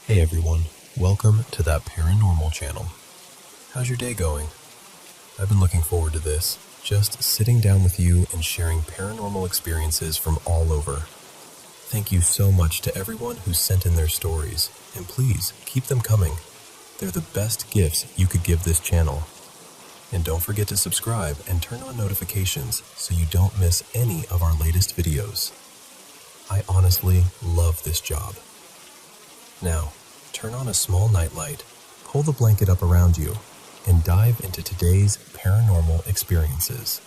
Hey everyone, welcome to that Paranormal channel. How's your day going? I've been looking forward to this, just sitting down with you and sharing paranormal experiences from all over. Thank you so much to everyone who sent in their stories, and please keep them coming. They're the best gifts you could give this channel. And don't forget to subscribe and turn on notifications so you don't miss any of our latest videos. I honestly love this job. Now, turn on a small nightlight, pull the blanket up around you, and dive into today's paranormal experiences.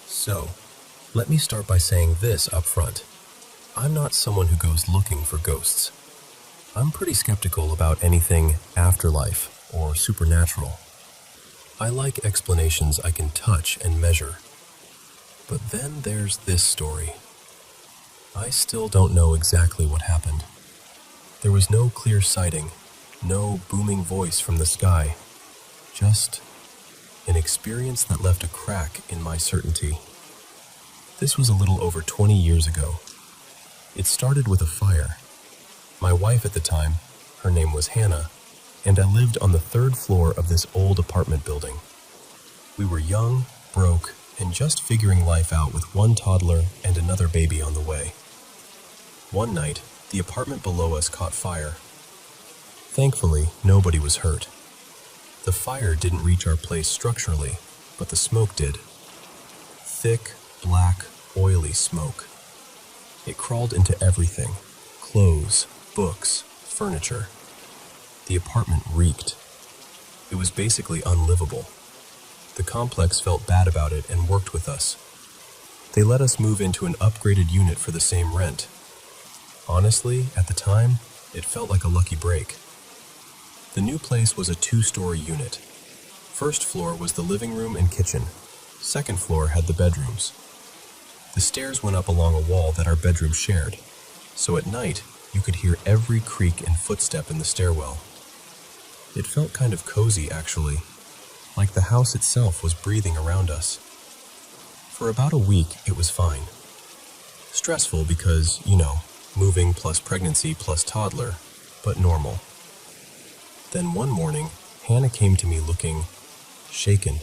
So, let me start by saying this up front. I'm not someone who goes looking for ghosts. I'm pretty skeptical about anything afterlife or supernatural. I like explanations I can touch and measure. But then there's this story. I still don't know exactly what happened. There was no clear sighting, no booming voice from the sky, just an experience that left a crack in my certainty. This was a little over 20 years ago. It started with a fire. My wife at the time, her name was Hannah, and I lived on the third floor of this old apartment building. We were young, broke, and just figuring life out with one toddler and another baby on the way. One night, the apartment below us caught fire. Thankfully, nobody was hurt. The fire didn't reach our place structurally, but the smoke did. Thick, black, oily smoke. It crawled into everything: clothes, books, furniture. The apartment reeked. It was basically unlivable. The complex felt bad about it and worked with us. They let us move into an upgraded unit for the same rent. Honestly, at the time, it felt like a lucky break. The new place was a 2-story unit. First floor was the living room and kitchen. Second floor had the bedrooms. The stairs went up along a wall that our bedroom shared, so at night, you could hear every creak and footstep in the stairwell. It felt kind of cozy, actually, like the house itself was breathing around us. For about a week, it was fine. Stressful because, moving plus pregnancy plus toddler, but normal. Then one morning, Hannah came to me looking shaken.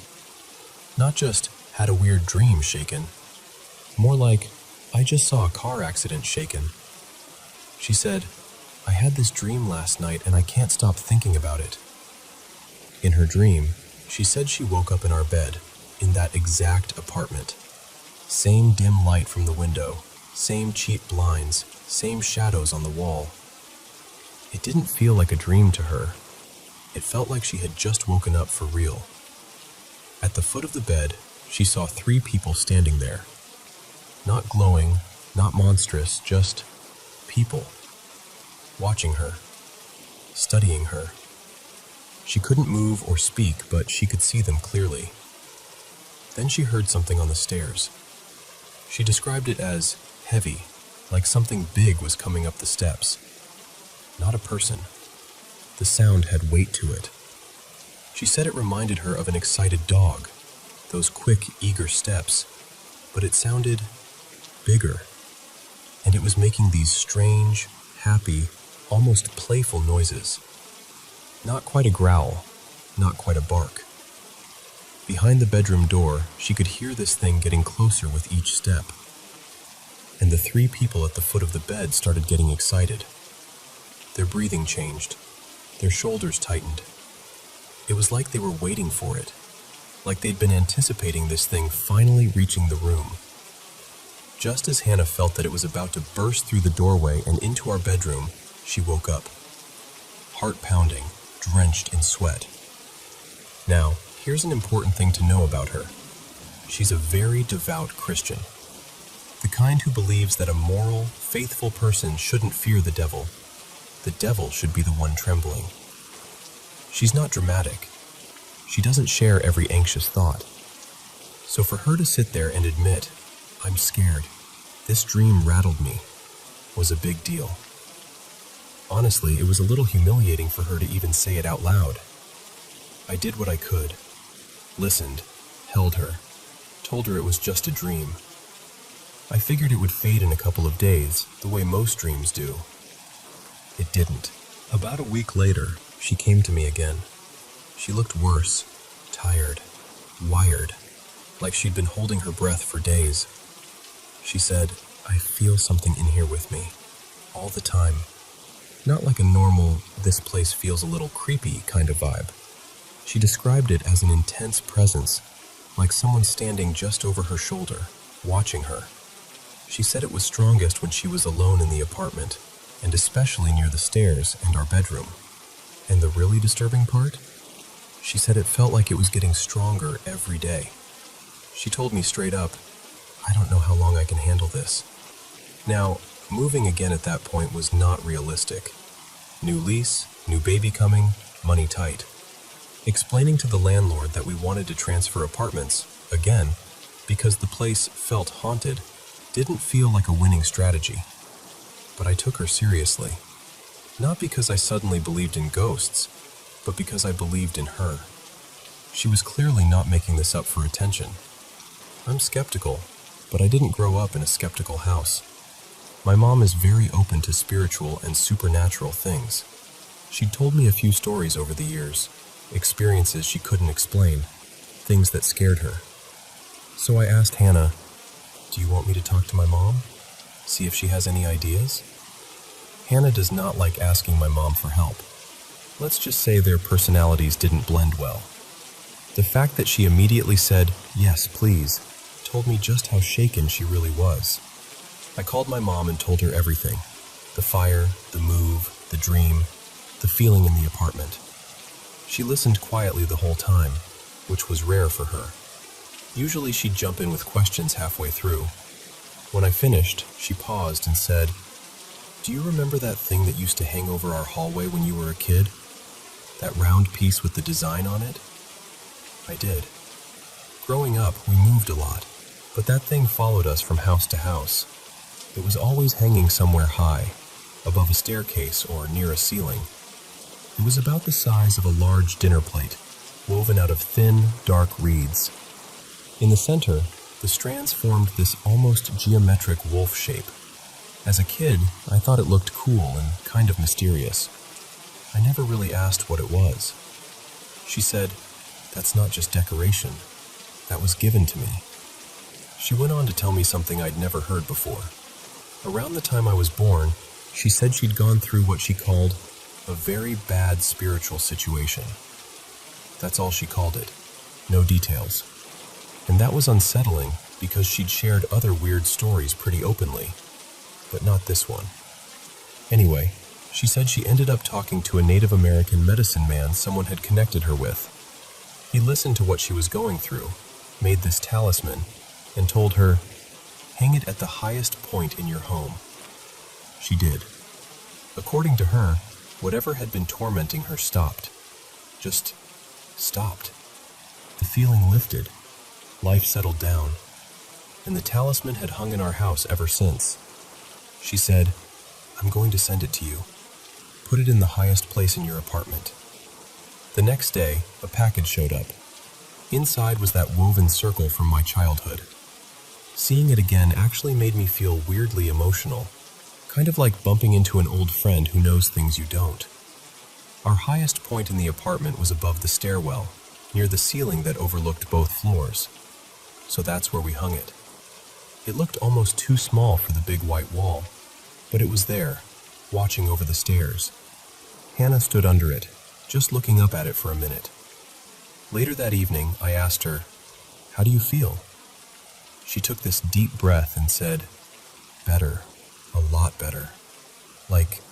Not just had a weird dream shaken, more like I just saw a car accident shaken. She said, "I had this dream last night and I can't stop thinking about it." In her dream, she said she woke up in our bed, in that exact apartment. Same dim light from the window, same cheap blinds, same shadows on the wall. It didn't feel like a dream to her. It felt like she had just woken up for real. At the foot of the bed, she saw 3 people standing there. Not glowing, not monstrous, just people. Watching her. Studying her. She couldn't move or speak, but she could see them clearly. Then she heard something on the stairs. She described it as heavy, like something big was coming up the steps. Not a person. The sound had weight to it. She said it reminded her of an excited dog, those quick, eager steps, but it sounded bigger, and it was making these strange, happy, almost playful noises. Not quite a growl, not quite a bark. Behind the bedroom door, she could hear this thing getting closer with each step. And the 3 people at the foot of the bed started getting excited. Their breathing changed. Their shoulders tightened. It was like they were waiting for it, like they'd been anticipating this thing finally reaching the room. Just as Hannah felt that it was about to burst through the doorway and into our bedroom, she woke up. Heart pounding, drenched in sweat. Now, here's an important thing to know about her. She's a very devout Christian. The kind who believes that a moral, faithful person shouldn't fear the devil. The devil should be the one trembling. She's not dramatic. She doesn't share every anxious thought. So for her to sit there and admit, "I'm scared, this dream rattled me," was a big deal. Honestly, it was a little humiliating for her to even say it out loud. I did what I could. Listened, held her, told her it was just a dream. I figured it would fade in a couple of days, the way most dreams do. It didn't. About a week later, she came to me again. She looked worse, tired, wired, like she'd been holding her breath for days. She said, "I feel something in here with me, all the time." Not like a normal, "this place feels a little creepy" kind of vibe. She described it as an intense presence, like someone standing just over her shoulder, watching her. She said it was strongest when she was alone in the apartment, and especially near the stairs and our bedroom. And the really disturbing part? She said it felt like it was getting stronger every day. She told me straight up, "I don't know how long I can handle this." Now, moving again at that point was not realistic. New lease, new baby coming, money tight. Explaining to the landlord that we wanted to transfer apartments, again, because the place felt haunted, didn't feel like a winning strategy. But I took her seriously. Not because I suddenly believed in ghosts, but because I believed in her. She was clearly not making this up for attention. I'm skeptical, but I didn't grow up in a skeptical house. My mom is very open to spiritual and supernatural things. She'd told me a few stories over the years, experiences she couldn't explain, things that scared her. So I asked Hannah, "Do you want me to talk to my mom? See if she has any ideas?" Hannah does not like asking my mom for help. Let's just say their personalities didn't blend well. The fact that she immediately said, "Yes, please," told me just how shaken she really was. I called my mom and told her everything. The fire, the move, the dream, the feeling in the apartment. She listened quietly the whole time, which was rare for her. Usually she'd jump in with questions halfway through. When I finished, she paused and said, "Do you remember that thing that used to hang over our hallway when you were a kid? That round piece with the design on it?" I did. Growing up, we moved a lot, but that thing followed us from house to house. It was always hanging somewhere high, above a staircase or near a ceiling. It was about the size of a large dinner plate, woven out of thin, dark reeds. In the center, the strands formed this almost geometric wolf shape. As a kid, I thought it looked cool and kind of mysterious. I never really asked what it was. She said, "That's not just decoration. That was given to me." She went on to tell me something I'd never heard before. Around the time I was born, she said she'd gone through what she called a very bad spiritual situation. That's all she called it. No details. And that was unsettling because she'd shared other weird stories pretty openly, but not this one. Anyway, she said she ended up talking to a Native American medicine man someone had connected her with. He listened to what she was going through, made this talisman, and told her, "Hang it at the highest point in your home." She did. According to her, whatever had been tormenting her stopped. Just stopped. The feeling lifted. Life settled down. And the talisman had hung in our house ever since. She said, "I'm going to send it to you. Put it in the highest place in your apartment." The next day, a package showed up. Inside was that woven circle from my childhood. Seeing it again actually made me feel weirdly emotional, kind of like bumping into an old friend who knows things you don't. Our highest point in the apartment was above the stairwell, near the ceiling that overlooked both floors. So that's where we hung it. It looked almost too small for the big white wall, but it was there, watching over the stairs. Hannah stood under it, just looking up at it for a minute. Later that evening, I asked her, "How do you feel?" She took this deep breath and said, "Better, a lot better." Like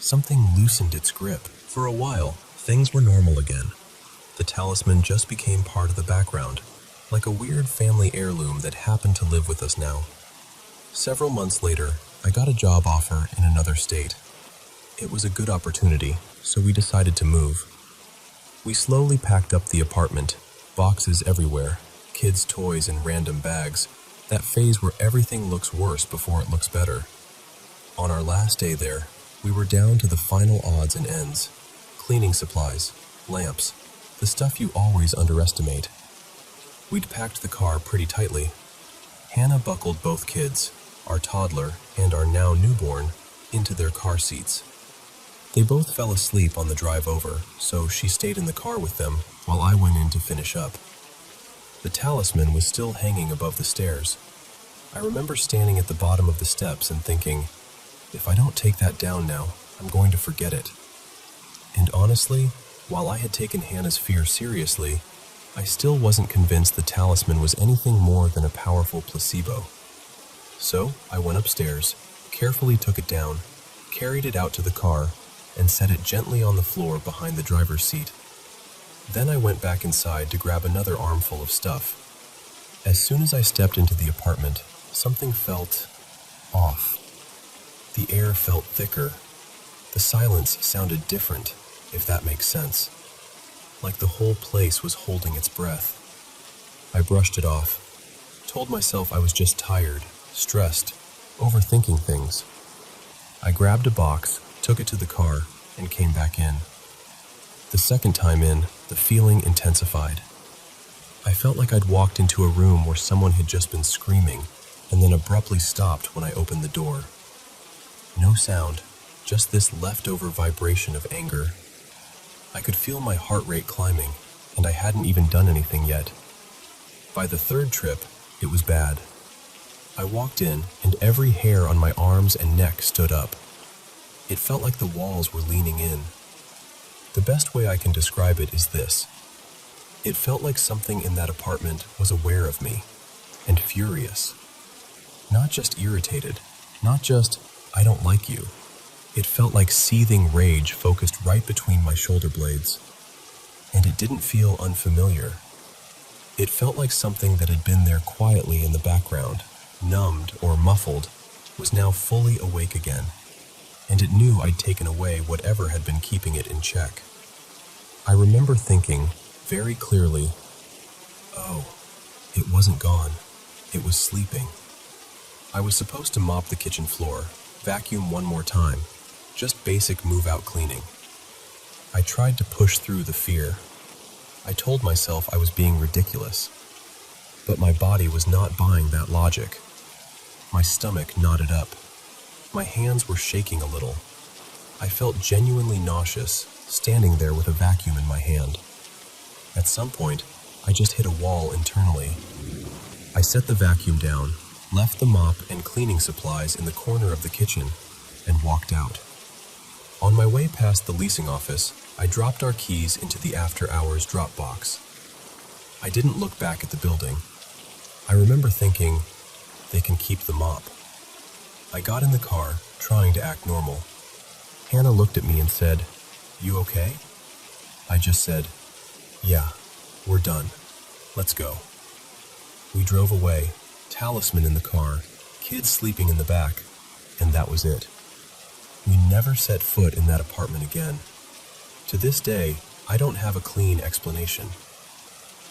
something loosened its grip. For a while, things were normal again. The talisman just became part of the background, like a weird family heirloom that happened to live with us now. Several months later, I got a job offer in another state. It was a good opportunity, so we decided to move. We slowly packed up the apartment, boxes everywhere, kids' toys in random bags, that phase where everything looks worse before it looks better. On our last day there, we were down to the final odds and ends. Cleaning supplies, lamps, the stuff you always underestimate. We'd packed the car pretty tightly. Hannah buckled both kids, our toddler and our now newborn, into their car seats. They both fell asleep on the drive over, so she stayed in the car with them while I went in to finish up. The talisman was still hanging above the stairs. I remember standing at the bottom of the steps and thinking, if I don't take that down now, I'm going to forget it. And honestly, while I had taken Hannah's fear seriously, I still wasn't convinced the talisman was anything more than a powerful placebo. So I went upstairs, carefully took it down, carried it out to the car, and set it gently on the floor behind the driver's seat. Then I went back inside to grab another armful of stuff. As soon as I stepped into the apartment, something felt off. The air felt thicker. The silence sounded different, if that makes sense. Like the whole place was holding its breath. I brushed it off, told myself I was just tired, stressed, overthinking things. I grabbed a box, took it to the car, and came back in. The second time in, the feeling intensified. I felt like I'd walked into a room where someone had just been screaming, and then abruptly stopped when I opened the door. No sound, just this leftover vibration of anger. I could feel my heart rate climbing, and I hadn't even done anything yet. By the third trip, it was bad. I walked in, and every hair on my arms and neck stood up. It felt like the walls were leaning in. The best way I can describe it is this. It felt like something in that apartment was aware of me, and furious. Not just irritated, not just, I don't like you. It felt like seething rage focused right between my shoulder blades. And it didn't feel unfamiliar. It felt like something that had been there quietly in the background, numbed or muffled, was now fully awake again. And it knew I'd taken away whatever had been keeping it in check. I remember thinking, very clearly, oh, it wasn't gone. It was sleeping. I was supposed to mop the kitchen floor, vacuum one more time, just basic move-out cleaning. I tried to push through the fear. I told myself I was being ridiculous. But my body was not buying that logic. My stomach knotted up. My hands were shaking a little. I felt genuinely nauseous, standing there with a vacuum in my hand. At some point, I just hit a wall internally. I set the vacuum down, left the mop and cleaning supplies in the corner of the kitchen, and walked out. On my way past the leasing office, I dropped our keys into the after-hours drop box. I didn't look back at the building. I remember thinking, they can keep the mop. I got in the car, trying to act normal. Hannah looked at me and said, "You okay?" I just said, "Yeah, we're done. Let's go." We drove away, talisman in the car, kids sleeping in the back, and that was it. We never set foot in that apartment again. To this day, I don't have a clean explanation.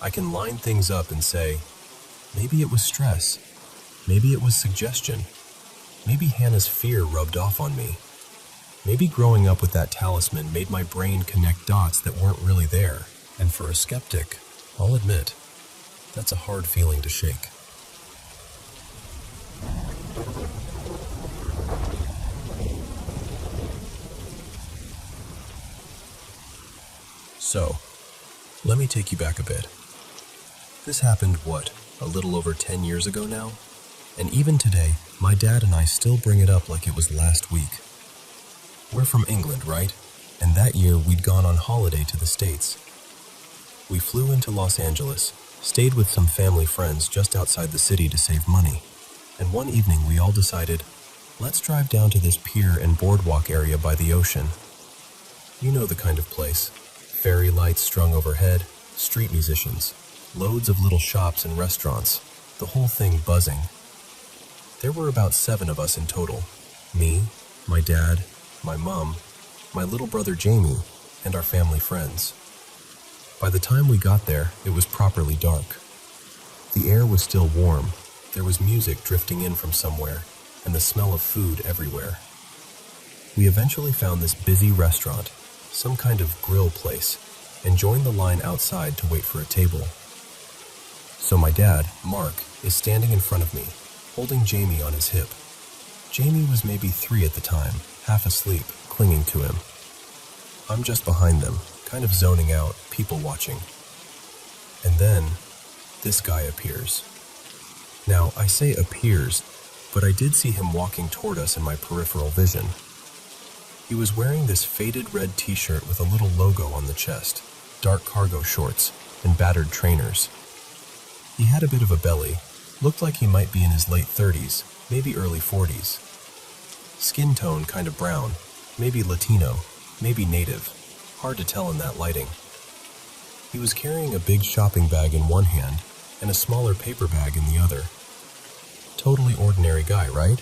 I can line things up and say, maybe it was stress, maybe it was suggestion, maybe Hannah's fear rubbed off on me. Maybe growing up with that talisman made my brain connect dots that weren't really there. And for a skeptic, I'll admit, that's a hard feeling to shake. So, let me take you back a bit. This happened, a little over 10 years ago now? And even today, my dad and I still bring it up like it was last week. We're from England, right? And that year we'd gone on holiday to the States. We flew into Los Angeles, stayed with some family friends just outside the city to save money. And one evening we all decided, let's drive down to this pier and boardwalk area by the ocean. You know the kind of place. Fairy lights strung overhead, street musicians, loads of little shops and restaurants, the whole thing buzzing. There were about 7 of us in total. Me, my dad, my mom, my little brother Jamie, and our family friends. By the time we got there, it was properly dark. The air was still warm, there was music drifting in from somewhere, and the smell of food everywhere. We eventually found this busy restaurant, some kind of grill place, and joined the line outside to wait for a table. So my dad, Mark, is standing in front of me, holding Jamie on his hip. Jamie was maybe 3 at the time, half asleep, clinging to him. I'm just behind them, kind of zoning out, people watching. And then, this guy appears. Now, I say appears, but I did see him walking toward us in my peripheral vision. He was wearing this faded red t-shirt with a little logo on the chest, dark cargo shorts, and battered trainers. He had a bit of a belly, looked like he might be in his late 30s, maybe early 40s. Skin tone kind of brown, maybe Latino, maybe native, hard to tell in that lighting. He was carrying a big shopping bag in one hand and a smaller paper bag in the other. Totally ordinary guy, right?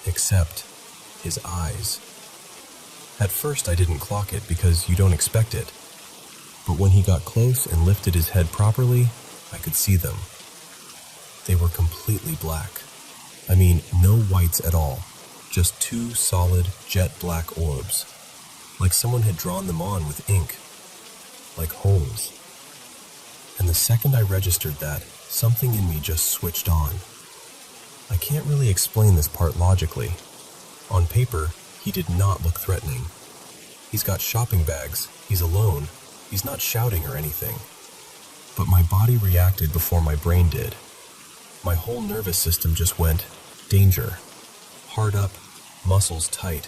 Except his eyes. At first I didn't clock it because you don't expect it. But when he got close and lifted his head properly, I could see them. They were completely black. I mean, no whites at all. Just two solid, jet black orbs. Like someone had drawn them on with ink. Like holes. And the second I registered that, something in me just switched on. I can't really explain this part logically. On paper, he did not look threatening. He's got shopping bags, he's alone, he's not shouting or anything. But my body reacted before my brain did. My whole nervous system just went, danger. Hard up, muscles tight,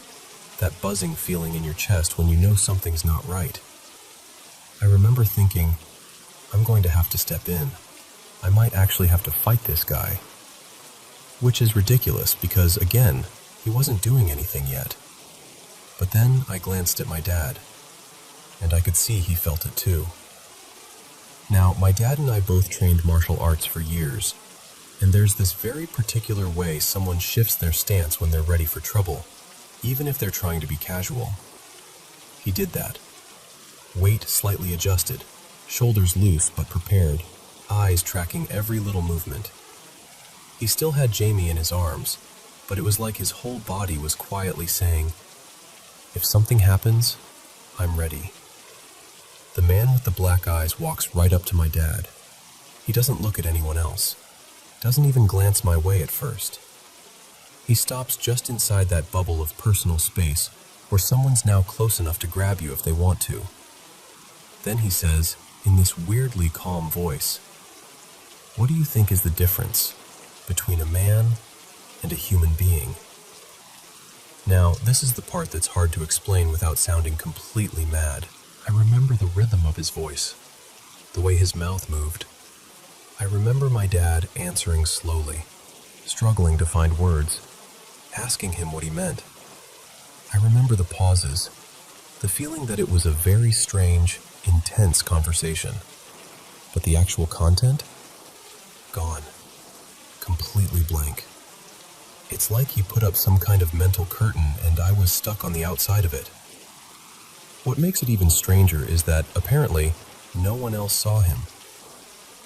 that buzzing feeling in your chest when you know something's not right. I remember thinking, I'm going to have to step in. I might actually have to fight this guy. Which is ridiculous because, again, he wasn't doing anything yet. But then I glanced at my dad, and I could see he felt it too. Now, my dad and I both trained martial arts for years, and there's this very particular way someone shifts their stance when they're ready for trouble, even if they're trying to be casual. He did that. Weight slightly adjusted, shoulders loose but prepared, eyes tracking every little movement. He still had Jamie in his arms, but it was like his whole body was quietly saying, if something happens, I'm ready. The man with the black eyes walks right up to my dad. He doesn't look at anyone else. Doesn't even glance my way at first. He stops just inside that bubble of personal space where someone's now close enough to grab you if they want to. Then he says, in this weirdly calm voice, what do you think is the difference between a man and a human being? Now, this is the part that's hard to explain without sounding completely mad. I remember the rhythm of his voice, the way his mouth moved. I remember my dad answering slowly, struggling to find words, asking him what he meant. I remember the pauses, the feeling that it was a very strange, intense conversation. But the actual content? Gone. Completely blank. It's like he put up some kind of mental curtain and I was stuck on the outside of it. What makes it even stranger is that, apparently, no one else saw him.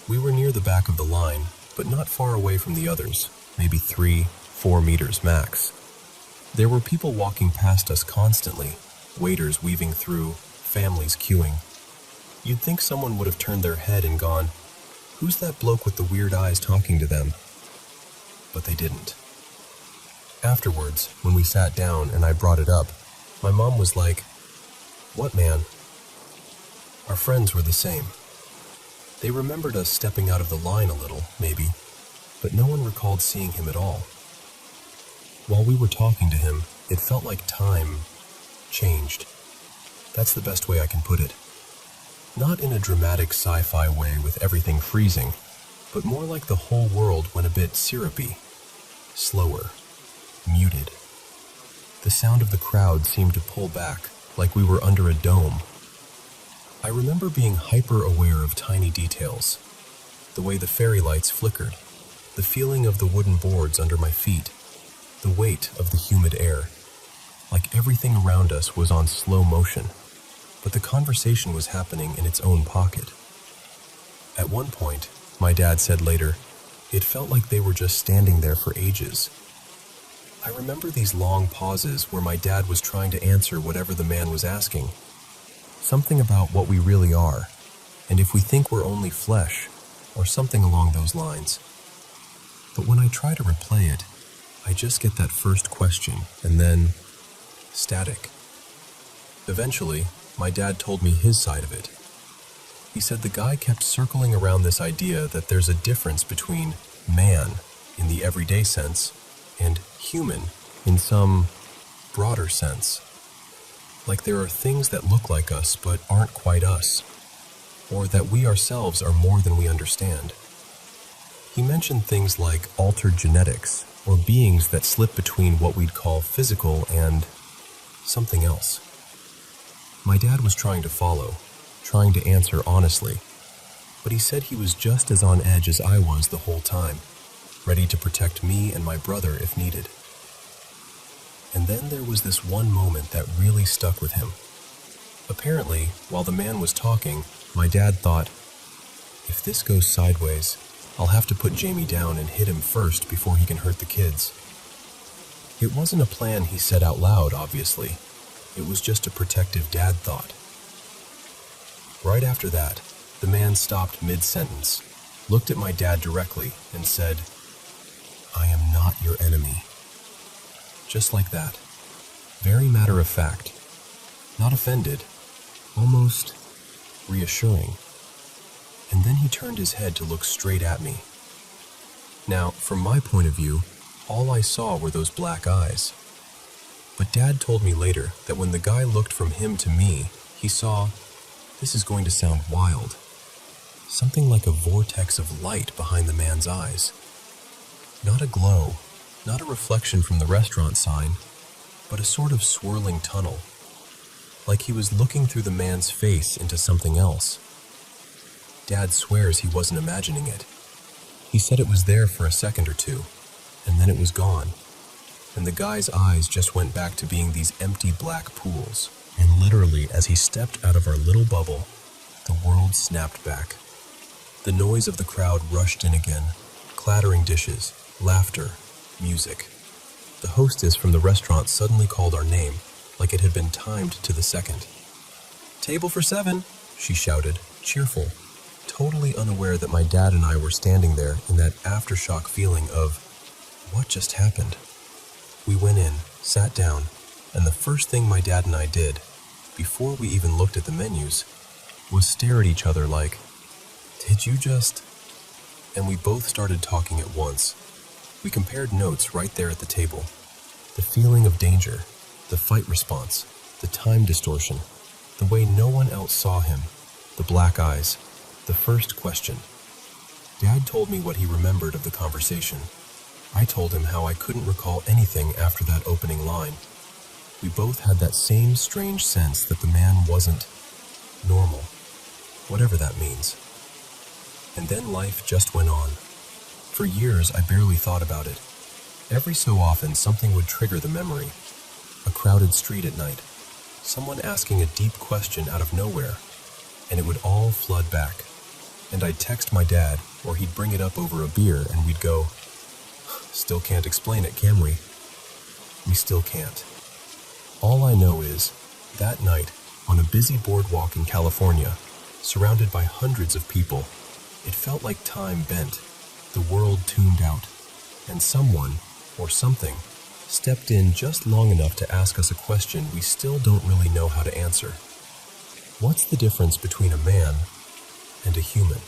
We were near the back of the line, but not far away from the others, maybe 3-4 meters max. There were people walking past us constantly, waiters weaving through, families queuing. You'd think someone would have turned their head and gone, who's that bloke with the weird eyes talking to them? But they didn't. Afterwards, when we sat down and I brought it up, my mom was like, what, man? Our friends were the same. They remembered us stepping out of the line a little, maybe, but no one recalled seeing him at all. While we were talking to him, it felt like time changed. That's the best way I can put it. Not in a dramatic sci-fi way with everything freezing, but more like the whole world went a bit syrupy, slower, muted. The sound of the crowd seemed to pull back, like we were under a dome. I remember being hyper-aware of tiny details. The way the fairy lights flickered, the feeling of the wooden boards under my feet, the weight of the humid air. Like everything around us was on slow motion, but the conversation was happening in its own pocket. At one point, my dad said later, it felt like they were just standing there for ages. I remember these long pauses where my dad was trying to answer whatever the man was asking. Something about what we really are, and if we think we're only flesh, or something along those lines. But when I try to replay it, I just get that first question, and then static. Eventually, my dad told me his side of it. He said the guy kept circling around this idea that there's a difference between man in the everyday sense and human in some broader sense. Like there are things that look like us but aren't quite us, or that we ourselves are more than we understand. He mentioned things like altered genetics, or beings that slip between what we'd call physical and something else. My dad was trying to follow, trying to answer honestly, but he said he was just as on edge as I was the whole time, ready to protect me and my brother if needed. And then there was this one moment that really stuck with him. Apparently, while the man was talking, my dad thought, if this goes sideways, I'll have to put Jamie down and hit him first before he can hurt the kids. It wasn't a plan he said out loud, obviously. It was just a protective dad thought. Right after that, the man stopped mid-sentence, looked at my dad directly, and said, "I am not your enemy." Just like that. Very matter of fact. Not offended. Almost reassuring. And then he turned his head to look straight at me. Now, from my point of view, all I saw were those black eyes. But Dad told me later that when the guy looked from him to me, he saw, this is going to sound wild, something like a vortex of light behind the man's eyes. Not a glow, not a reflection from the restaurant sign, but a sort of swirling tunnel, like he was looking through the man's face into something else. Dad swears he wasn't imagining it. He said it was there for a second or two, and then it was gone, and the guy's eyes just went back to being these empty black pools. And literally, as he stepped out of our little bubble, the world snapped back. The noise of the crowd rushed in again, clattering dishes, laughter, music. The hostess from the restaurant suddenly called our name, like it had been timed to the second. "Table for 7, she shouted, cheerful, totally unaware that my dad and I were standing there in that aftershock feeling of, what just happened? We went in, sat down, and the first thing my dad and I did, before we even looked at the menus, was stare at each other like, "Did you just..." And we both started talking at once. We compared notes right there at the table. The feeling of danger, the fight response, the time distortion, the way no one else saw him, the black eyes, the first question. Dad told me what he remembered of the conversation. I told him how I couldn't recall anything after that opening line. We both had that same strange sense that the man wasn't normal, whatever that means. And then life just went on. For years, I barely thought about it. Every so often, something would trigger the memory. A crowded street at night, someone asking a deep question out of nowhere, and it would all flood back. And I'd text my dad, or he'd bring it up over a beer, and we'd go, "Still can't explain it, can we?" We still can't. All I know is, that night, on a busy boardwalk in California, surrounded by hundreds of people, it felt like time bent, the world tuned out, and someone, or something, stepped in just long enough to ask us a question we still don't really know how to answer. What's the difference between a man and a human?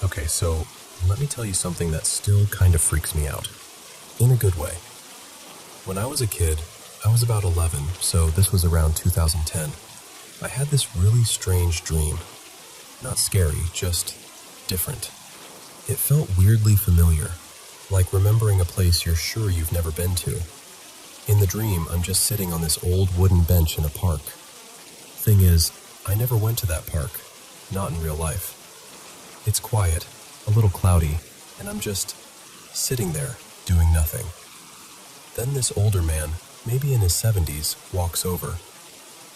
Okay, so let me tell you something that still kind of freaks me out. In a good way. When I was a kid, I was about 11, so this was around 2010. I had this really strange dream. Not scary, just different. It felt weirdly familiar, like remembering a place you're sure you've never been to. In the dream, I'm just sitting on this old wooden bench in a park. Thing is, I never went to that park, not in real life. It's quiet, a little cloudy, and I'm just sitting there, doing nothing. Then this older man, maybe in his 70s, walks over.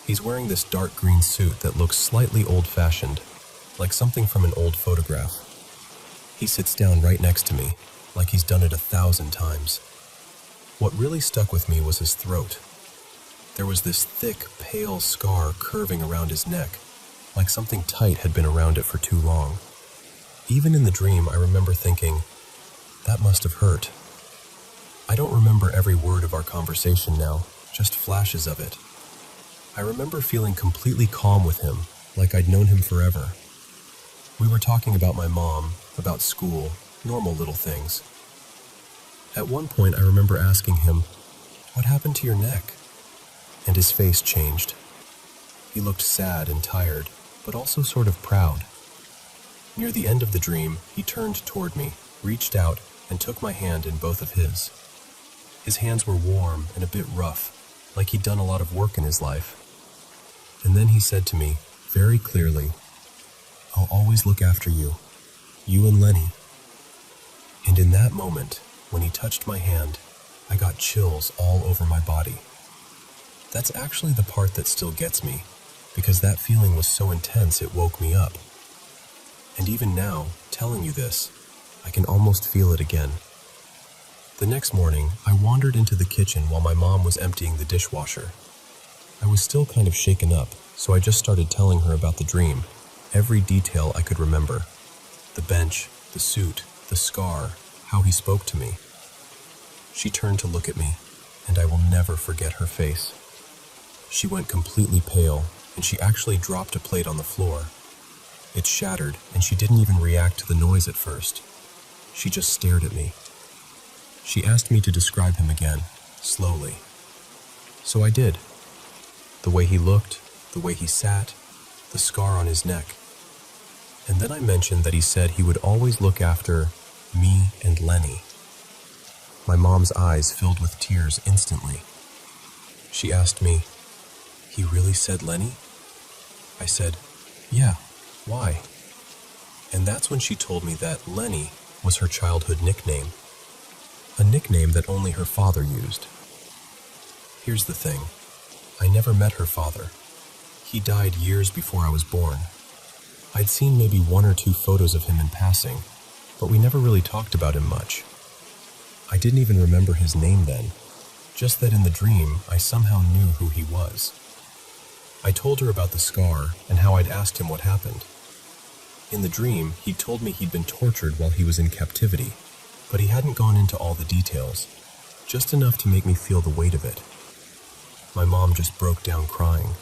He's wearing this dark green suit that looks slightly old-fashioned, like something from an old photograph. He sits down right next to me, like he's done it 1,000 times. What really stuck with me was his throat. There was this thick, pale scar curving around his neck, like something tight had been around it for too long. Even in the dream, I remember thinking, that must have hurt. I don't remember every word of our conversation now, just flashes of it. I remember feeling completely calm with him, like I'd known him forever. We were talking about my mom, about school, normal little things. At one point, I remember asking him, "What happened to your neck?" And his face changed. He looked sad and tired, but also sort of proud. Near the end of the dream, he turned toward me, reached out, and took my hand in both of his. His hands were warm and a bit rough, like he'd done a lot of work in his life. And then he said to me, very clearly, "I'll always look after you, you and Lenny." And in that moment, when he touched my hand, I got chills all over my body. That's actually the part that still gets me, because that feeling was so intense it woke me up. And even now, telling you this, I can almost feel it again. The next morning, I wandered into the kitchen while my mom was emptying the dishwasher. I was still kind of shaken up, so I just started telling her about the dream, every detail I could remember. The bench, the suit, the scar, how he spoke to me. She turned to look at me, and I will never forget her face. She went completely pale, and she actually dropped a plate on the floor. It shattered, and she didn't even react to the noise at first. She just stared at me. She asked me to describe him again, slowly. So I did. The way he looked, the way he sat, the scar on his neck. And then I mentioned that he said he would always look after me and Lenny. My mom's eyes filled with tears instantly. She asked me, "He really said Lenny?" I said, "Yeah, why?" And that's when she told me that Lenny was her childhood nickname. A nickname that only her father used. Here's the thing. I never met her father. He died years before I was born. I'd seen maybe 1 or 2 photos of him in passing, but we never really talked about him much. I didn't even remember his name then, just that in the dream I somehow knew who he was. I told her about the scar and how I'd asked him what happened. In the dream, he told me he'd been tortured while he was in captivity, but he hadn't gone into all the details, just enough to make me feel the weight of it. My mom just broke down crying.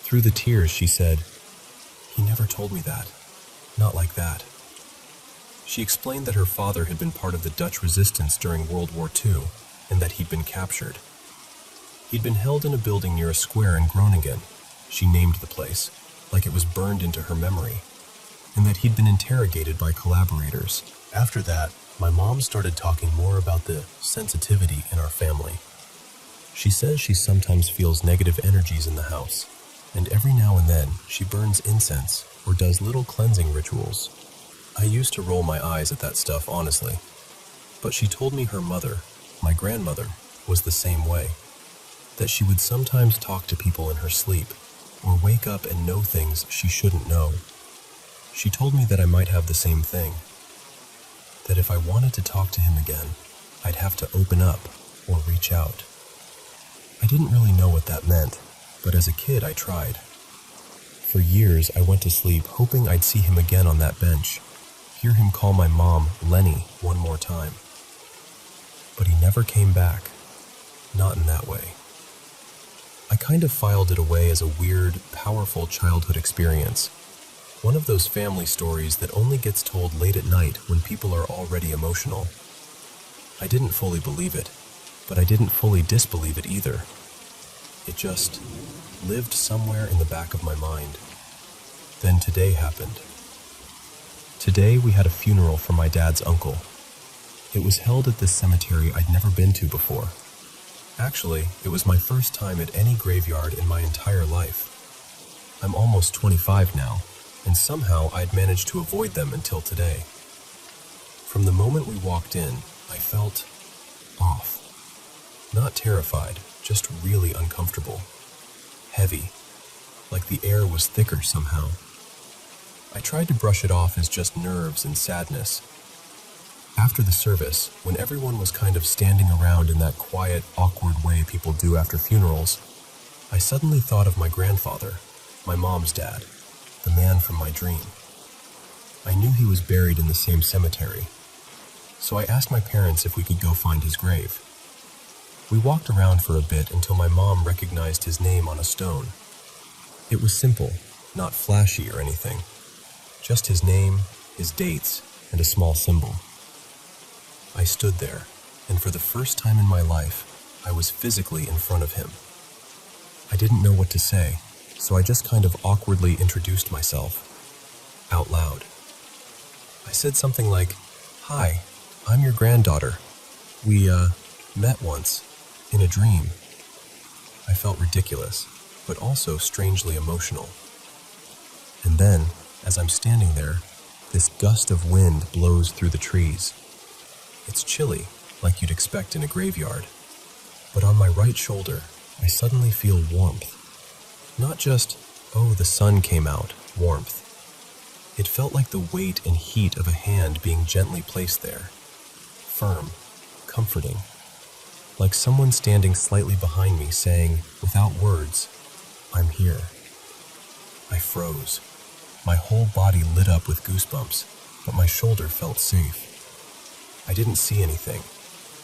Through the tears, she said, "He never told me that. Not like that." She explained that her father had been part of the Dutch resistance during World War II, and that he'd been captured. He'd been held in a building near a square in Groningen. She named the place, like it was burned into her memory, and that he'd been interrogated by collaborators. After that, my mom started talking more about the sensitivity in our family. She says she sometimes feels negative energies in the house, and every now and then she burns incense or does little cleansing rituals. I used to roll my eyes at that stuff, honestly. But she told me her mother, my grandmother, was the same way. That she would sometimes talk to people in her sleep, or wake up and know things she shouldn't know. She told me that I might have the same thing. That if I wanted to talk to him again, I'd have to open up or reach out. I didn't really know what that meant, but as a kid I tried. For years I went to sleep hoping I'd see him again on that bench, hear him call my mom Lenny one more time. But he never came back, not in that way. I kind of filed it away as a weird, powerful childhood experience. One of those family stories that only gets told late at night when people are already emotional. I didn't fully believe it, but I didn't fully disbelieve it either. It just lived somewhere in the back of my mind. Then today happened. Today we had a funeral for my dad's uncle. It was held at this cemetery I'd never been to before. Actually, it was my first time at any graveyard in my entire life. I'm almost 25 now, and somehow I'd managed to avoid them until today. From the moment we walked in, I felt off. Not terrified, just really uncomfortable. Heavy, like the air was thicker somehow. I tried to brush it off as just nerves and sadness. After the service, when everyone was kind of standing around in that quiet, awkward way people do after funerals, I suddenly thought of my grandfather, my mom's dad, the man from my dream. I knew he was buried in the same cemetery, so I asked my parents if we could go find his grave. We walked around for a bit until my mom recognized his name on a stone. It was simple, not flashy or anything. Just his name, his dates, and a small symbol. I stood there, and for the first time in my life, I was physically in front of him. I didn't know what to say, so I just kind of awkwardly introduced myself, out loud. I said something like, "Hi, I'm your granddaughter. We, met once, in a dream." I felt ridiculous, but also strangely emotional. And then, as I'm standing there, this gust of wind blows through the trees. It's chilly, like you'd expect in a graveyard. But on my right shoulder, I suddenly feel warmth. Not just, oh, the sun came out, warmth. It felt like the weight and heat of a hand being gently placed there. Firm, comforting. Like someone standing slightly behind me saying, without words, "I'm here." I froze. My whole body lit up with goosebumps, but my shoulder felt safe. I didn't see anything,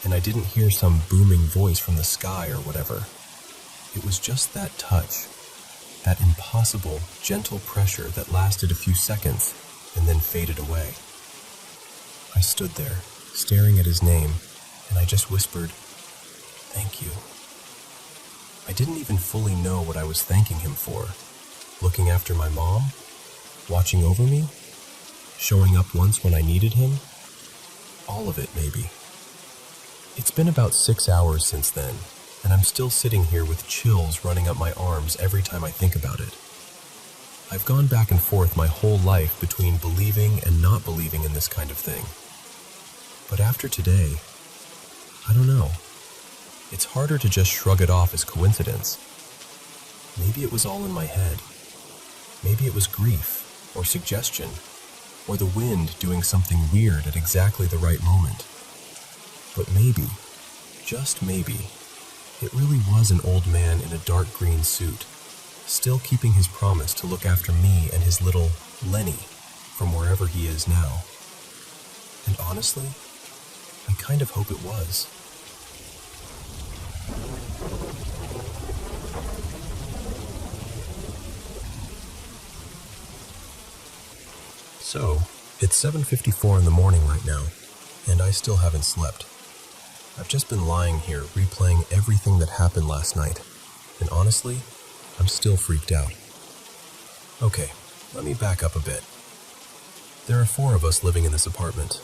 and I didn't hear some booming voice from the sky or whatever. It was just that touch, that impossible, gentle pressure that lasted a few seconds and then faded away. I stood there, staring at his name, and I just whispered, "Thank you." I didn't even fully know what I was thanking him for. Looking after my mom? Watching over me? Showing up once when I needed him? All of it, maybe. It's been about 6 hours since then, and I'm still sitting here with chills running up my arms every time I think about it. I've gone back and forth my whole life between believing and not believing in this kind of thing. But after today, I don't know. It's harder to just shrug it off as coincidence. Maybe it was all in my head. Maybe it was grief, or suggestion, or the wind doing something weird at exactly the right moment. But maybe, just maybe, it really was an old man in a dark green suit, still keeping his promise to look after me and his little Lenny from wherever he is now. And honestly, I kind of hope it was. So, it's 7:54 in the morning right now, and I still haven't slept. I've just been lying here replaying everything that happened last night, and honestly, I'm still freaked out. Okay, let me back up a bit. There are 4 of us living in this apartment.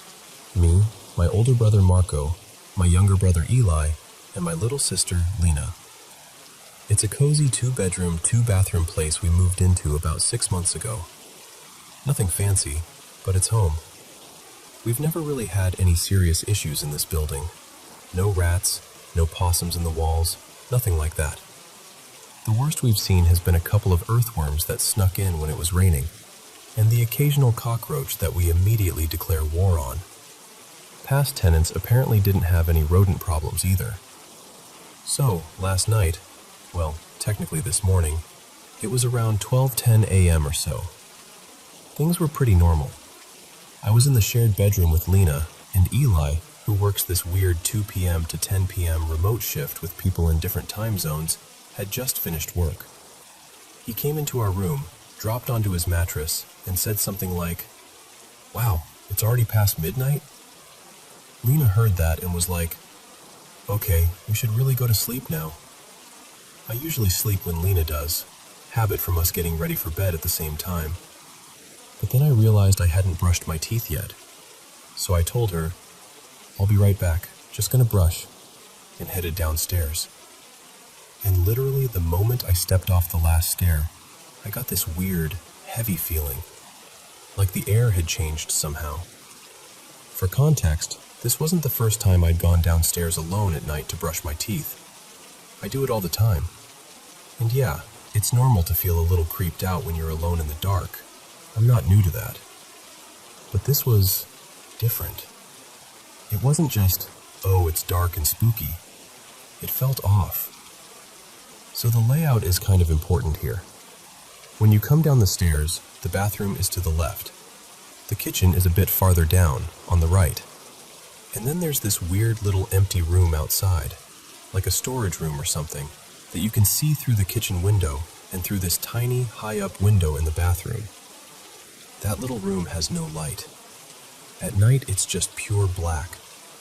Me, my older brother Marco, my younger brother Eli, and my little sister Lena. It's a cozy 2-bedroom, 2-bathroom place we moved into about 6 months ago. Nothing fancy, but it's home. We've never really had any serious issues in this building. No rats, no possums in the walls, nothing like that. The worst we've seen has been a couple of earthworms that snuck in when it was raining, and the occasional cockroach that we immediately declare war on. Past tenants apparently didn't have any rodent problems either. So, last night, well, technically this morning, it was around 12:10 a.m. or so. Things were pretty normal. I was in the shared bedroom with Lena, and Eli, who works this weird 2 p.m. to 10 p.m. remote shift with people in different time zones, had just finished work. He came into our room, dropped onto his mattress, and said something like, "Wow, it's already past midnight?" Lena heard that and was like, "Okay, we should really go to sleep now." I usually sleep when Lena does, habit from us getting ready for bed at the same time. But then I realized I hadn't brushed my teeth yet. So I told her, "I'll be right back, just gonna brush," and headed downstairs. And literally the moment I stepped off the last stair, I got this weird, heavy feeling, like the air had changed somehow. For context, this wasn't the first time I'd gone downstairs alone at night to brush my teeth. I do it all the time. And yeah, it's normal to feel a little creeped out when you're alone in the dark. I'm not new to that. But this was different. It wasn't just, oh, it's dark and spooky. It felt off. So the layout is kind of important here. When you come down the stairs, the bathroom is to the left. The kitchen is a bit farther down, on the right. And then there's this weird little empty room outside, like a storage room or something, that you can see through the kitchen window and through this tiny, high-up window in the bathroom. That little room has no light. At night, it's just pure black,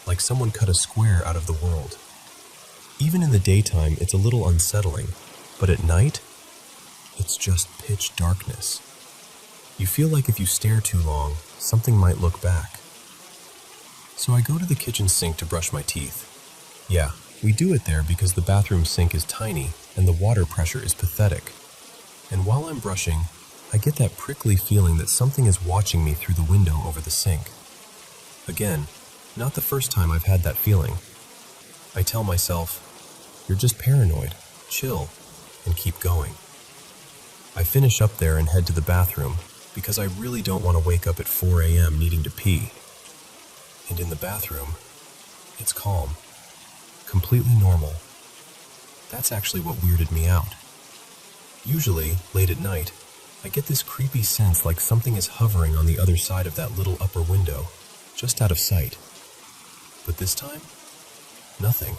like someone cut a square out of the world. Even in the daytime, it's a little unsettling, but at night, it's just pitch darkness. You feel like if you stare too long, something might look back. So I go to the kitchen sink to brush my teeth. Yeah, we do it there because the bathroom sink is tiny and the water pressure is pathetic. And while I'm brushing, I get that prickly feeling that something is watching me through the window over the sink. Again, not the first time I've had that feeling. I tell myself, you're just paranoid, chill, and keep going. I finish up there and head to the bathroom because I really don't want to wake up at 4 a.m. needing to pee. And in the bathroom, it's calm, completely normal. That's actually what weirded me out. Usually, late at night, I get this creepy sense like something is hovering on the other side of that little upper window, just out of sight. But this time, nothing.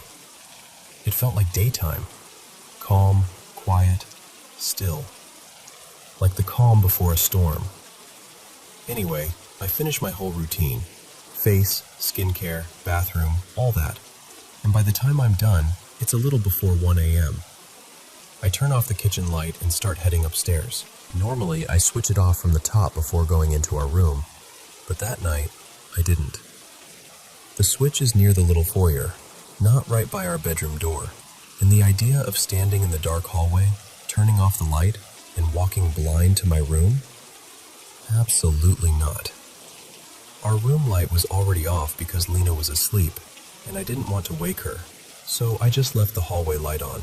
It felt like daytime. Calm, quiet, still. Like the calm before a storm. Anyway, I finish my whole routine. Face, skincare, bathroom, all that. And by the time I'm done, it's a little before 1 a.m. I turn off the kitchen light and start heading upstairs. Normally, I switch it off from the top before going into our room, but that night, I didn't. The switch is near the little foyer, not right by our bedroom door, and the idea of standing in the dark hallway, turning off the light, and walking blind to my room? Absolutely not. Our room light was already off because Lena was asleep, and I didn't want to wake her, so I just left the hallway light on.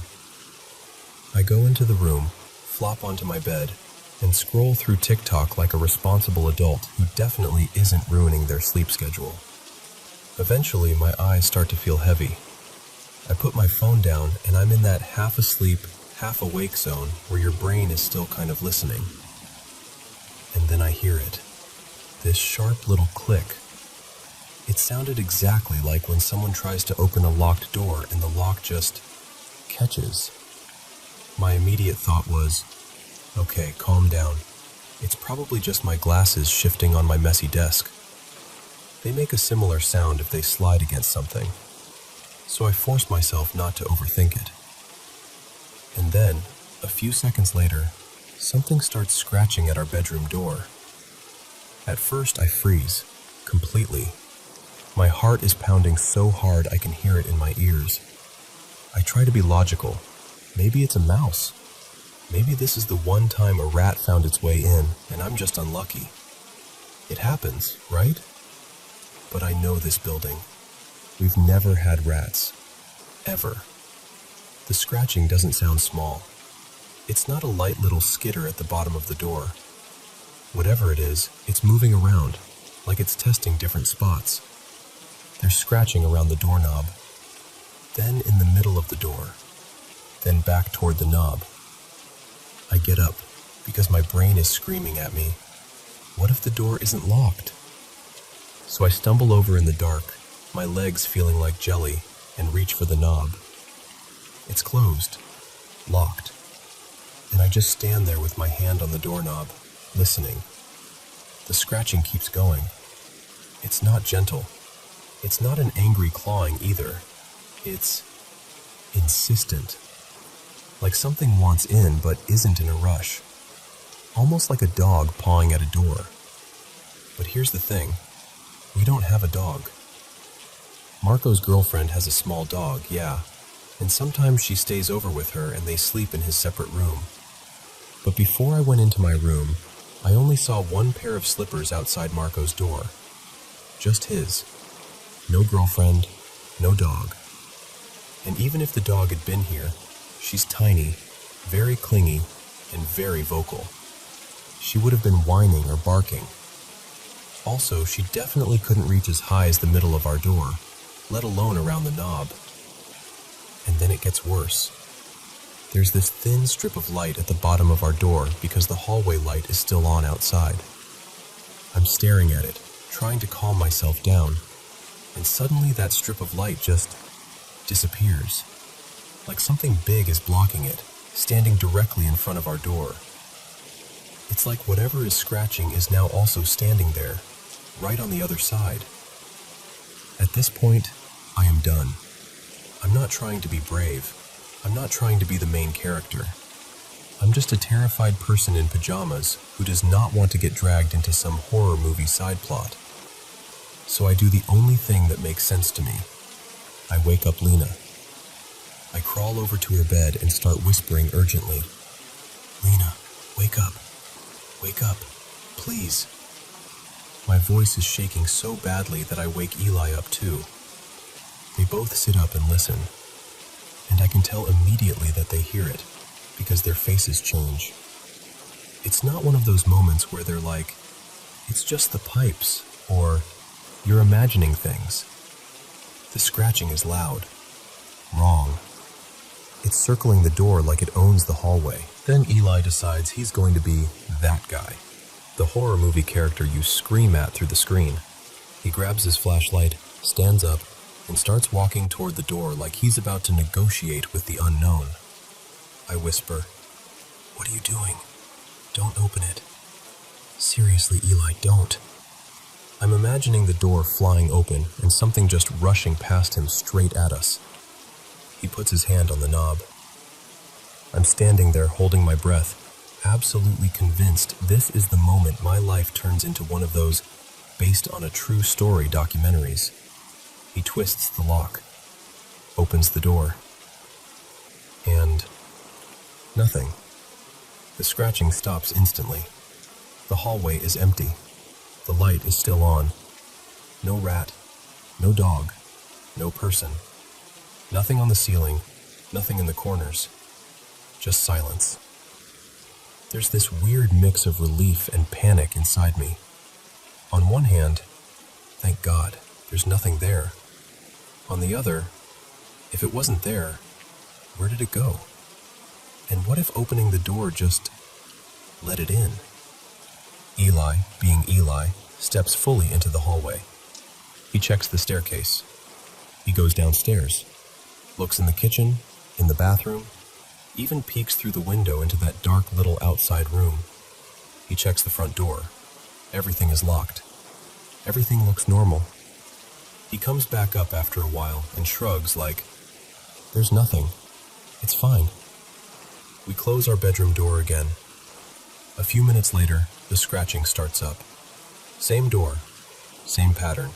I go into the room, flop onto my bed, and scroll through TikTok like a responsible adult who definitely isn't ruining their sleep schedule. Eventually, my eyes start to feel heavy. I put my phone down, and I'm in that half-asleep, half-awake zone where your brain is still kind of listening. And then I hear it. This sharp little click. It sounded exactly like when someone tries to open a locked door and the lock just catches. My immediate thought was, okay, calm down. It's probably just my glasses shifting on my messy desk. They make a similar sound if they slide against something. So I force myself not to overthink it. And then, a few seconds later, something starts scratching at our bedroom door. At first, I freeze, completely. My heart is pounding so hard I can hear it in my ears. I try to be logical. Maybe it's a mouse. Maybe this is the one time a rat found its way in, and I'm just unlucky. It happens, right? But I know this building. We've never had rats. Ever. The scratching doesn't sound small. It's not a light little skitter at the bottom of the door. Whatever it is, it's moving around, like it's testing different spots. They're scratching around the doorknob, then in the middle of the door, then back toward the knob. I get up, because my brain is screaming at me, what if the door isn't locked? So I stumble over in the dark, my legs feeling like jelly, and reach for the knob. It's closed, locked, and I just stand there with my hand on the doorknob, listening. The scratching keeps going. It's not gentle. It's not an angry clawing either. It's insistent. Like something wants in but isn't in a rush. Almost like a dog pawing at a door. But here's the thing. We don't have a dog. Marco's girlfriend has a small dog, yeah, and sometimes she stays over with her and they sleep in his separate room. But before I went into my room, I only saw one pair of slippers outside Marco's door. Just his. No girlfriend, no dog. And even if the dog had been here, she's tiny, very clingy, and very vocal. She would have been whining or barking. Also, she definitely couldn't reach as high as the middle of our door, let alone around the knob. And then it gets worse. There's this thin strip of light at the bottom of our door because the hallway light is still on outside. I'm staring at it, trying to calm myself down, and suddenly that strip of light just disappears. Like something big is blocking it, standing directly in front of our door. It's like whatever is scratching is now also standing there, right on the other side. At this point, I am done. I'm not trying to be brave. I'm not trying to be the main character. I'm just a terrified person in pajamas who does not want to get dragged into some horror movie side plot. So I do the only thing that makes sense to me. I wake up Lena. I crawl over to her bed and start whispering urgently. Lena, wake up. Wake up. Please. My voice is shaking so badly that I wake Eli up too. They both sit up and listen, and I can tell immediately that they hear it, because their faces change. It's not one of those moments where they're like, it's just the pipes, or you're imagining things. The scratching is loud. Wrong. It's circling the door like it owns the hallway. Then Eli decides he's going to be that guy, the horror movie character you scream at through the screen. He grabs his flashlight, stands up, and starts walking toward the door like he's about to negotiate with the unknown. I whisper, "What are you doing? Don't open it. Seriously, Eli, don't." I'm imagining the door flying open and something just rushing past him straight at us. He puts his hand on the knob. I'm standing there holding my breath, absolutely convinced this is the moment my life turns into one of those based on a true story documentaries. He twists the lock, opens the door, and nothing. The scratching stops instantly. The hallway is empty. The light is still on. No rat, no dog, no person. Nothing on the ceiling, nothing in the corners. Just silence. There's this weird mix of relief and panic inside me. On one hand, thank God, there's nothing there. On the other, if it wasn't there, where did it go? And what if opening the door just let it in? Eli, being Eli, steps fully into the hallway. He checks the staircase. He goes downstairs, looks in the kitchen, in the bathroom, even peeks through the window into that dark little outside room. He checks the front door. Everything is locked. Everything looks normal. He comes back up after a while and shrugs like, "There's nothing. It's fine." We close our bedroom door again. A few minutes later, the scratching starts up. Same door, same pattern.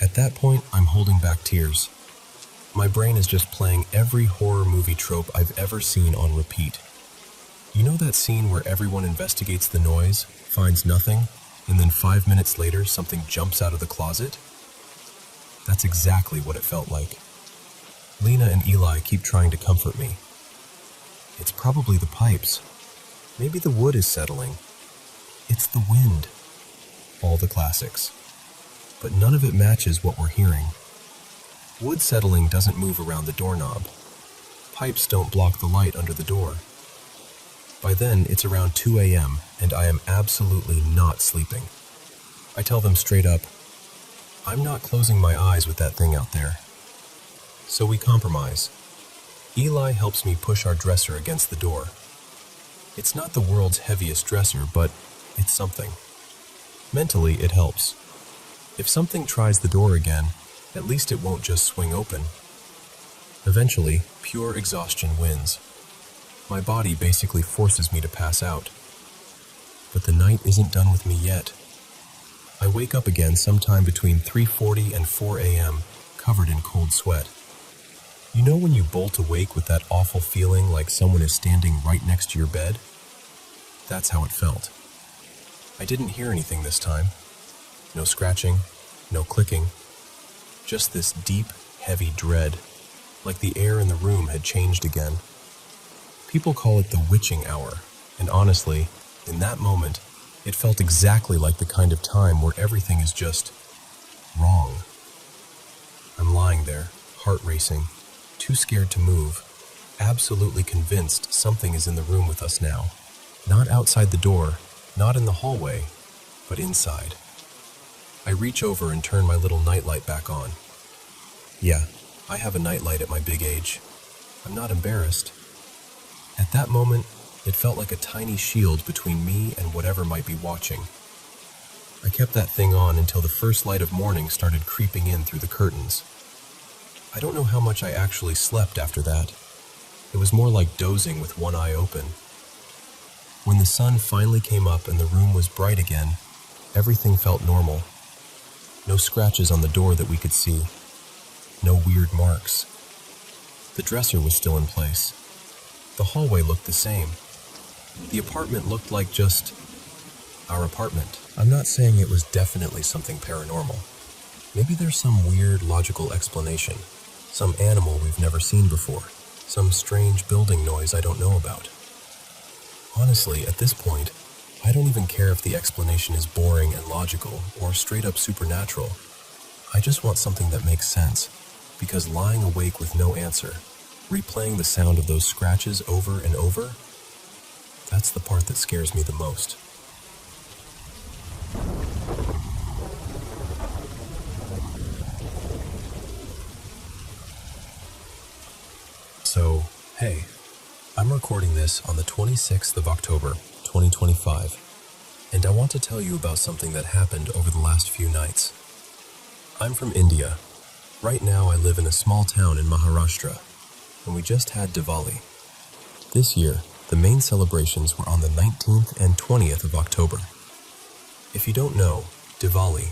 At that point, I'm holding back tears. My brain is just playing every horror movie trope I've ever seen on repeat. You know that scene where everyone investigates the noise, finds nothing, and then 5 minutes later something jumps out of the closet? That's exactly what it felt like. Lena and Eli keep trying to comfort me. It's probably the pipes. Maybe the wood is settling. It's the wind. All the classics. But none of it matches what we're hearing. Wood settling doesn't move around the doorknob. Pipes don't block the light under the door. By then, it's around 2 a.m., and I am absolutely not sleeping. I tell them straight up, I'm not closing my eyes with that thing out there. So we compromise. Eli helps me push our dresser against the door. It's not the world's heaviest dresser, but it's something. Mentally, it helps. If something tries the door again, at least it won't just swing open. Eventually, pure exhaustion wins. My body basically forces me to pass out. But the night isn't done with me yet. I wake up again sometime between 3:40 and 4 a.m., covered in cold sweat. You know when you bolt awake with that awful feeling like someone is standing right next to your bed? That's how it felt. I didn't hear anything this time. No scratching, no clicking. Just this deep, heavy dread, like the air in the room had changed again. People call it the witching hour, and honestly, in that moment, it felt exactly like the kind of time where everything is just wrong. I'm lying there, heart racing, too scared to move, absolutely convinced something is in the room with us now. Not outside the door, not in the hallway, but inside. I reach over and turn my little nightlight back on. Yeah, I have a nightlight at my big age. I'm not embarrassed. At that moment, it felt like a tiny shield between me and whatever might be watching. I kept that thing on until the first light of morning started creeping in through the curtains. I don't know how much I actually slept after that. It was more like dozing with one eye open. When the sun finally came up and the room was bright again, everything felt normal. No scratches on the door that we could see. No weird marks. The dresser was still in place. The hallway looked the same. The apartment looked like just our apartment. I'm not saying it was definitely something paranormal. Maybe there's some weird logical explanation. Some animal we've never seen before. Some strange building noise I don't know about. Honestly, at this point, I don't even care if the explanation is boring and logical or straight up supernatural. I just want something that makes sense, because lying awake with no answer, replaying the sound of those scratches over and over, that's the part that scares me the most. So, hey, I'm recording this on the 26th of October, 2025, and I want to tell you about something that happened over the last few nights. I'm from India. Right now I live in a small town in Maharashtra, and we just had Diwali. This year, the main celebrations were on the 19th and 20th of October. If you don't know, Diwali,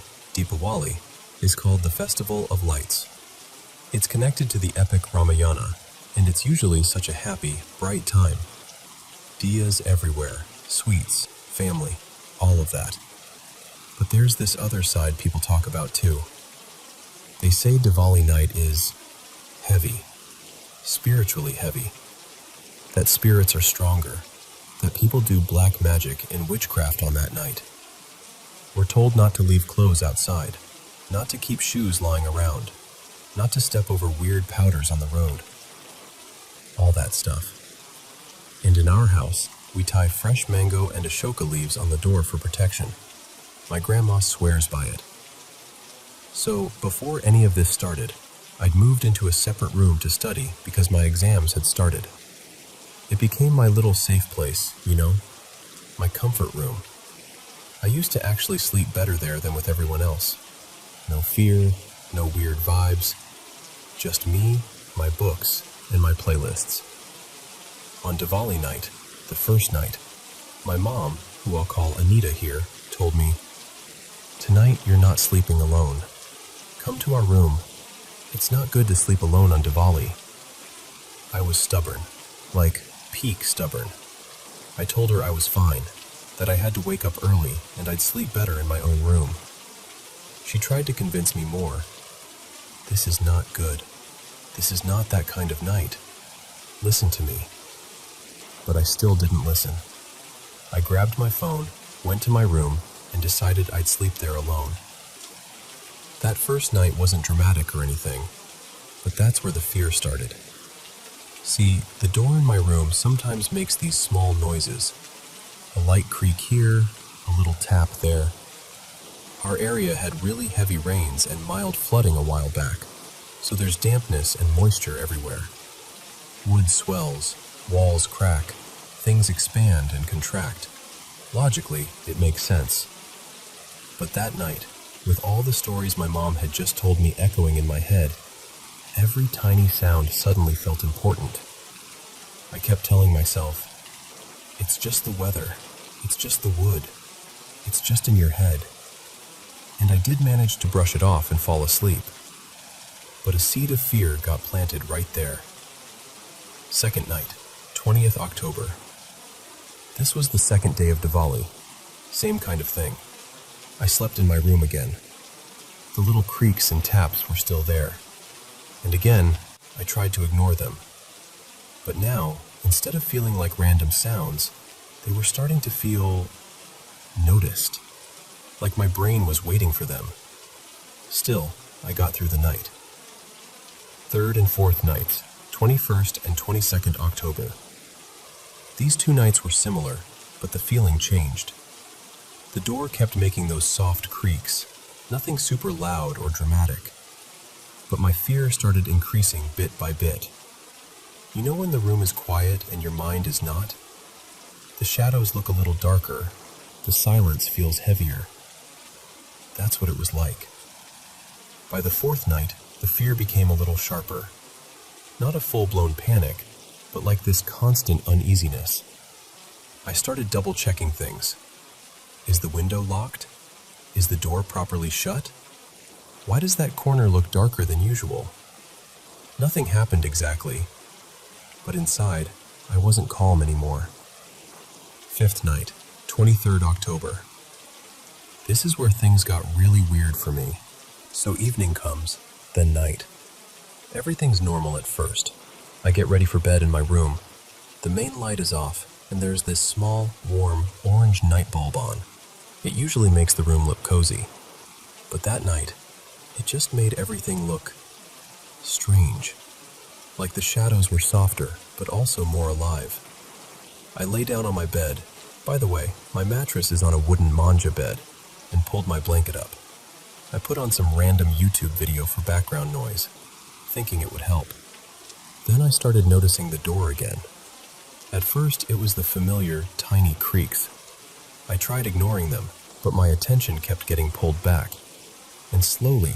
is called the Festival of Lights. It's connected to the epic Ramayana, and it's usually such a happy, bright time. Diyas everywhere, sweets, family, all of that. But there's this other side people talk about too. They say Diwali night is heavy, spiritually heavy. That spirits are stronger, that people do black magic and witchcraft on that night. We're told not to leave clothes outside, not to keep shoes lying around, not to step over weird powders on the road. All that stuff. And in our house, we tie fresh mango and ashoka leaves on the door for protection. My grandma swears by it. So, before any of this started, I'd moved into a separate room to study because my exams had started. It became my little safe place, you know? My comfort room. I used to actually sleep better there than with everyone else. No fear, no weird vibes. Just me, my books, and my playlists. On Diwali night, the first night, my mom, who I'll call Anita here, told me, "Tonight you're not sleeping alone. Come to our room. It's not good to sleep alone on Diwali." I was stubborn, like peak stubborn. I told her I was fine, that I had to wake up early and I'd sleep better in my own room. She tried to convince me more. This is not good. This is not that kind of night. Listen to me. But I still didn't listen. I grabbed my phone, went to my room, and decided I'd sleep there alone. That first night wasn't dramatic or anything, but that's where the fear started. See, the door in my room sometimes makes these small noises. A light creak here, a little tap there. Our area had really heavy rains and mild flooding a while back, so there's dampness and moisture everywhere. Wood swells, walls crack, things expand and contract. Logically, it makes sense. But that night, with all the stories my mom had just told me echoing in my head, every tiny sound suddenly felt important. I kept telling myself, it's just the weather, it's just the wood, it's just in your head. And I did manage to brush it off and fall asleep. But a seed of fear got planted right there. Second night, 20th October. This was the second day of Diwali. Same kind of thing. I slept in my room again. The little creaks and taps were still there. And again, I tried to ignore them. But now, instead of feeling like random sounds, they were starting to feel noticed. Like my brain was waiting for them. Still, I got through the night. Third and fourth nights, 21st and 22nd October. These two nights were similar, but the feeling changed. The door kept making those soft creaks, nothing super loud or dramatic. But my fear started increasing bit by bit. You know when the room is quiet and your mind is not? The shadows look a little darker. The silence feels heavier. That's what it was like. By the fourth night, the fear became a little sharper. Not a full-blown panic, but like this constant uneasiness. I started double-checking things. Is the window locked? Is the door properly shut? Why does that corner look darker than usual? Nothing happened exactly, but inside, I wasn't calm anymore. Fifth night, 23rd October. This is where things got really weird for me. So evening comes, then night. Everything's normal at first. I get ready for bed in my room. The main light is off, and there's this small, warm, orange night bulb on. It usually makes the room look cozy. But that night, it just made everything look strange. Like the shadows were softer, but also more alive. I lay down on my bed. By the way, my mattress is on a wooden manja bed, and pulled my blanket up. I put on some random YouTube video for background noise, thinking it would help. Then I started noticing the door again. At first, it was the familiar, tiny creaks. I tried ignoring them, but my attention kept getting pulled back. And slowly,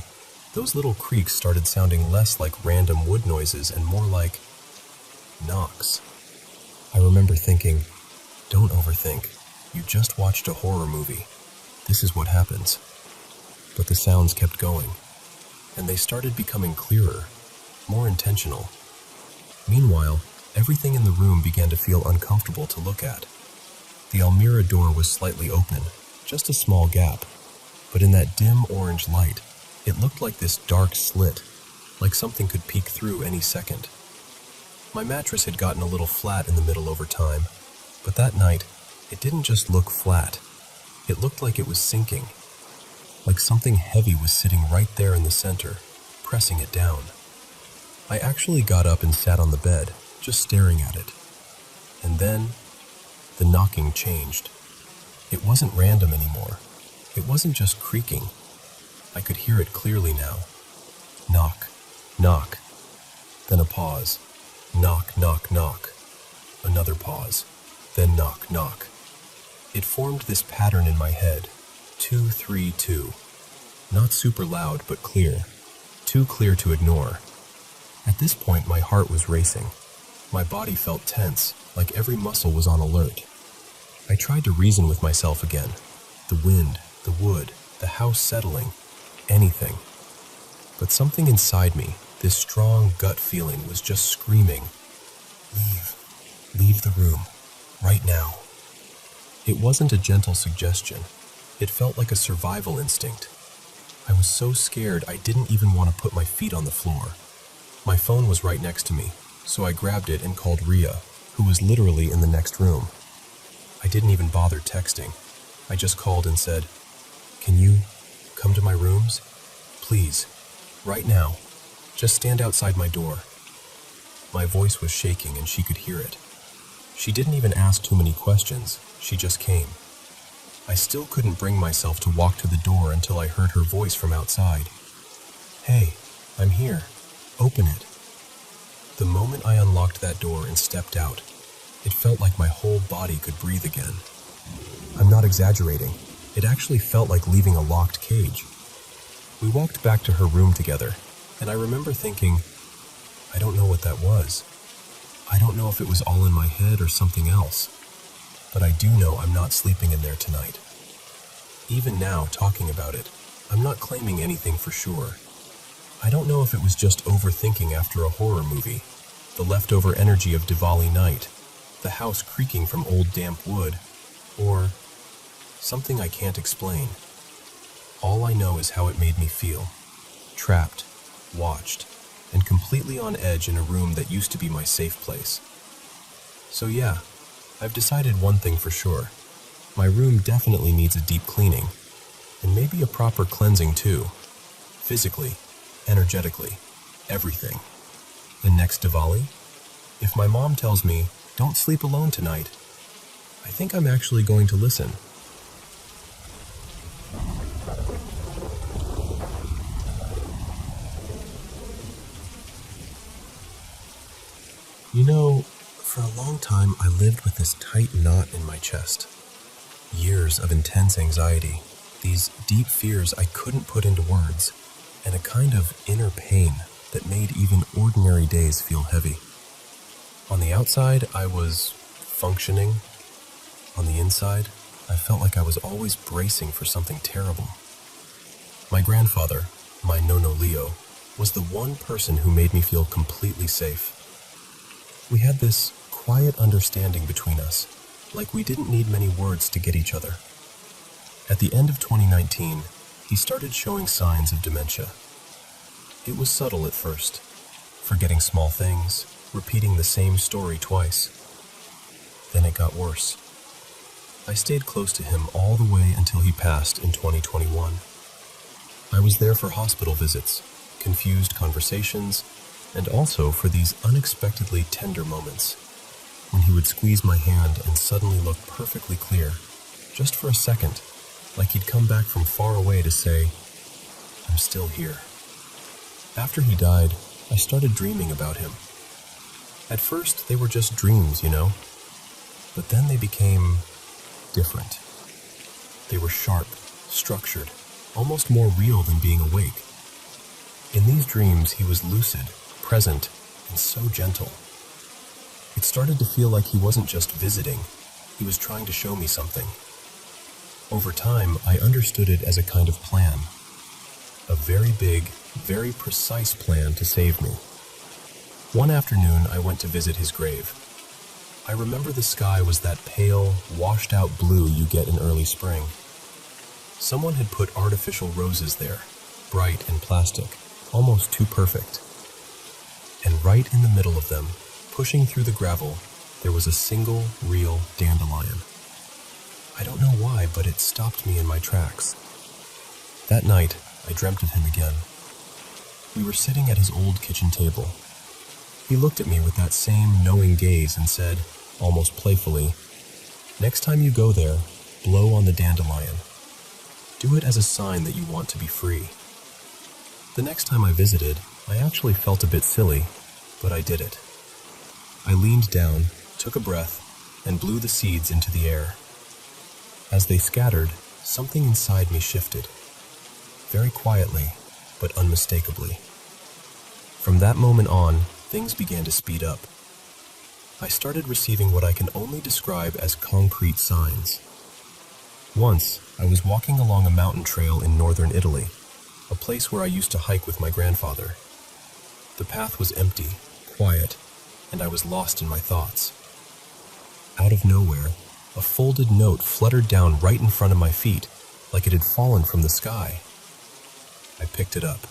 those little creaks started sounding less like random wood noises and more like knocks. I remember thinking, don't overthink. You just watched a horror movie. This is what happens. But the sounds kept going, and they started becoming clearer, more intentional. Meanwhile, everything in the room began to feel uncomfortable to look at. The Almira door was slightly open, just a small gap, but in that dim orange light, it looked like this dark slit, like something could peek through any second. My mattress had gotten a little flat in the middle over time, but that night, it didn't just look flat. It looked like it was sinking, like something heavy was sitting right there in the center, pressing it down. I actually got up and sat on the bed, just staring at it. And then, the knocking changed. It wasn't random anymore. It wasn't just creaking. I could hear it clearly now. Knock, knock. Then a pause. Knock, knock, knock. Another pause. Then knock, knock. It formed this pattern in my head. 2, 3, 2. Not super loud, but clear. Too clear to ignore. At this point, my heart was racing. My body felt tense, like every muscle was on alert. I tried to reason with myself again. The wind, the wood, the house settling, anything. But something inside me, this strong gut feeling, was just screaming, leave. Leave the room. Right now. It wasn't a gentle suggestion. It felt like a survival instinct. I was so scared I didn't even want to put my feet on the floor. My phone was right next to me, so I grabbed it and called Ria, who was literally in the next room. I didn't even bother texting. I just called and said, "Can you come to my rooms? Please, right now. Just stand outside my door." My voice was shaking and she could hear it. She didn't even ask too many questions. She just came. I still couldn't bring myself to walk to the door until I heard her voice from outside. "Hey, I'm here. Open it." The moment I unlocked that door and stepped out, it felt like my whole body could breathe again. I'm not exaggerating. It actually felt like leaving a locked cage. We walked back to her room together, and I remember thinking, I don't know what that was. I don't know if it was all in my head or something else, but I do know I'm not sleeping in there tonight. Even now, talking about it, I'm not claiming anything for sure. I don't know if it was just overthinking after a horror movie, the leftover energy of Diwali night, the house creaking from old damp wood, or something I can't explain. All I know is how it made me feel. Trapped, watched, and completely on edge in a room that used to be my safe place. So yeah, I've decided one thing for sure. My room definitely needs a deep cleaning, and maybe a proper cleansing too. Physically, energetically, everything. And next Diwali, if my mom tells me, "Don't sleep alone tonight," I think I'm actually going to listen. time, I lived with this tight knot in my chest. Years of intense anxiety, these deep fears I couldn't put into words, and a kind of inner pain that made even ordinary days feel heavy. On the outside, I was functioning. On the inside, I felt like I was always bracing for something terrible. My grandfather, my Nono Leo, was the one person who made me feel completely safe. We had this quiet understanding between us, like we didn't need many words to get each other. At the end of 2019, he started showing signs of dementia. It was subtle at first, forgetting small things, repeating the same story twice. Then it got worse. I stayed close to him all the way until he passed in 2021. I was there for hospital visits, confused conversations, and also for these unexpectedly tender moments, when he would squeeze my hand and suddenly look perfectly clear, just for a second, like he'd come back from far away to say, "I'm still here." After he died, I started dreaming about him. At first, they were just dreams, but then they became different. They were sharp, structured, almost more real than being awake. In these dreams, he was lucid, present, and so gentle. It started to feel like he wasn't just visiting, he was trying to show me something. Over time, I understood it as a kind of plan. A very big, very precise plan to save me. One afternoon, I went to visit his grave. I remember the sky was that pale, washed-out blue you get in early spring. Someone had put artificial roses there, bright and plastic, almost too perfect. And right in the middle of them, pushing through the gravel, there was a single, real dandelion. I don't know why, but it stopped me in my tracks. That night, I dreamt of him again. We were sitting at his old kitchen table. He looked at me with that same knowing gaze and said, almost playfully, "Next time you go there, blow on the dandelion. Do it as a sign that you want to be free." The next time I visited, I actually felt a bit silly, but I did it. I leaned down, took a breath, and blew the seeds into the air. As they scattered, something inside me shifted. Very quietly, but unmistakably. From that moment on, things began to speed up. I started receiving what I can only describe as concrete signs. Once, I was walking along a mountain trail in northern Italy, a place where I used to hike with my grandfather. The path was empty, quiet, and I was lost in my thoughts. Out of nowhere, a folded note fluttered down right in front of my feet, like it had fallen from the sky. I picked it up.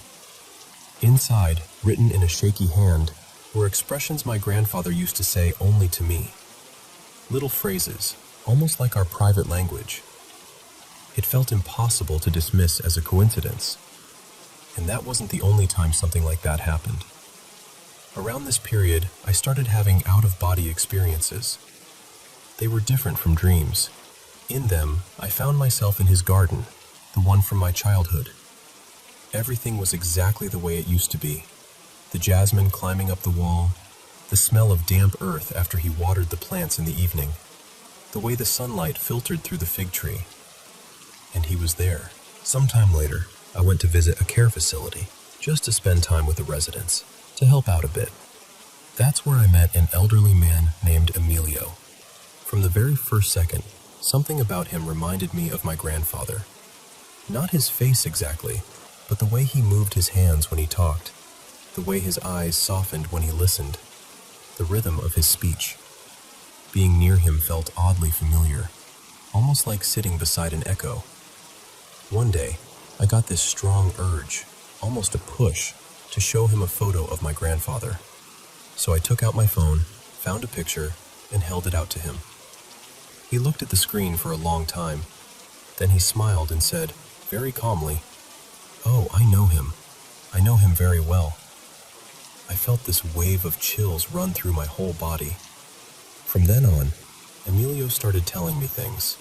Inside, written in a shaky hand, were expressions my grandfather used to say only to me. Little phrases, almost like our private language. It felt impossible to dismiss as a coincidence. And that wasn't the only time something like that happened. Around this period, I started having out-of-body experiences. They were different from dreams. In them, I found myself in his garden, the one from my childhood. Everything was exactly the way it used to be. The jasmine climbing up the wall, the smell of damp earth after he watered the plants in the evening, the way the sunlight filtered through the fig tree. And he was there. Sometime later, I went to visit a care facility, just to spend time with the residents, to help out a bit. That's where I met an elderly man named Emilio. From the very first second, something about him reminded me of my grandfather. Not his face exactly, but the way he moved his hands when he talked, the way his eyes softened when he listened, the rhythm of his speech. Being near him felt oddly familiar, almost like sitting beside an echo. One day, I got this strong urge, almost a push, to show him a photo of my grandfather. So I took out my phone, found a picture, and held it out to him. He looked at the screen for a long time. Then he smiled and said, very calmly, "Oh, I know him. I know him very well." I felt this wave of chills run through my whole body. From then on, Emilio started telling me things.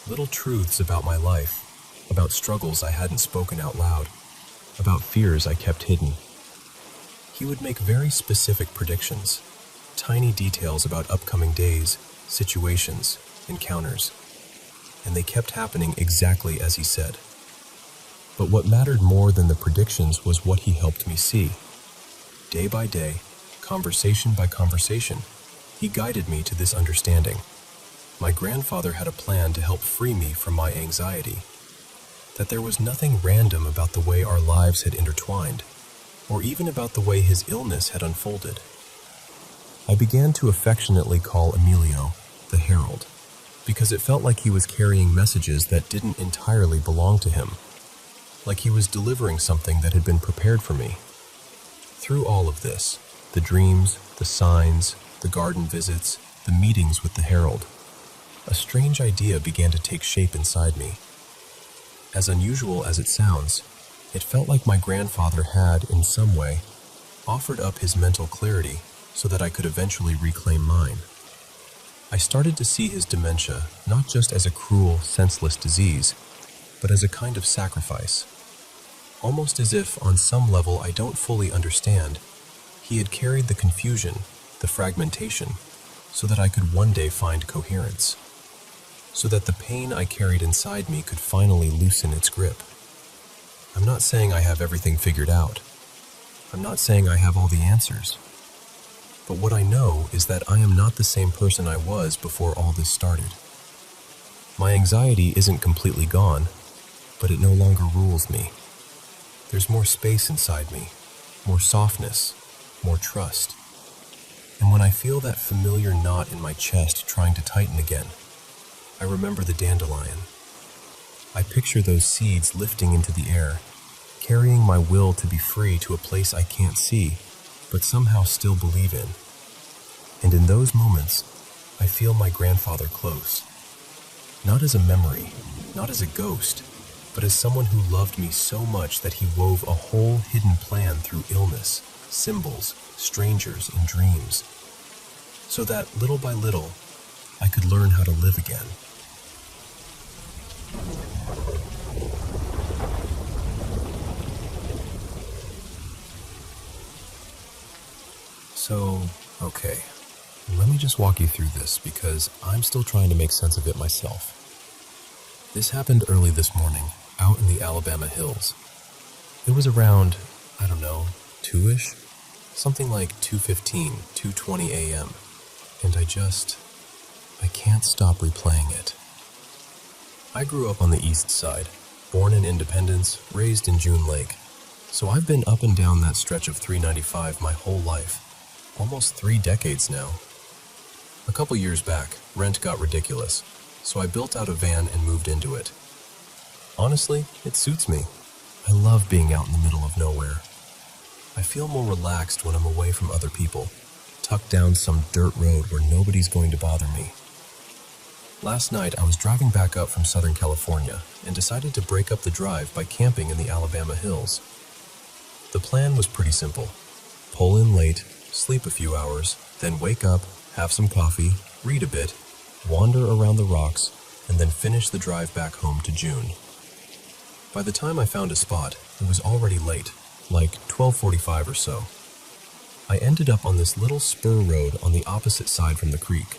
Little truths about my life, about struggles I hadn't spoken out loud, about fears I kept hidden. He would make very specific predictions, tiny details about upcoming days, situations, encounters, and they kept happening exactly as he said. But what mattered more than the predictions was what he helped me see. Day by day, conversation by conversation, he guided me to this understanding. My grandfather had a plan to help free me from my anxiety, that there was nothing random about the way our lives had intertwined, or even about the way his illness had unfolded. I began to affectionately call Emilio the Herald, because it felt like he was carrying messages that didn't entirely belong to him, like he was delivering something that had been prepared for me. Through all of this, the dreams, the signs, the garden visits, the meetings with the Herald, a strange idea began to take shape inside me. As unusual as it sounds, it felt like my grandfather had, in some way, offered up his mental clarity so that I could eventually reclaim mine. I started to see his dementia not just as a cruel, senseless disease, but as a kind of sacrifice. Almost as if, on some level I don't fully understand, he had carried the confusion, the fragmentation, so that I could one day find coherence, so that the pain I carried inside me could finally loosen its grip. I'm not saying I have everything figured out. I'm not saying I have all the answers. But what I know is that I am not the same person I was before all this started. My anxiety isn't completely gone, but it no longer rules me. There's more space inside me, more softness, more trust. And when I feel that familiar knot in my chest trying to tighten again, I remember the dandelion. I picture those seeds lifting into the air, carrying my will to be free to a place I can't see, but somehow still believe in. And in those moments, I feel my grandfather close. Not as a memory, not as a ghost, but as someone who loved me so much that he wove a whole hidden plan through illness, symbols, strangers, and dreams, so that, little by little, I could learn how to live again. So, okay, let me just walk you through this because I'm still trying to make sense of it myself. This happened early this morning, out in the Alabama hills. It was around, 2-ish? Something like 2:15, 2:20 a.m. And I can't stop replaying it. I grew up on the east side, born in Independence, raised in June Lake. So I've been up and down that stretch of 395 my whole life. Almost 3 decades now. A couple years back, rent got ridiculous, so I built out a van and moved into it. Honestly, it suits me. I love being out in the middle of nowhere. I feel more relaxed when I'm away from other people, tucked down some dirt road where nobody's going to bother me. Last night, I was driving back up from Southern California and decided to break up the drive by camping in the Alabama hills. The plan was pretty simple. Pull in late, sleep a few hours, then wake up, have some coffee, read a bit, wander around the rocks, and then finish the drive back home to June. By the time I found a spot, it was already late, like 12:45 or so. I ended up on this little spur road on the opposite side from the creek.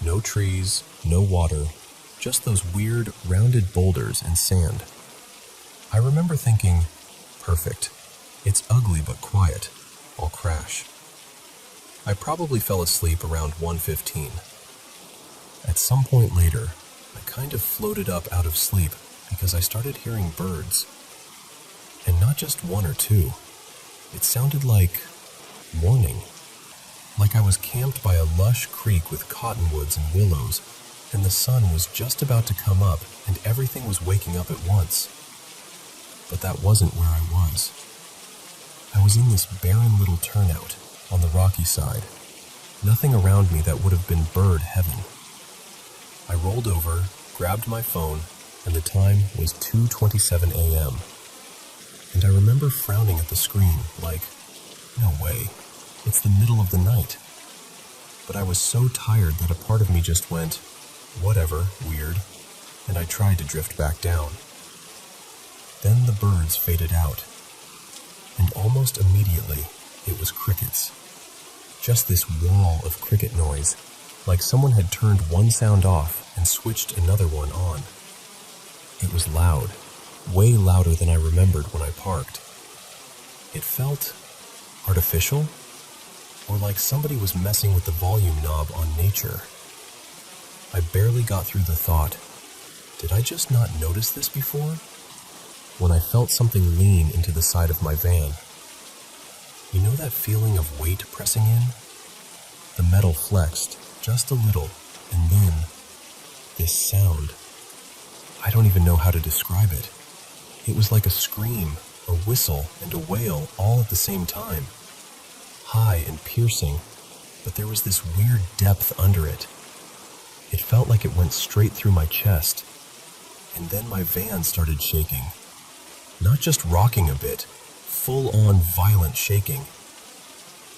No trees, no water, just those weird, rounded boulders and sand. I remember thinking, perfect. It's ugly but quiet. I'll crash. I probably fell asleep around 1:15. At some point later, I kind of floated up out of sleep because I started hearing birds. And not just one or two. It sounded like morning. Like I was camped by a lush creek with cottonwoods and willows, and the sun was just about to come up and everything was waking up at once. But that wasn't where I was. I was in this barren little turnout on the rocky side. Nothing around me that would have been bird heaven. I rolled over, grabbed my phone, and the time was 2:27 a.m. And I remember frowning at the screen like, no way, it's the middle of the night. But I was so tired that a part of me just went, whatever, weird, and I tried to drift back down. Then the birds faded out, and almost immediately it was crickets. Just this wall of cricket noise, like someone had turned one sound off and switched another one on. It was loud, way louder than I remembered when I parked. It felt artificial, or like somebody was messing with the volume knob on nature. I barely got through the thought, did I just not notice this before? When I felt something lean into the side of my van. You know that feeling of weight pressing in? The metal flexed just a little, and then this sound. I don't even know how to describe it. It was like a scream, a whistle, and a wail all at the same time. High and piercing, but there was this weird depth under it. It felt like it went straight through my chest. And then my van started shaking. Not just rocking a bit, full-on violent shaking.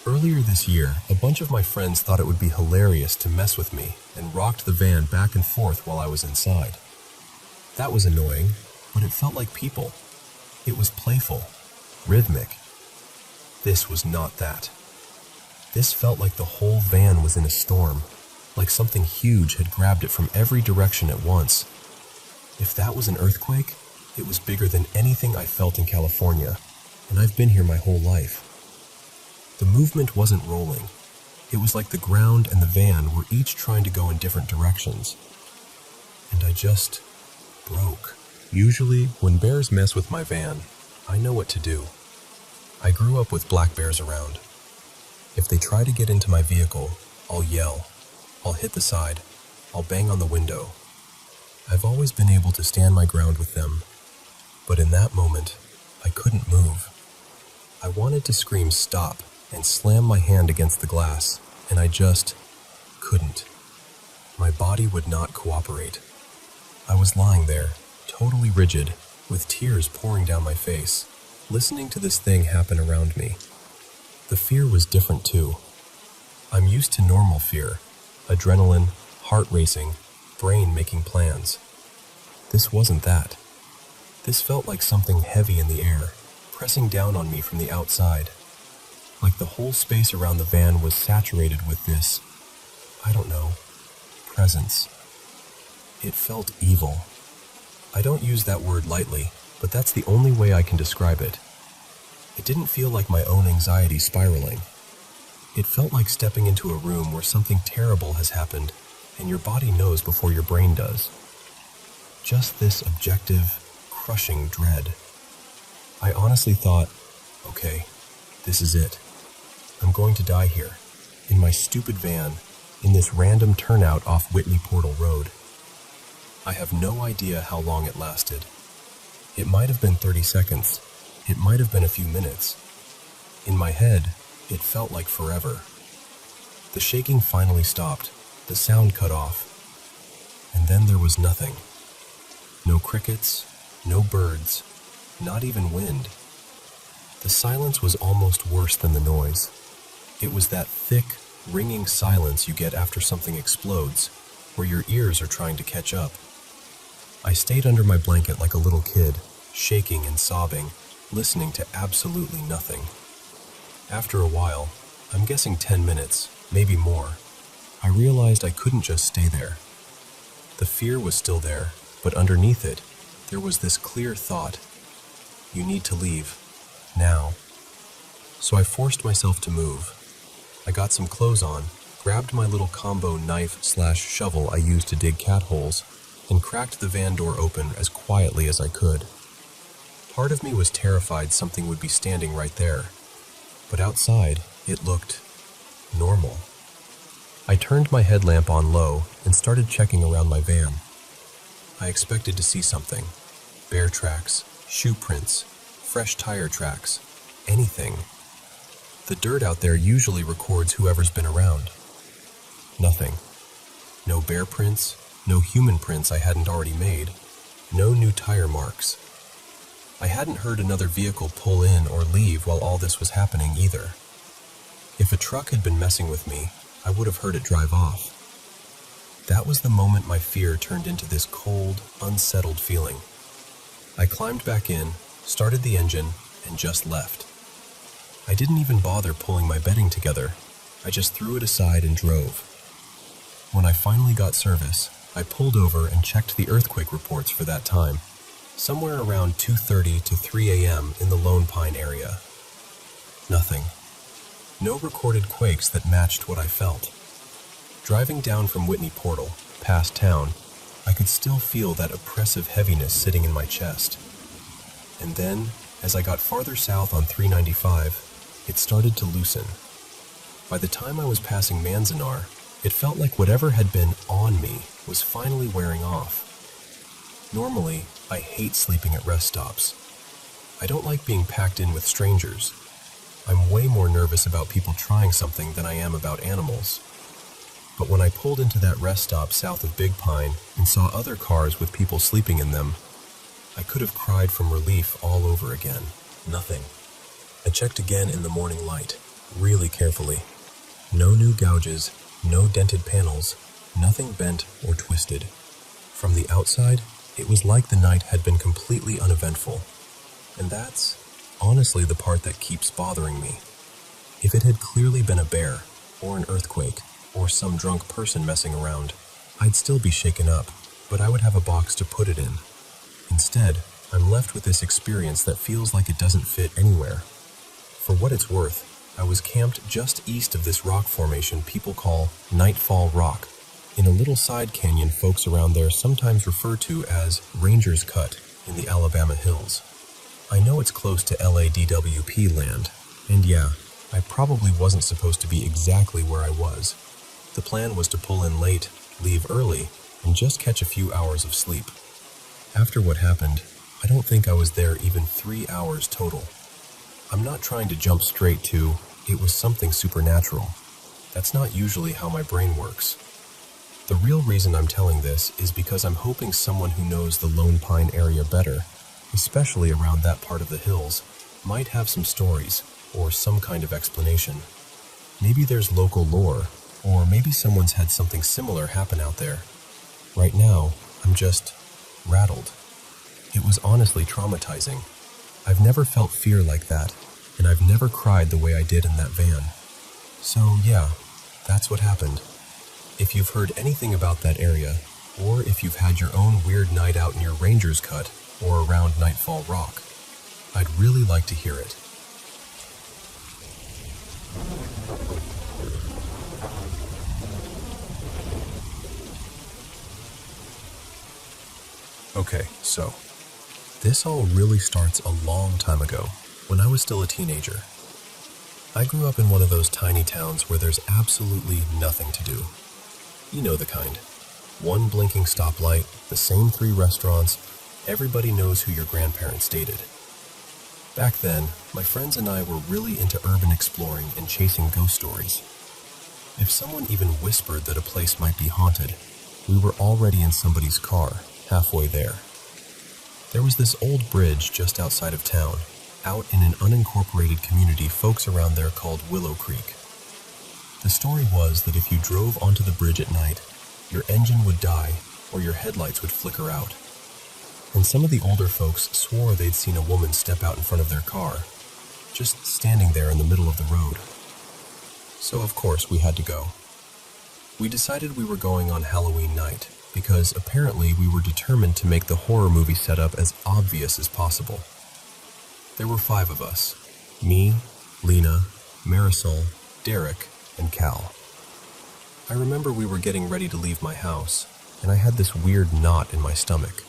Earlier this year, a bunch of my friends thought it would be hilarious to mess with me and rocked the van back and forth while I was inside. That was annoying, but it felt like people. It was playful, rhythmic. This was not that. This felt like the whole van was in a storm, like something huge had grabbed it from every direction at once. If that was an earthquake, it was bigger than anything I felt in California, and I've been here my whole life. The movement wasn't rolling. It was like the ground and the van were each trying to go in different directions. And I just broke. Usually, when bears mess with my van, I know what to do. I grew up with black bears around. If they try to get into my vehicle, I'll yell. I'll hit the side. I'll bang on the window. I've always been able to stand my ground with them. But in that moment, I couldn't move. I wanted to scream stop and slam my hand against the glass, and I just couldn't. My body would not cooperate. I was lying there, totally rigid, with tears pouring down my face, listening to this thing happen around me. The fear was different too. I'm used to normal fear, adrenaline, heart racing, brain making plans. This wasn't that. This felt like something heavy in the air, pressing down on me from the outside. Like the whole space around the van was saturated with this, I don't know, presence. It felt evil. I don't use that word lightly, but that's the only way I can describe it. It didn't feel like my own anxiety spiraling. It felt like stepping into a room where something terrible has happened, and your body knows before your brain does. Just this objective, crushing dread. I honestly thought, okay, this is it. I'm going to die here, in my stupid van, in this random turnout off Whitney Portal Road. I have no idea how long it lasted. It might have been 30 seconds. It might have been a few minutes. In my head, it felt like forever. The shaking finally stopped. The sound cut off. And then there was nothing. No crickets, no birds, not even wind. The silence was almost worse than the noise. It was that thick, ringing silence you get after something explodes, where your ears are trying to catch up. I stayed under my blanket like a little kid, shaking and sobbing, listening to absolutely nothing. After a while, I'm guessing 10 minutes, maybe more, I realized I couldn't just stay there. The fear was still there, but underneath it, there was this clear thought. You need to leave. Now. So I forced myself to move. I got some clothes on, grabbed my little combo knife/shovel I used to dig cat holes, and cracked the van door open as quietly as I could. Part of me was terrified something would be standing right there, but outside, it looked normal. I turned my headlamp on low and started checking around my van. I expected to see something. Bear tracks, shoe prints, fresh tire tracks, anything. The dirt out there usually records whoever's been around. Nothing. No bear prints, no human prints I hadn't already made, no new tire marks. I hadn't heard another vehicle pull in or leave while all this was happening either. If a truck had been messing with me, I would have heard it drive off. That was the moment my fear turned into this cold, unsettled feeling. I climbed back in, started the engine, and just left. I didn't even bother pulling my bedding together. I just threw it aside and drove. When I finally got service, I pulled over and checked the earthquake reports for that time, somewhere around 2:30 to 3 a.m. in the Lone Pine area. Nothing. No recorded quakes that matched what I felt. Driving down from Whitney Portal, past town, I could still feel that oppressive heaviness sitting in my chest. And then, as I got farther south on 395, it started to loosen. By the time I was passing Manzanar, it felt like whatever had been on me was finally wearing off. Normally, I hate sleeping at rest stops. I don't like being packed in with strangers. I'm way more nervous about people trying something than I am about animals. But when I pulled into that rest stop south of Big Pine and saw other cars with people sleeping in them, I could have cried from relief all over again. Nothing. I checked again in the morning light, really carefully. No new gouges, no dented panels, nothing bent or twisted. From the outside, it was like the night had been completely uneventful. And that's honestly the part that keeps bothering me. If it had clearly been a bear, or an earthquake, or some drunk person messing around, I'd still be shaken up, but I would have a box to put it in. Instead, I'm left with this experience that feels like it doesn't fit anywhere. For what it's worth, I was camped just east of this rock formation people call Nightfall Rock, in a little side canyon folks around there sometimes refer to as Ranger's Cut in the Alabama hills. I know it's close to LADWP land, and yeah, I probably wasn't supposed to be exactly where I was. The plan was to pull in late, leave early, and just catch a few hours of sleep. After what happened, I don't think I was there even 3 hours total. I'm not trying to jump straight to, it was something supernatural. That's not usually how my brain works. The real reason I'm telling this is because I'm hoping someone who knows the Lone Pine area better, especially around that part of the hills, might have some stories or some kind of explanation. Maybe there's local lore, or maybe someone's had something similar happen out there. Right now, I'm just rattled. It was honestly traumatizing. I've never felt fear like that, and I've never cried the way I did in that van. So yeah, that's what happened. If you've heard anything about that area, or if you've had your own weird night out near Ranger's Cut or around Nightfall Rock, I'd really like to hear it. Okay, so this all really starts a long time ago, when I was still a teenager. I grew up in one of those tiny towns where there's absolutely nothing to do. You know the kind. One blinking stoplight, the same 3 restaurants, everybody knows who your grandparents dated. Back then, my friends and I were really into urban exploring and chasing ghost stories. If someone even whispered that a place might be haunted, we were already in somebody's car, halfway there. There was this old bridge just outside of town, out in an unincorporated community folks around there called Willow Creek. The story was that if you drove onto the bridge at night, your engine would die or your headlights would flicker out. And some of the older folks swore they'd seen a woman step out in front of their car, just standing there in the middle of the road. So of course we had to go. We decided we were going on Halloween night, because apparently we were determined to make the horror movie setup as obvious as possible. There were 5 of us. Me, Lena, Marisol, Derek, and Cal. I remember we were getting ready to leave my house, and I had this weird knot in my stomach.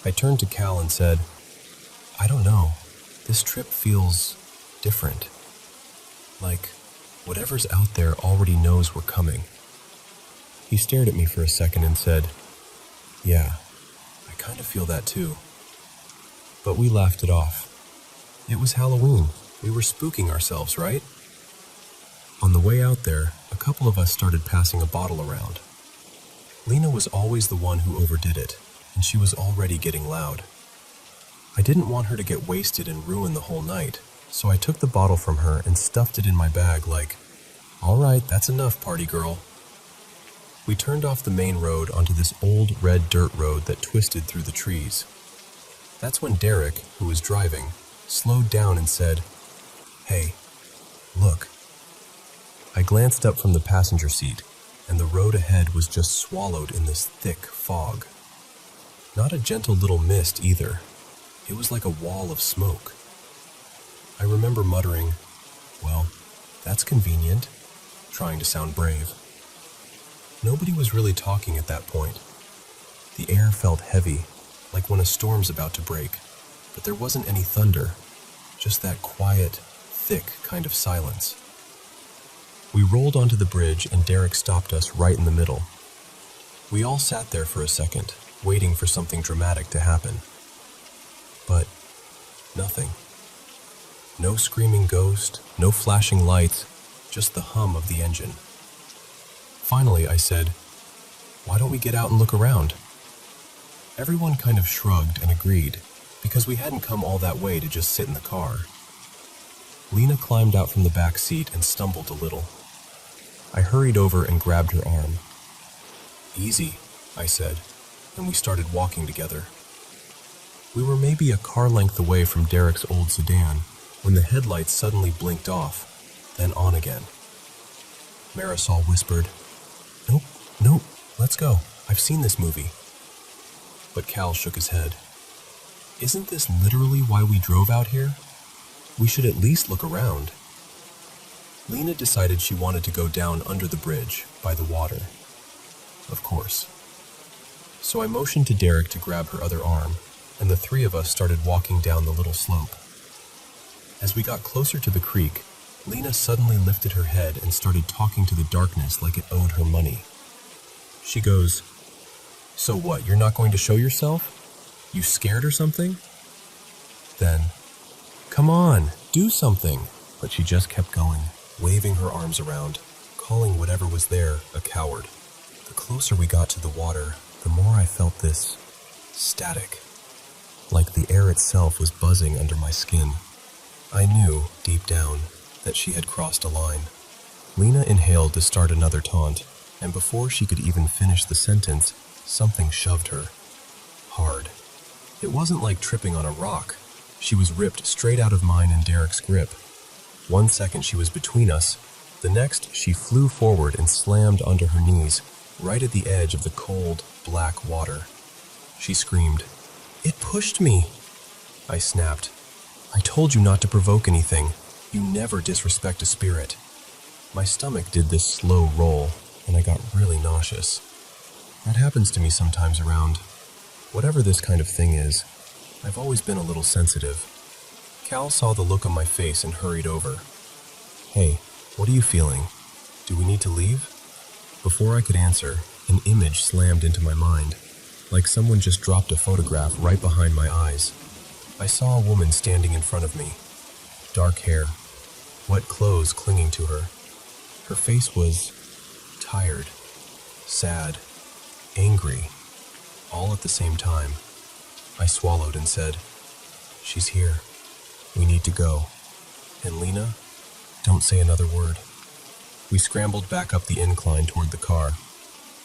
I turned to Cal and said, I don't know, this trip feels different. Like, whatever's out there already knows we're coming. He stared at me for a second and said, yeah, I kind of feel that too. But we laughed it off. It was Halloween. We were spooking ourselves, right? On the way out there, a couple of us started passing a bottle around. Lena was always the one who overdid it, and she was already getting loud. I didn't want her to get wasted and ruin the whole night, so I took the bottle from her and stuffed it in my bag like, all right, that's enough, party girl. We turned off the main road onto this old red dirt road that twisted through the trees. That's when Derek, who was driving, slowed down and said, hey, look. I glanced up from the passenger seat, and the road ahead was just swallowed in this thick fog. Not a gentle little mist either. It was like a wall of smoke. I remember muttering, "Well, that's convenient," trying to sound brave. Nobody was really talking at that point. The air felt heavy, like when a storm's about to break, but there wasn't any thunder, just that quiet, thick kind of silence. We rolled onto the bridge and Derek stopped us right in the middle. We all sat there for a second, waiting for something dramatic to happen. But nothing. No screaming ghost, no flashing lights, just the hum of the engine. Finally, I said, "Why don't we get out and look around?" Everyone kind of shrugged and agreed, because we hadn't come all that way to just sit in the car. Lena climbed out from the back seat and stumbled a little. I hurried over and grabbed her arm. "Easy," I said, and we started walking together. We were maybe a car length away from Derek's old sedan when the headlights suddenly blinked off, then on again. Marisol whispered, Nope, let's go. I've seen this movie." But Cal shook his head. "Isn't this literally why we drove out here? We should at least look around." Lena decided she wanted to go down under the bridge, by the water. Of course. So I motioned to Derek to grab her other arm, and the three of us started walking down the little slope. As we got closer to the creek, Lena suddenly lifted her head and started talking to the darkness like it owed her money. She goes, "So what, you're not going to show yourself? You scared or something?" Then, "Come on, do something." But she just kept going, waving her arms around, calling whatever was there a coward. The closer we got to the water, the more I felt this static, like the air itself was buzzing under my skin. I knew, deep down, that she had crossed a line. Lena inhaled to start another taunt, and before she could even finish the sentence, something shoved her. Hard. It wasn't like tripping on a rock. She was ripped straight out of mine and Derek's grip. 1 second she was between us, the next she flew forward and slammed onto her knees, right at the edge of the cold, black water. She screamed, "It pushed me!" I snapped, "I told you not to provoke anything. You never disrespect a spirit." My stomach did this slow roll, and I got really nauseous. That happens to me sometimes around whatever this kind of thing is. I've always been a little sensitive. Cal saw the look on my face and hurried over. "Hey, what are you feeling? Do we need to leave?" Before I could answer, an image slammed into my mind, like someone just dropped a photograph right behind my eyes. I saw a woman standing in front of me. Dark hair, wet clothes clinging to her. Her face was tired, sad, angry, all at the same time. I swallowed and said, "She's here. We need to go. And Lena, don't say another word." We scrambled back up the incline toward the car.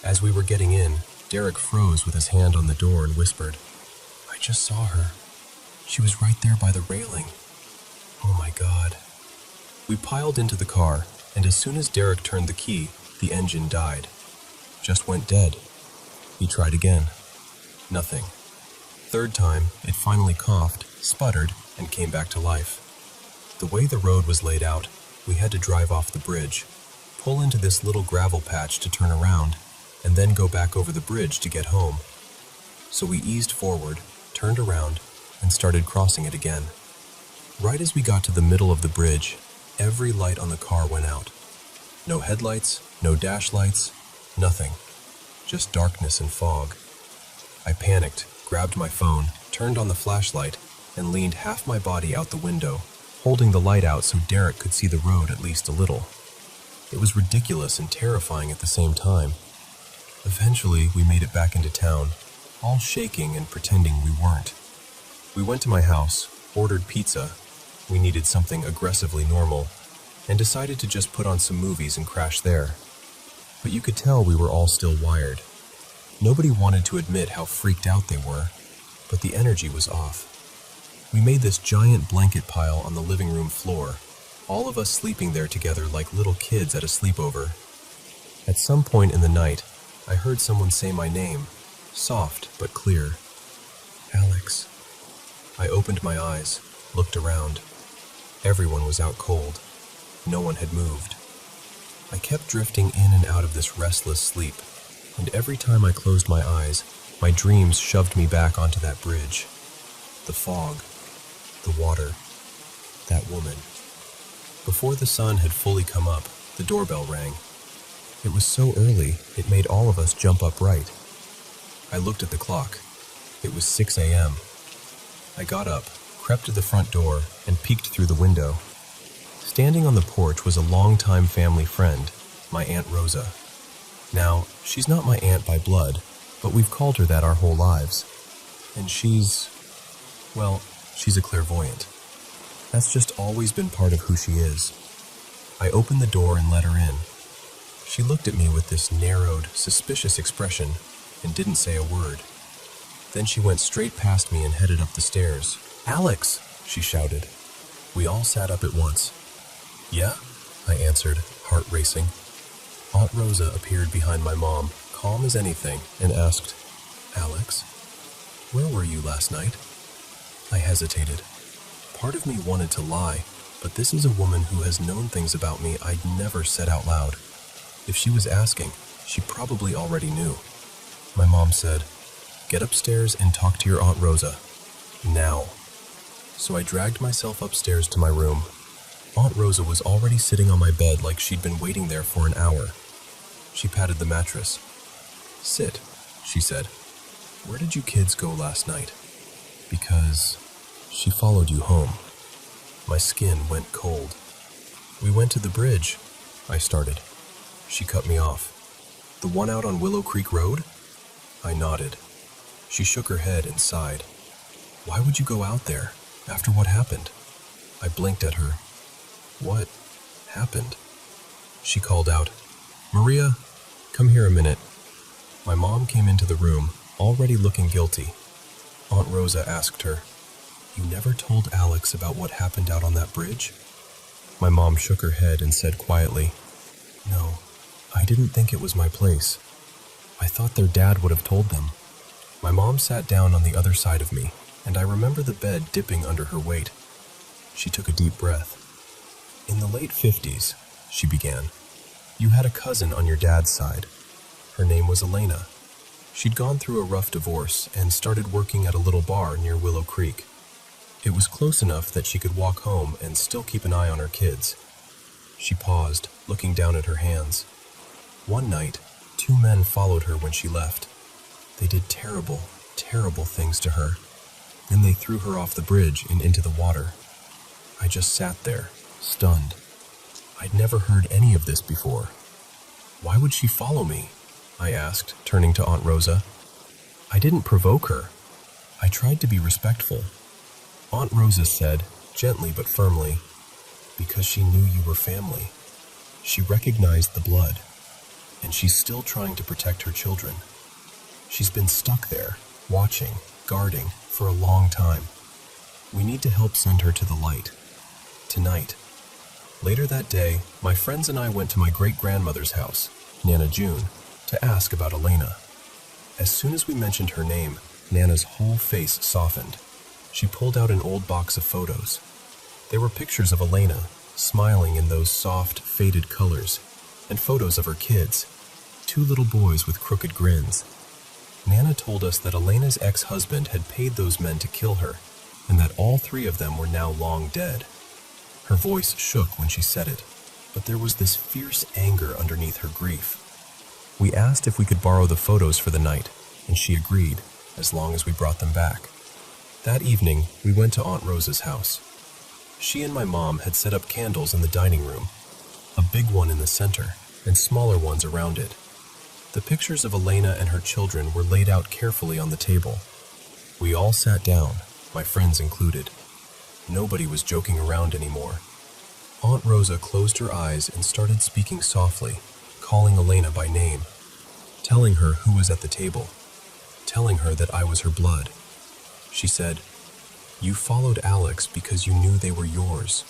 As we were getting in, Derek froze with his hand on the door and whispered, "I just saw her. She was right there by the railing. Oh my God." We piled into the car, and as soon as Derek turned the key, the engine died. Just went dead. He tried again. Nothing. Third time, it finally coughed, sputtered, and came back to life. The way the road was laid out, we had to drive off the bridge, pull into this little gravel patch to turn around, and then go back over the bridge to get home. So we eased forward, turned around, and started crossing it again. Right as we got to the middle of the bridge, every light on the car went out. No headlights, no dash lights, nothing. Just darkness and fog. I panicked, grabbed my phone, turned on the flashlight, and leaned half my body out the window, holding the light out so Derek could see the road at least a little. It was ridiculous and terrifying at the same time. Eventually, we made it back into town, all shaking and pretending we weren't. We went to my house, ordered pizza. We needed something aggressively normal, and decided to just put on some movies and crash there. But you could tell we were all still wired. Nobody wanted to admit how freaked out they were, but the energy was off. We made this giant blanket pile on the living room floor, all of us sleeping there together like little kids at a sleepover. At some point in the night, I heard someone say my name, soft but clear. Alex. I opened my eyes, looked around. Everyone was out cold. No one had moved. I kept drifting in and out of this restless sleep, and every time I closed my eyes, my dreams shoved me back onto that bridge. The fog, the water, that woman. Before the sun had fully come up, the doorbell rang. It was so early, it made all of us jump upright. I looked at the clock. It was 6 a.m. I got up, crept to the front door, and peeked through the window. Standing on the porch was a longtime family friend, my Aunt Rosa. Now, she's not my aunt by blood, but we've called her that our whole lives. And she's a clairvoyant. That's just always been part of who she is. I opened the door and let her in. She looked at me with this narrowed, suspicious expression and didn't say a word. Then she went straight past me and headed up the stairs. "Alex!" she shouted. We all sat up at once. "Yeah?" I answered, heart racing. Aunt Rosa appeared behind my mom, calm as anything, and asked, "Alex, where were you last night?" I hesitated. Part of me wanted to lie, but this is a woman who has known things about me I'd never said out loud. If she was asking, she probably already knew. My mom said, "Get upstairs and talk to your Aunt Rosa. Now." So I dragged myself upstairs to my room. Aunt Rosa was already sitting on my bed like she'd been waiting there for an hour. She patted the mattress. "Sit," she said. "Where did you kids go last night?" "Because she followed you home." My skin went cold. "We went to the bridge," I started. She cut me off. "The one out on Willow Creek Road?" I nodded. She shook her head and sighed. "Why would you go out there, after what happened?" I blinked at her. "What happened?" She called out, "Maria, come here a minute." My mom came into the room, already looking guilty. Aunt Rosa asked her, "You never told Alex about what happened out on that bridge?" My mom shook her head and said quietly, "No, I didn't think it was my place. I thought their dad would have told them." My mom sat down on the other side of me, and I remember the bed dipping under her weight. She took a deep breath. "In the late 50s, she began, "you had a cousin on your dad's side. Her name was Elena. She'd gone through a rough divorce and started working at a little bar near Willow Creek. It was close enough that she could walk home and still keep an eye on her kids." She paused, looking down at her hands. "One night, 2 men followed her when she left. They did terrible, terrible things to her. Then they threw her off the bridge and into the water. I just sat there, stunned. I'd never heard any of this before. Why would she follow me?" I asked, turning to Aunt Rosa. "I didn't provoke her. I tried to be respectful." Aunt Rosa said, gently but firmly, "Because she knew you were family. She recognized the blood, and she's still trying to protect her children. She's been stuck there, watching, guarding, for a long time. We need to help send her to the light. Tonight." Later that day, my friends and I went to my great-grandmother's house, Nana June, to ask about Elena. As soon as we mentioned her name, Nana's whole face softened. She pulled out an old box of photos. There were pictures of Elena, smiling in those soft, faded colors, and photos of her kids, 2 little boys with crooked grins. Nana told us that Elena's ex-husband had paid those men to kill her, and that all 3 of them were now long dead. Her voice shook when she said it, but there was this fierce anger underneath her grief. We asked if we could borrow the photos for the night, and she agreed, as long as we brought them back. That evening, we went to Aunt Rosa's house. She and my mom had set up candles in the dining room, a big one in the center, and smaller ones around it. The pictures of Elena and her children were laid out carefully on the table. We all sat down, my friends included. Nobody was joking around anymore. Aunt Rosa closed her eyes and started speaking softly, calling Elena by name, telling her who was at the table, telling her that I was her blood. She said, "You followed Alex because you knew they were yours.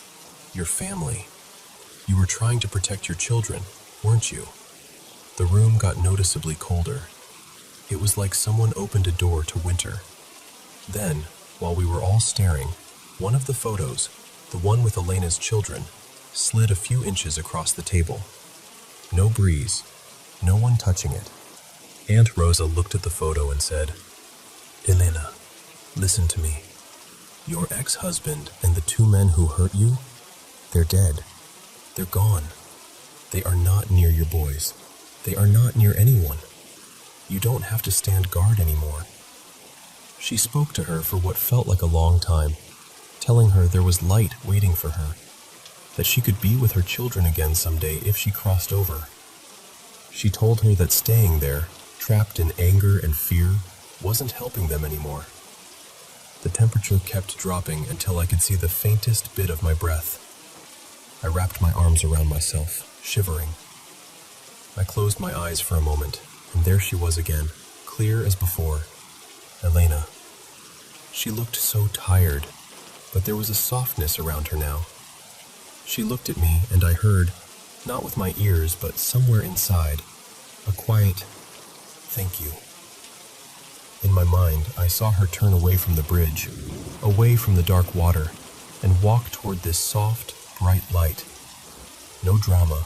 Your family. You were trying to protect your children, weren't you? The room got noticeably colder. It was like someone opened a door to winter. Then, while we were all staring, one of the photos, the one with Elena's children, slid a few inches across the table. No breeze, no one touching it. Aunt Rosa looked at the photo and said, "Elena, listen to me. Your ex-husband and the two men who hurt you, they're dead. They're gone. They are not near your boys. They are not near anyone. You don't have to stand guard anymore." She spoke to her for what felt like a long time, telling her there was light waiting for her, that she could be with her children again someday if she crossed over. She told her that staying there, trapped in anger and fear, wasn't helping them anymore. The temperature kept dropping until I could see the faintest bit of my breath. I wrapped my arms around myself, shivering. I closed my eyes for a moment, and there she was again, clear as before. Elena. She looked so tired, but there was a softness around her now. She looked at me, and I heard, not with my ears, but somewhere inside, a quiet, "Thank you." In my mind, I saw her turn away from the bridge, away from the dark water, and walk toward this soft, bright light. No drama,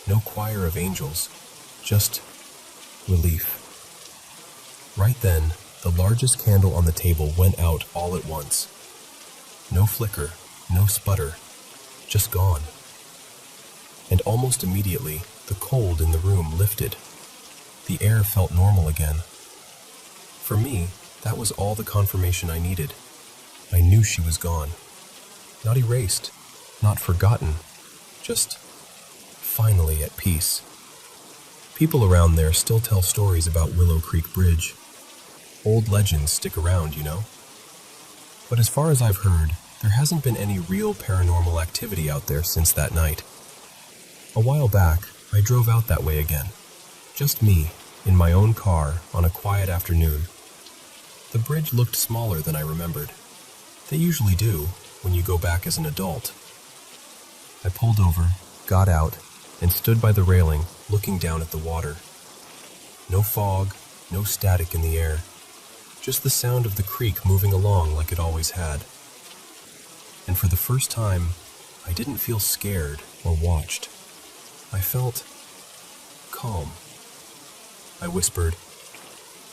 no choir of angels, just relief. Right then, the largest candle on the table went out all at once. No flicker, no sputter, just gone. And almost immediately, the cold in the room lifted. The air felt normal again. For me, that was all the confirmation I needed. I knew she was gone. Not erased, not forgotten, just finally at peace. People around there still tell stories about Willow Creek Bridge. Old legends stick around, you know? But as far as I've heard, there hasn't been any real paranormal activity out there since that night. A while back, I drove out that way again. Just me, in my own car, on a quiet afternoon. The bridge looked smaller than I remembered. They usually do, when you go back as an adult. I pulled over, got out, and stood by the railing, looking down at the water. No fog, no static in the air. Just the sound of the creek moving along like it always had. And for the first time, I didn't feel scared or watched. I felt calm. I whispered,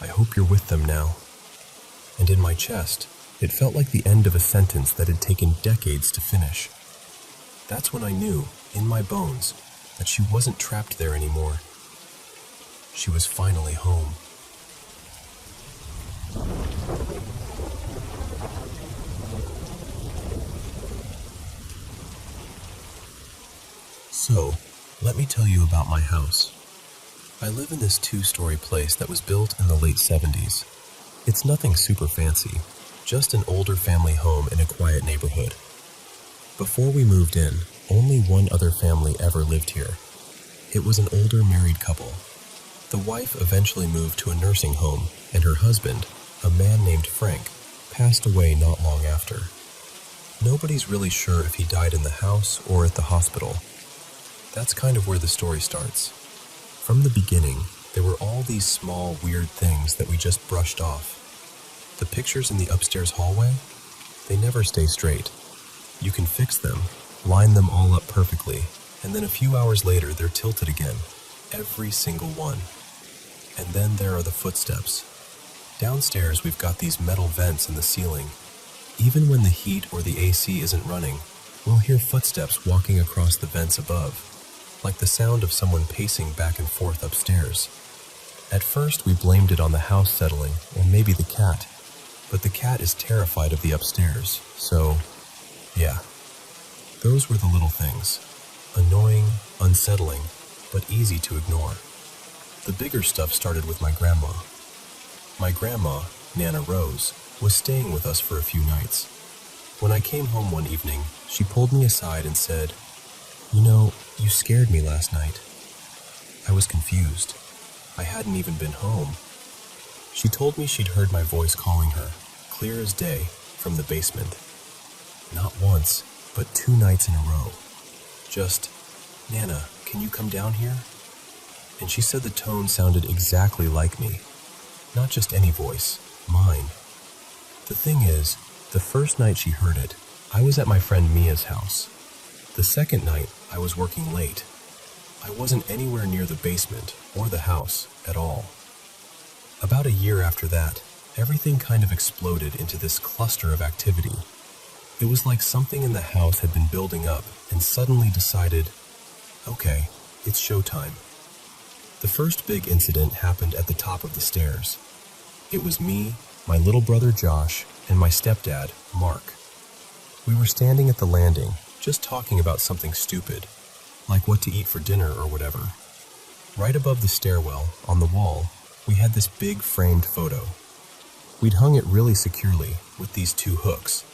"I hope you're with them now." And in my chest, it felt like the end of a sentence that had taken decades to finish. That's when I knew, in my bones, that she wasn't trapped there anymore. She was finally home. So, let me tell you about my house. I live in this 2-story place that was built in the late 70s. It's nothing super fancy, just an older family home in a quiet neighborhood. Before we moved in, only one other family ever lived here. It was an older married couple. The wife eventually moved to a nursing home, and her husband, a man named Frank, passed away not long after. Nobody's really sure if he died in the house or at the hospital. That's kind of where the story starts. From the beginning, there were all these small, weird things that we just brushed off. The pictures in the upstairs hallway, they never stay straight. You can fix them, line them all up perfectly, and then a few hours later they're tilted again, every single one. And then there are the footsteps. Downstairs we've got these metal vents in the ceiling. Even when the heat or the AC isn't running, we'll hear footsteps walking across the vents above, like the sound of someone pacing back and forth upstairs. At first we blamed it on the house settling, or maybe the cat, but the cat is terrified of the upstairs, so yeah. Those were the little things. Annoying, unsettling, but easy to ignore. The bigger stuff started with my grandma. My grandma, Nana Rose, was staying with us for a few nights. When I came home one evening, she pulled me aside and said, "You know, you scared me last night." I was confused. I hadn't even been home. She told me she'd heard my voice calling her, clear as day, from the basement. Not once, but 2 nights in a row. Just, "Nana, can you come down here?" And she said the tone sounded exactly like me. Not just any voice, mine. The thing is, the first night she heard it, I was at my friend Mia's house. The second night, I was working late. I wasn't anywhere near the basement or the house at all. About a year after that, everything kind of exploded into this cluster of activity. It was like something in the house had been building up and suddenly decided, okay, it's showtime. The first big incident happened at the top of the stairs. It was me, my little brother Josh, and my stepdad, Mark. We were standing at the landing, just talking about something stupid, like what to eat for dinner or whatever. Right above the stairwell, on the wall, we had this big framed photo. We'd hung it really securely with these 2 hooks,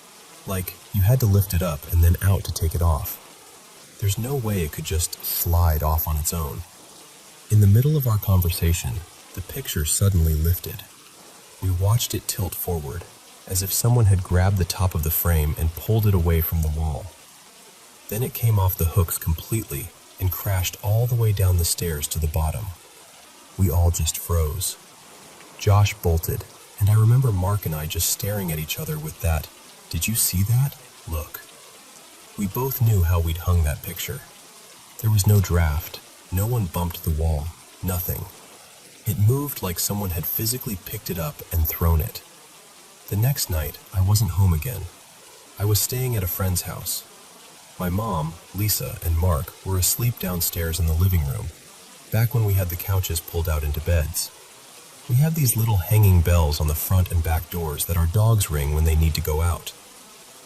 like you had to lift it up and then out to take it off. There's no way it could just slide off on its own. In the middle of our conversation, the picture suddenly lifted. We watched it tilt forward, as if someone had grabbed the top of the frame and pulled it away from the wall. Then it came off the hooks completely and crashed all the way down the stairs to the bottom. We all just froze. Josh bolted, and I remember Mark and I just staring at each other with that, "Did you see that? Look." We both knew how we'd hung that picture. There was no draft, no one bumped the wall, nothing. It moved like someone had physically picked it up and thrown it. The next night, I wasn't home again. I was staying at a friend's house. My mom, Lisa, and Mark were asleep downstairs in the living room, back when we had the couches pulled out into beds. We have these little hanging bells on the front and back doors that our dogs ring when they need to go out.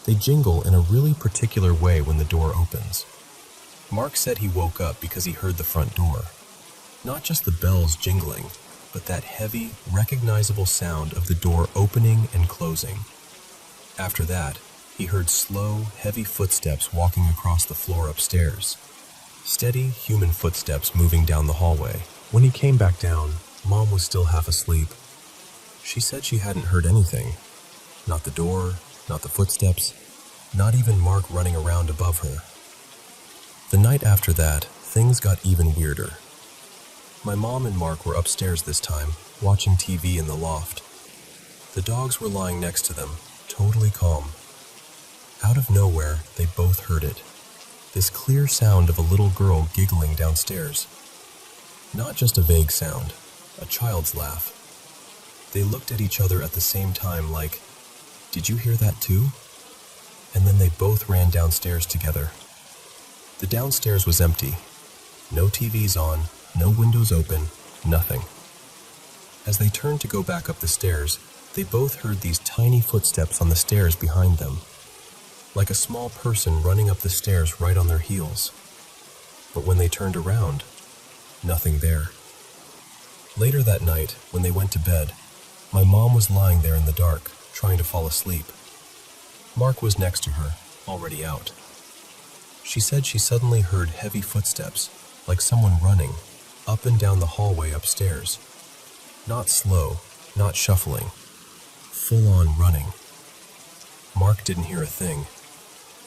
They jingle in a really particular way when the door opens. Mark said he woke up because he heard the front door. Not just the bells jingling, but that heavy, recognizable sound of the door opening and closing. After that, he heard slow, heavy footsteps walking across the floor upstairs. Steady, human footsteps moving down the hallway. When he came back down, Mom was still half asleep. She said she hadn't heard anything. Not the door, not the footsteps, not even Mark running around above her. The night after that, things got even weirder. My mom and Mark were upstairs this time, watching TV in the loft. The dogs were lying next to them, totally calm. Out of nowhere, they both heard it. This clear sound of a little girl giggling downstairs. Not just a vague sound, a child's laugh. They looked at each other at the same time like, "Did you hear that too?" And then they both ran downstairs together. The downstairs was empty. No TVs on, no windows open, nothing. As they turned to go back up the stairs, they both heard these tiny footsteps on the stairs behind them, like a small person running up the stairs right on their heels. But when they turned around, nothing there. Later that night, when they went to bed, my mom was lying there in the dark, trying to fall asleep. Mark was next to her, already out. She said she suddenly heard heavy footsteps, like someone running, up and down the hallway upstairs. Not slow, not shuffling, full-on running. Mark didn't hear a thing.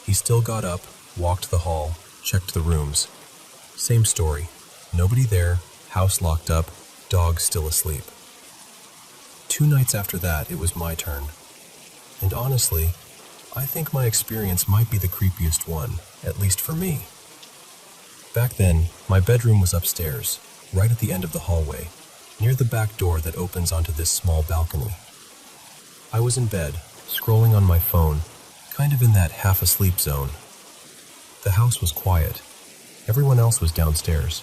He still got up, walked the hall, checked the rooms. Same story. Nobody there, house locked up, dogs still asleep. 2 nights after that, it was my turn. And honestly, I think my experience might be the creepiest one, at least for me. Back then, my bedroom was upstairs, right at the end of the hallway, near the back door that opens onto this small balcony. I was in bed, scrolling on my phone, kind of in that half-asleep zone. The house was quiet. Everyone else was downstairs.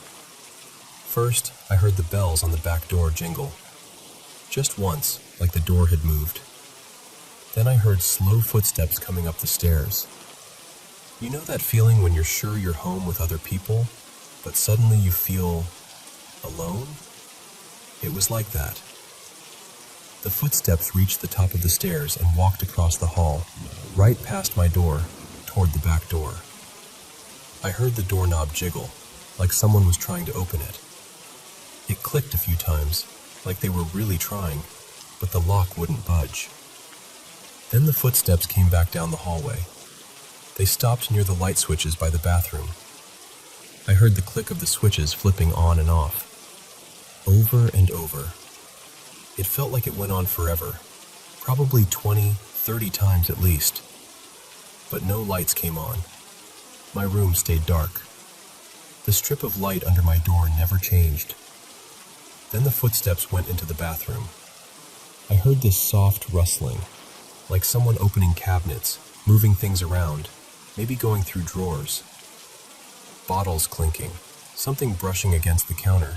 First, I heard the bells on the back door jingle. Just once, like the door had moved. Then I heard slow footsteps coming up the stairs. You know that feeling when you're sure you're home with other people, but suddenly you feel alone? It was like that. The footsteps reached the top of the stairs and walked across the hall, right past my door, toward the back door. I heard the doorknob jiggle, like someone was trying to open it. It clicked a few times, like they were really trying, but the lock wouldn't budge. Then the footsteps came back down the hallway. They stopped near the light switches by the bathroom. I heard the click of the switches flipping on and off, over and over. It felt like it went on forever, probably 20, 30 times at least. But no lights came on. My room stayed dark. The strip of light under my door never changed. Then the footsteps went into the bathroom. I heard this soft rustling, like someone opening cabinets, moving things around, maybe going through drawers. Bottles clinking, something brushing against the counter.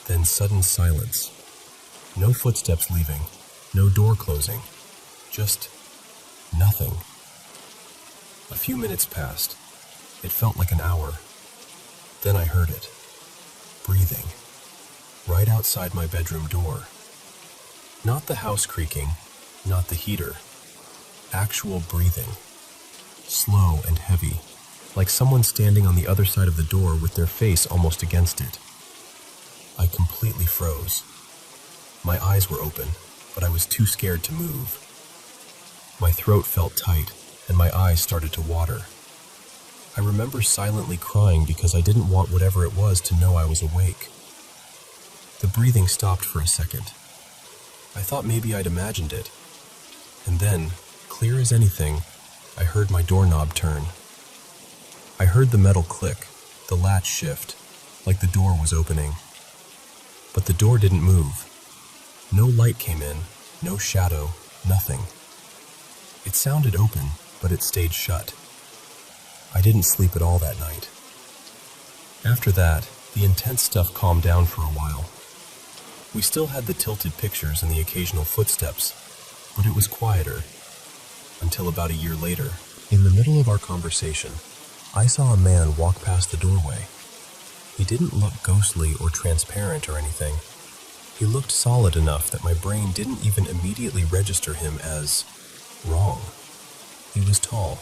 Then sudden silence. No footsteps leaving, no door closing, just nothing. A few minutes passed. It felt like an hour. Then I heard it, breathing, right outside my bedroom door. Not the house creaking, not the heater. Actual breathing, slow and heavy, like someone standing on the other side of the door with their face almost against it. I completely froze. My eyes were open, but I was too scared to move. My throat felt tight, and my eyes started to water. I remember silently crying because I didn't want whatever it was to know I was awake. The breathing stopped for a second. I thought maybe I'd imagined it. And then, clear as anything, I heard my doorknob turn. I heard the metal click, the latch shift, like the door was opening. But the door didn't move. No light came in, no shadow, nothing. It sounded open, but it stayed shut. I didn't sleep at all that night. After that, the intense stuff calmed down for a while. We still had the tilted pictures and the occasional footsteps, but it was quieter. Until about a year later, in the middle of our conversation, I saw a man walk past the doorway. He didn't look ghostly or transparent or anything. He looked solid enough that my brain didn't even immediately register him as wrong. He was tall,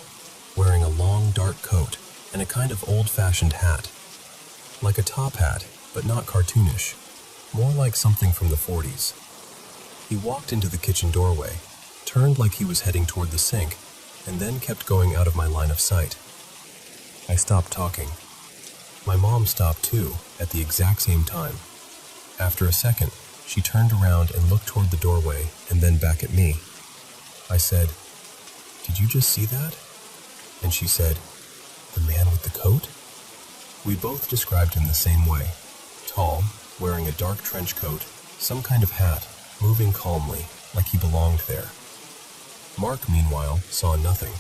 wearing a long dark coat and a kind of old-fashioned hat. Like a top hat, but not cartoonish. More like something from the 40s. He walked into the kitchen doorway, turned like he was heading toward the sink, and then kept going out of my line of sight. I stopped talking. My mom stopped too, at the exact same time. After a second, she turned around and looked toward the doorway and then back at me. I said, "Did you just see that?" And she said, "The man with the coat?" We both described him the same way. Tall, wearing a dark trench coat, some kind of hat, moving calmly, like he belonged there. Mark, meanwhile, saw nothing.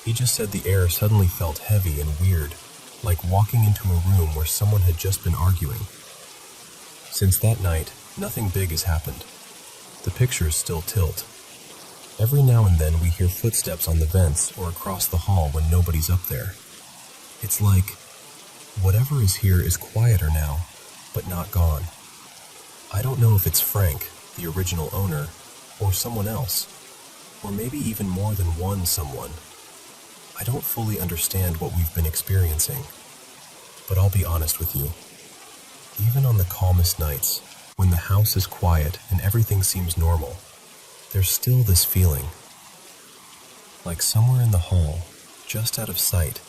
He just said the air suddenly felt heavy and weird, like walking into a room where someone had just been arguing. Since that night, nothing big has happened. The pictures still tilt. Every now and then we hear footsteps on the vents or across the hall when nobody's up there. It's like whatever is here is quieter now, but not gone. I don't know if it's Frank, the original owner, or someone else, or maybe even more than one someone. I don't fully understand what we've been experiencing, but I'll be honest with you. Even on the calmest nights, when the house is quiet and everything seems normal, there's still this feeling. Like somewhere in the hall, just out of sight,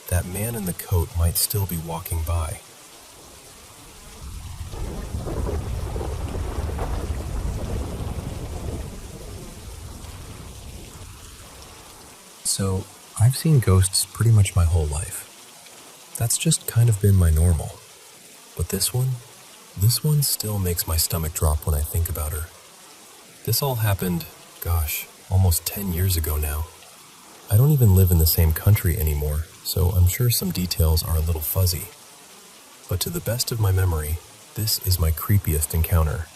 that man in the coat might still be walking by. So, I've seen ghosts pretty much my whole life. That's just kind of been my normal. But this one still makes my stomach drop when I think about her. This all happened, almost 10 years ago now. I don't even live in the same country anymore, so I'm sure some details are a little fuzzy. But to the best of my memory, this is my creepiest encounter.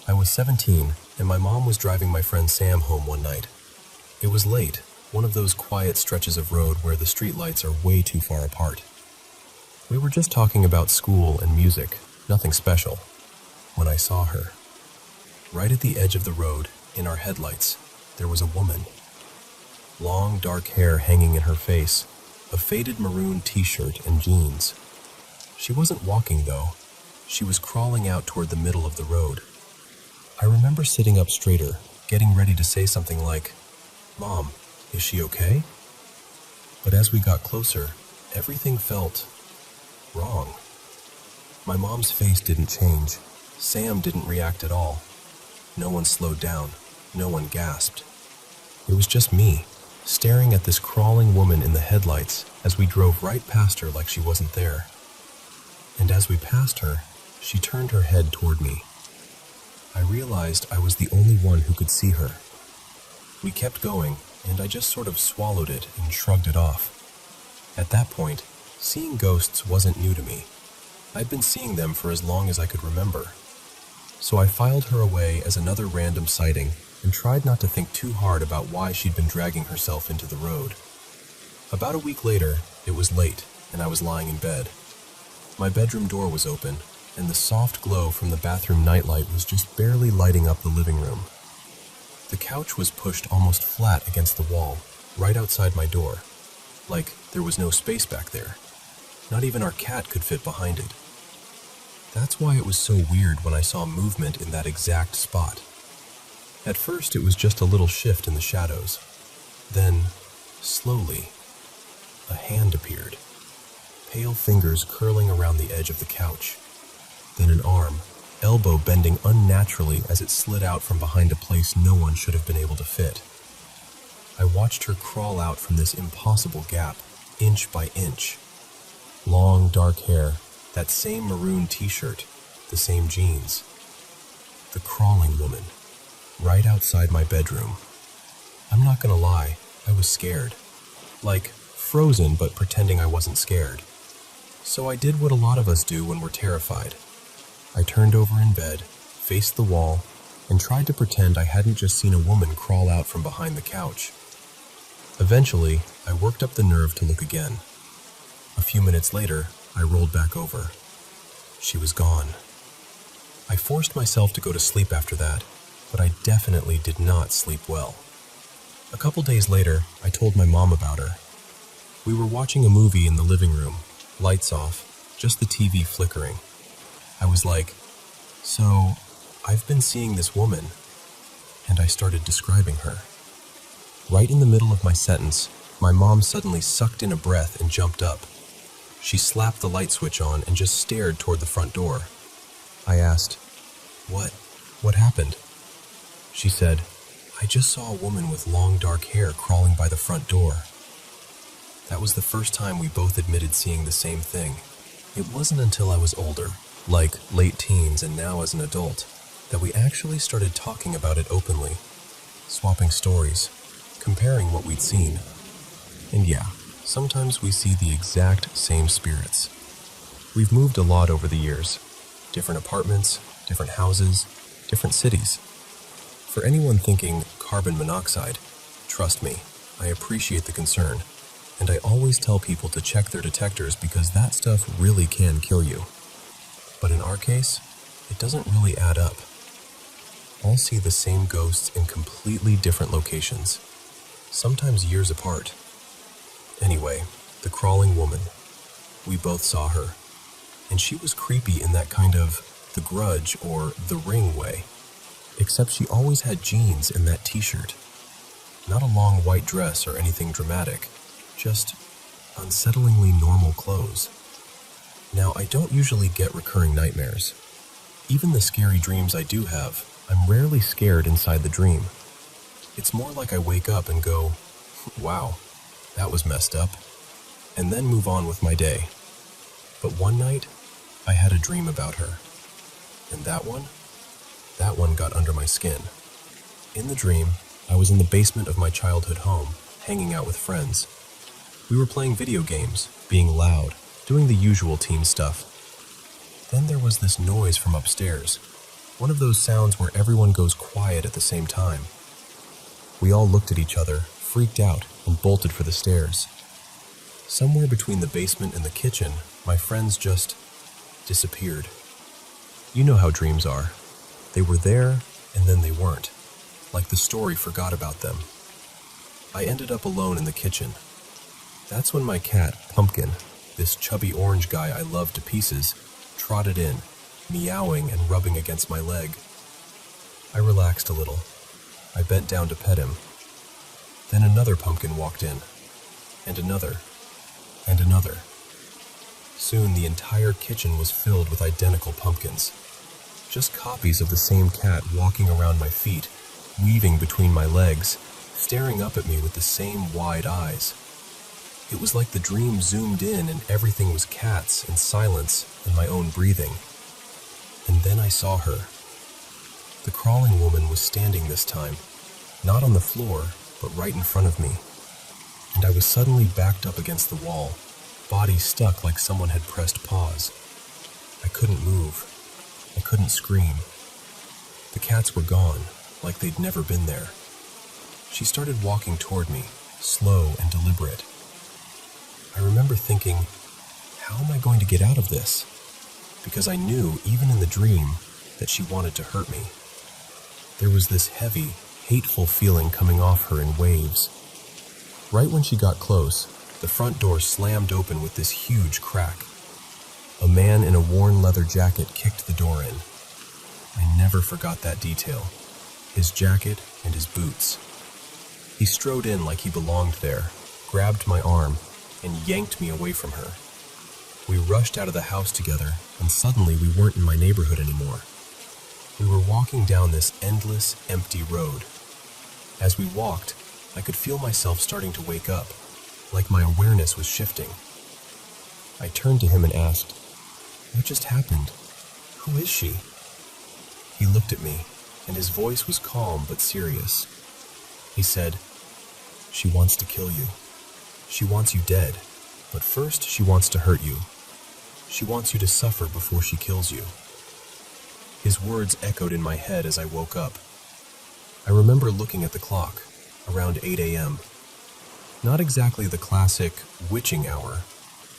I was 17, and my mom was driving my friend Sam home one night. It was late, one of those quiet stretches of road where the streetlights are way too far apart. We were just talking about school and music, nothing special, when I saw her. Right at the edge of the road, in our headlights, there was a woman. Long, dark hair hanging in her face, a faded maroon t-shirt and jeans. She wasn't walking, though. She was crawling out toward the middle of the road. I remember sitting up straighter, getting ready to say something like, "Mom, is she okay?" But as we got closer, everything felt wrong. My mom's face didn't change. Sam didn't react at all. No one slowed down. No one gasped. It was just me, staring at this crawling woman in the headlights as we drove right past her like she wasn't there. And as we passed her, she turned her head toward me. I realized I was the only one who could see her. We kept going, and I just sort of swallowed it and shrugged it off. At that point, seeing ghosts wasn't new to me. I'd been seeing them for as long as I could remember. So I filed her away as another random sighting and tried not to think too hard about why she'd been dragging herself into the road. About a week later, it was late, and I was lying in bed. My bedroom door was open, and the soft glow from the bathroom nightlight was just barely lighting up the living room. The couch was pushed almost flat against the wall, right outside my door, like there was no space back there. Not even our cat could fit behind it. That's why it was so weird when I saw movement in that exact spot. At first, it was just a little shift in the shadows. Then, slowly, a hand appeared. Pale fingers curling around the edge of the couch. Then an arm, elbow bending unnaturally as it slid out from behind a place no one should have been able to fit. I watched her crawl out from this impossible gap, inch by inch. Long, dark hair, that same maroon t-shirt, the same jeans. The crawling woman, right outside my bedroom. I'm not gonna lie, I was scared. Like, frozen but pretending I wasn't scared. So I did what a lot of us do when we're terrified. I turned over in bed, faced the wall, and tried to pretend I hadn't just seen a woman crawl out from behind the couch. Eventually, I worked up the nerve to look again. A few minutes later, I rolled back over. She was gone. I forced myself to go to sleep after that, but I definitely did not sleep well. A couple days later, I told my mom about her. We were watching a movie in the living room, lights off, just the TV flickering. I was like, "So, I've been seeing this woman," and I started describing her. Right in the middle of my sentence, my mom suddenly sucked in a breath and jumped up. She slapped the light switch on and just stared toward the front door. I asked, What happened?" She said, "I just saw a woman with long dark hair crawling by the front door." That was the first time we both admitted seeing the same thing. It wasn't until I was older, like late teens and now as an adult, that we actually started talking about it openly, swapping stories, comparing what we'd seen. And yeah, sometimes we see the exact same spirits. We've moved a lot over the years. Different apartments, different houses, different cities. For anyone thinking carbon monoxide, trust me, I appreciate the concern, and I always tell people to check their detectors because that stuff really can kill you. But in our case, it doesn't really add up. All see the same ghosts in completely different locations, sometimes years apart. Anyway, the crawling woman. We both saw her, and she was creepy in that kind of The Grudge or The Ring way, except she always had jeans and that t-shirt. Not a long white dress or anything dramatic, just unsettlingly normal clothes. Now, I don't usually get recurring nightmares. Even the scary dreams I do have, I'm rarely scared inside the dream. It's more like I wake up and go, "Wow, that was messed up," and then move on with my day. But one night, I had a dream about her. And that one got under my skin. In the dream, I was in the basement of my childhood home, hanging out with friends. We were playing video games, being loud, doing the usual teen stuff. Then there was this noise from upstairs, one of those sounds where everyone goes quiet at the same time. We all looked at each other, freaked out, and bolted for the stairs. Somewhere between the basement and the kitchen, my friends just disappeared. You know how dreams are. They were there, and then they weren't, like the story forgot about them. I ended up alone in the kitchen. That's when my cat, Pumpkin, this chubby orange guy I loved to pieces, trotted in, meowing and rubbing against my leg. I relaxed a little. I bent down to pet him. Then another pumpkin walked in. and another, and another. Soon the entire kitchen was filled with identical pumpkins, just copies of the same cat walking around my feet, weaving between my legs, staring up at me with the same wide eyes. It was like the dream zoomed in and everything was cats and silence and my own breathing. And then I saw her. The crawling woman was standing this time, not on the floor, but right in front of me. And I was suddenly backed up against the wall, body stuck like someone had pressed pause. I couldn't move. I couldn't scream. The cats were gone, like they'd never been there. She started walking toward me, slow and deliberate. I remember thinking, how am I going to get out of this? Because I knew, even in the dream, that she wanted to hurt me. There was this heavy, hateful feeling coming off her in waves. Right when she got close, the front door slammed open with this huge crack. A man in a worn leather jacket kicked the door in. I never forgot that detail. His jacket and his boots. He strode in like he belonged there, grabbed my arm, and yanked me away from her. We rushed out of the house together, and suddenly we weren't in my neighborhood anymore. We were walking down this endless, empty road. As we walked, I could feel myself starting to wake up, like my awareness was shifting. I turned to him and asked, "What just happened? Who is she?" He looked at me, and his voice was calm but serious. He said, "She wants to kill you. She wants you dead, but first she wants to hurt you. She wants you to suffer before she kills you." His words echoed in my head as I woke up. I remember looking at the clock, around 8 a.m. Not exactly the classic witching hour,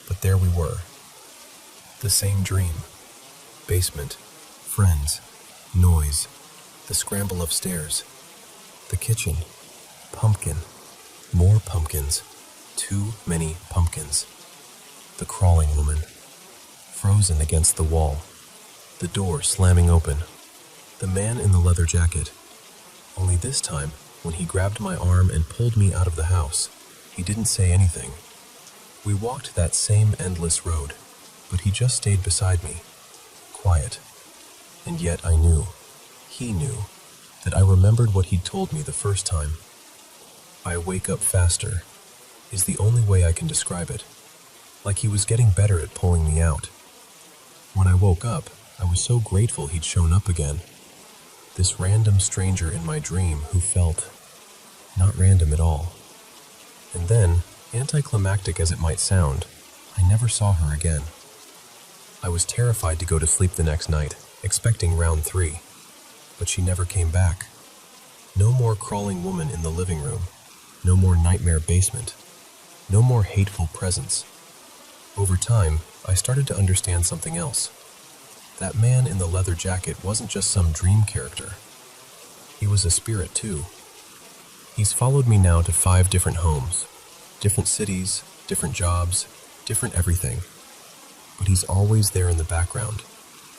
but there we were. The same dream. Basement, friends, noise, the scramble upstairs, the kitchen, pumpkin, more pumpkins, too many pumpkins. The crawling woman, frozen against the wall, the door slamming open, the man in the leather jacket. Only this time, when he grabbed my arm and pulled me out of the house, he didn't say anything. We walked that same endless road, but he just stayed beside me, quiet. And yet I knew, he knew, that I remembered what he'd told me the first time. I wake up faster is the only way I can describe it. Like he was getting better at pulling me out. When I woke up, I was so grateful he'd shown up again. This random stranger in my dream who felt not random at all. And then, anticlimactic as it might sound, I never saw her again. I was terrified to go to sleep the next night, expecting round 3, but she never came back. No more crawling woman in the living room, no more nightmare basement, no more hateful presence. Over time, I started to understand something else. That man in the leather jacket wasn't just some dream character. He was a spirit too. He's followed me now to 5 different homes, different cities, different jobs, different everything. But he's always there in the background,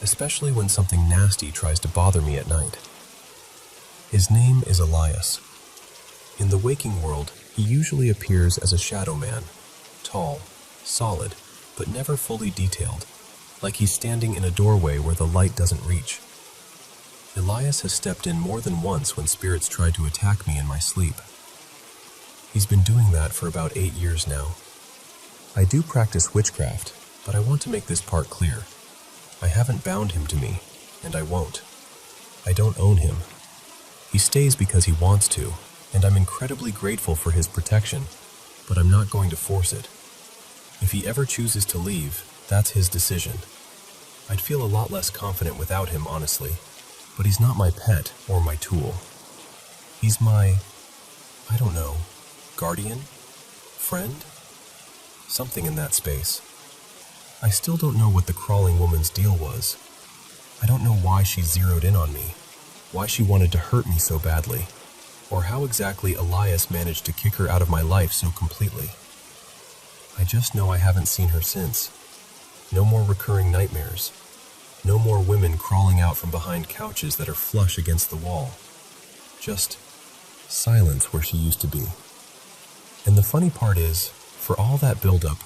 especially when something nasty tries to bother me at night. His name is Elias. In the waking world, he usually appears as a shadow man, tall, solid, but never fully detailed, like he's standing in a doorway where the light doesn't reach. Elias has stepped in more than once when spirits tried to attack me in my sleep. He's been doing that for about 8 years now. I do practice witchcraft, but I want to make this part clear. I haven't bound him to me, and I won't. I don't own him. He stays because he wants to, and I'm incredibly grateful for his protection, but I'm not going to force it. If he ever chooses to leave, that's his decision. I'd feel a lot less confident without him, honestly, but he's not my pet or my tool. He's my, I don't know, guardian? Friend? Something in that space. I still don't know what the crawling woman's deal was. I don't know why she zeroed in on me, why she wanted to hurt me so badly, or how exactly Elias managed to kick her out of my life so completely. I just know I haven't seen her since. No more recurring nightmares. No more women crawling out from behind couches that are flush against the wall. Just silence where she used to be. And the funny part is, For all that buildup,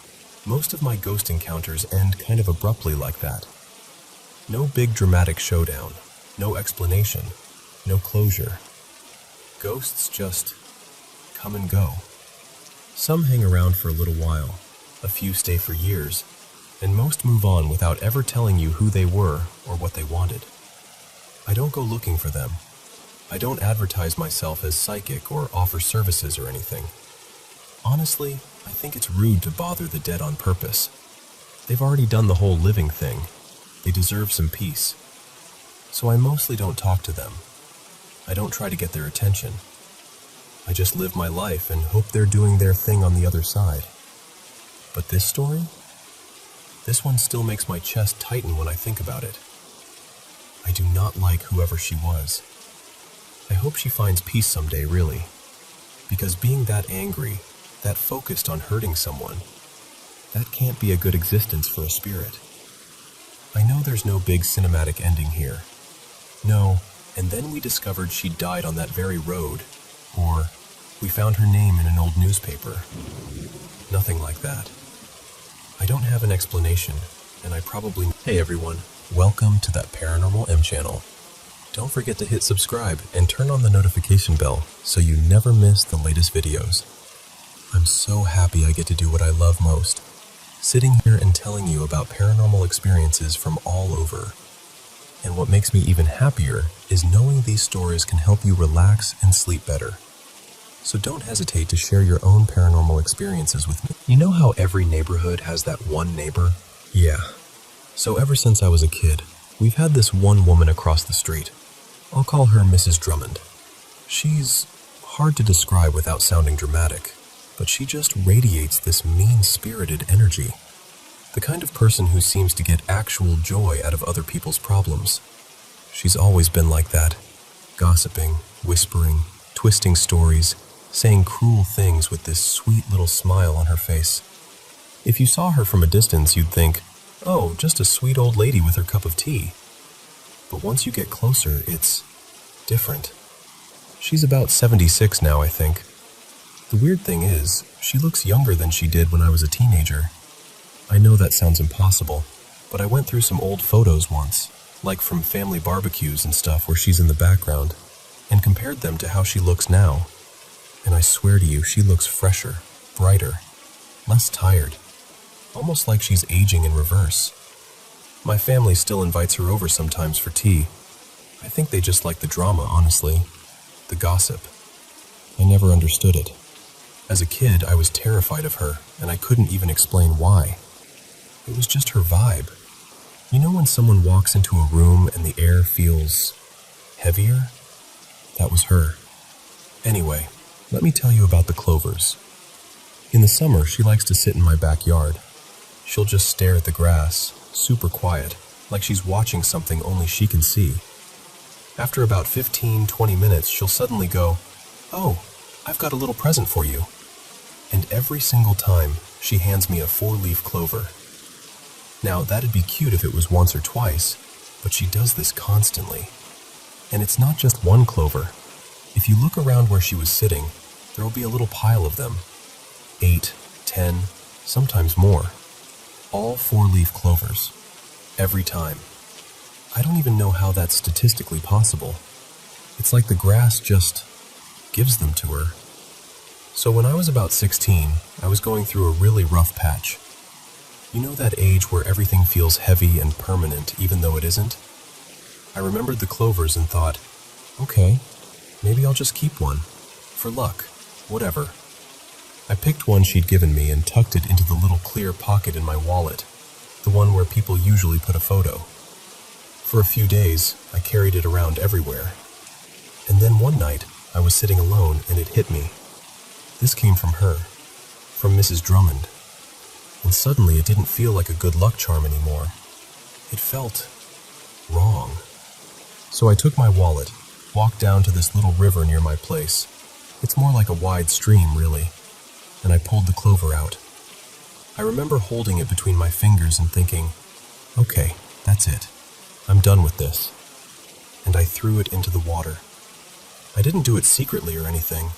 most of my ghost encounters end kind of abruptly like that. No big dramatic showdown, no explanation, no closure. Ghosts just come and go. Some hang around for a little while, a few stay for years, and most move on without ever telling you who they were or what they wanted. I don't go looking for them. I don't advertise myself as psychic or offer services or anything. Honestly, I think it's rude to bother the dead on purpose. They've already done the whole living thing. They deserve some peace. So I mostly don't talk to them. I don't try to get their attention. I just live my life and hope they're doing their thing on the other side. But this story? This one still makes my chest tighten when I think about it. I do not like whoever she was. I hope she finds peace someday, really. Because being that angry, that focused on hurting someone, that can't be a good existence for a spirit. I know there's no big cinematic ending here. No, and then we discovered she died on that very road, or we found her name in an old newspaper. Nothing like that. I don't have an explanation, and I probably... Hey everyone, welcome to that Paranormal M channel. Don't forget to hit subscribe and turn on the notification bell so you never miss the latest videos. I'm so happy I get to do what I love most, sitting here and telling you about paranormal experiences from all over. And what makes me even happier is knowing these stories can help you relax and sleep better. So don't hesitate to share your own paranormal experiences with me. You know how every neighborhood has that one neighbor? Yeah. So ever since I was a kid, we've had this one woman across the street. I'll call her Mrs. Drummond. She's hard to describe without sounding dramatic, but she just radiates this mean-spirited energy. The kind of person who seems to get actual joy out of other people's problems. She's always been like that, gossiping, whispering, twisting stories, saying cruel things with this sweet little smile on her face. If you saw her from a distance, you'd think, oh, just a sweet old lady with her cup of tea. But once you get closer, it's different. She's about 76 now, I think. The weird thing is, she looks younger than she did when I was a teenager. I know that sounds impossible, but I went through some old photos once, like from family barbecues and stuff where she's in the background, and compared them to how she looks now. And I swear to you, she looks fresher, brighter, less tired, almost like she's aging in reverse. My family still invites her over sometimes for tea. I think they just like the drama, honestly. The gossip. I never understood it. As a kid, I was terrified of her, and I couldn't even explain why. It was just her vibe. You know when someone walks into a room and the air feels heavier? That was her. Anyway, let me tell you about the Clovers. In the summer, she likes to sit in my backyard. She'll just stare at the grass, super quiet, like she's watching something only she can see. After about 15-20 minutes, she'll suddenly go, "Oh, I've got a little present for you." And every single time, she hands me a 4-leaf clover. Now, that'd be cute if it was once or twice, but she does this constantly. And it's not just one clover. If you look around where she was sitting, there'll be a little pile of them. 8, 10, sometimes more. All 4-leaf clovers. Every time. I don't even know how that's statistically possible. It's like the grass just gives them to her. So when I was about 16, I was going through a really rough patch. You know that age where everything feels heavy and permanent even though it isn't? I remembered the clovers and thought, okay, maybe I'll just keep one. For luck. Whatever. I picked one she'd given me and tucked it into the little clear pocket in my wallet, the one where people usually put a photo. For a few days, I carried it around everywhere. And then one night, I was sitting alone and it hit me. This came from her, from Mrs. Drummond. And suddenly it didn't feel like a good luck charm anymore. It felt wrong. So I took my wallet, walked down to this little river near my place. It's more like a wide stream, really. And I pulled the clover out. I remember holding it between my fingers and thinking, okay, that's it. I'm done with this. And I threw it into the water. I didn't do it secretly or anything.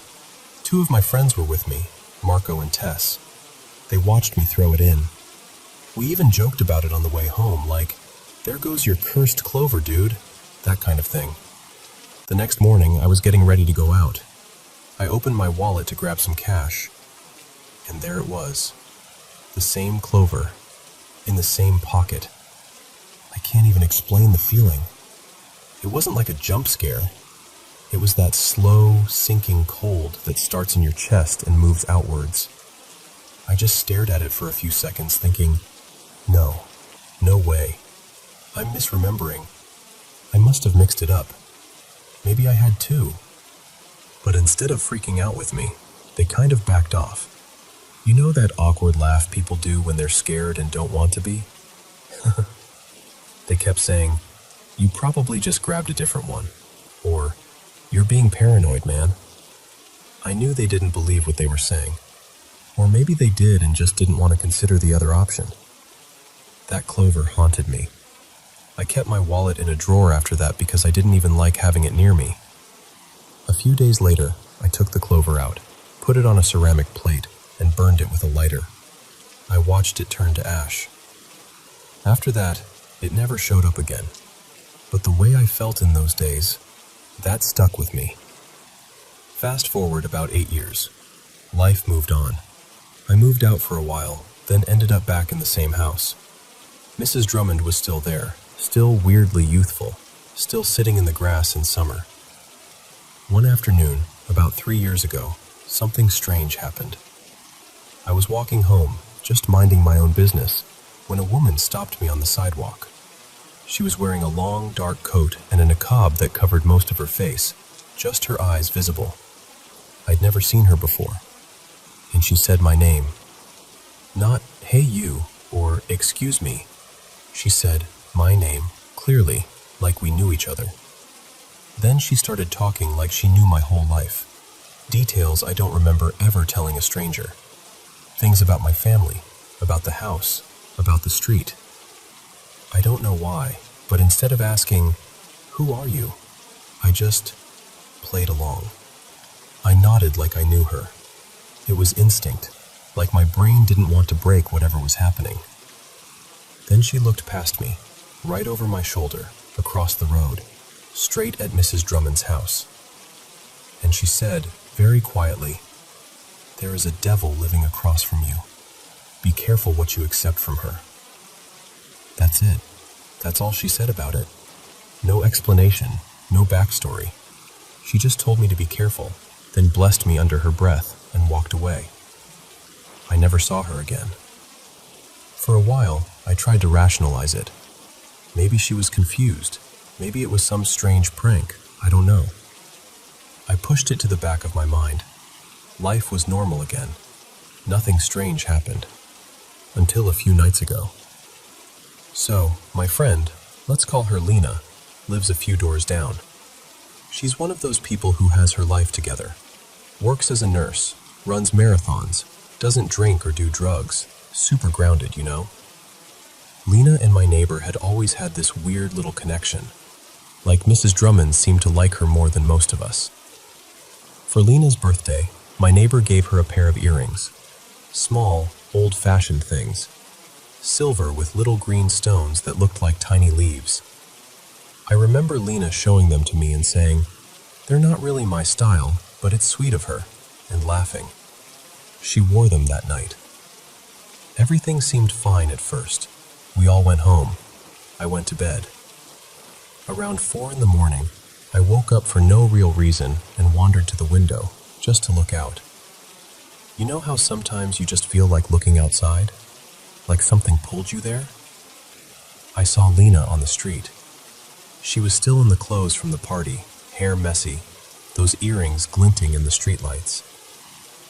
2 of my friends were with me, Marco and Tess. They watched me throw it in. We even joked about it on the way home, like, "There goes your cursed clover, dude," that kind of thing. The next morning, I was getting ready to go out. I opened my wallet to grab some cash, and there it was. The same clover, in the same pocket. I can't even explain the feeling. It wasn't like a jump scare. It was that slow, sinking cold that starts in your chest and moves outwards. I just stared at it for a few seconds, thinking, no way. I'm misremembering. I must have mixed it up. Maybe I had two. But instead of freaking out with me, they kind of backed off. You know that awkward laugh people do when they're scared and don't want to be? They kept saying, "You probably just grabbed a different one," or, "You're being paranoid, man." I knew they didn't believe what they were saying. Or maybe they did and just didn't want to consider the other option. That clover haunted me. I kept my wallet in a drawer after that because I didn't even like having it near me. A few days later, I took the clover out, put it on a ceramic plate, and burned it with a lighter. I watched it turn to ash. After that, it never showed up again. But the way I felt in those days, that stuck with me. Fast forward about 8 years. Life moved on. I moved out for a while, then ended up back in the same house. Mrs. Drummond was still there, still weirdly youthful, still sitting in the grass in summer. One afternoon, about 3 years ago, something strange happened. I was walking home, just minding my own business, when a woman stopped me on the sidewalk. She was wearing a long, dark coat and a niqab that covered most of her face, just her eyes visible. I'd never seen her before. And she said my name. Not, "Hey you," or "Excuse me." She said my name, clearly, like we knew each other. Then she started talking like she knew my whole life. Details I don't remember ever telling a stranger. Things about my family, about the house, about the street. I don't know why, but instead of asking, "Who are you?" I just played along. I nodded like I knew her. It was instinct, like my brain didn't want to break whatever was happening. Then she looked past me, right over my shoulder, across the road, straight at Mrs. Drummond's house. And she said, very quietly, "There is a devil living across from you. Be careful what you accept from her." That's it. That's all she said about it. No explanation, no backstory. She just told me to be careful, then blessed me under her breath and walked away. I never saw her again. For a while, I tried to rationalize it. Maybe she was confused. Maybe it was some strange prank. I don't know. I pushed it to the back of my mind. Life was normal again. Nothing strange happened. Until a few nights ago. So, my friend, let's call her Lena, lives a few doors down. She's one of those people who has her life together. Works as a nurse, runs marathons, doesn't drink or do drugs. Super grounded, you know? Lena and my neighbor had always had this weird little connection. Like Mrs. Drummond seemed to like her more than most of us. For Lena's birthday, my neighbor gave her a pair of earrings. Small, old-fashioned things. Silver with little green stones that looked like tiny leaves. I remember Lena showing them to me and saying, "They're not really my style, but it's sweet of her," and laughing. She wore them that night. Everything seemed fine at first. We all went home. I went to bed. Around 4 in the morning, I woke up for no real reason and wandered to the window, just to look out. You know how sometimes you just feel like looking outside? Like something pulled you there? I saw Lena on the street. She was still in the clothes from the party, hair messy, those earrings glinting in the streetlights.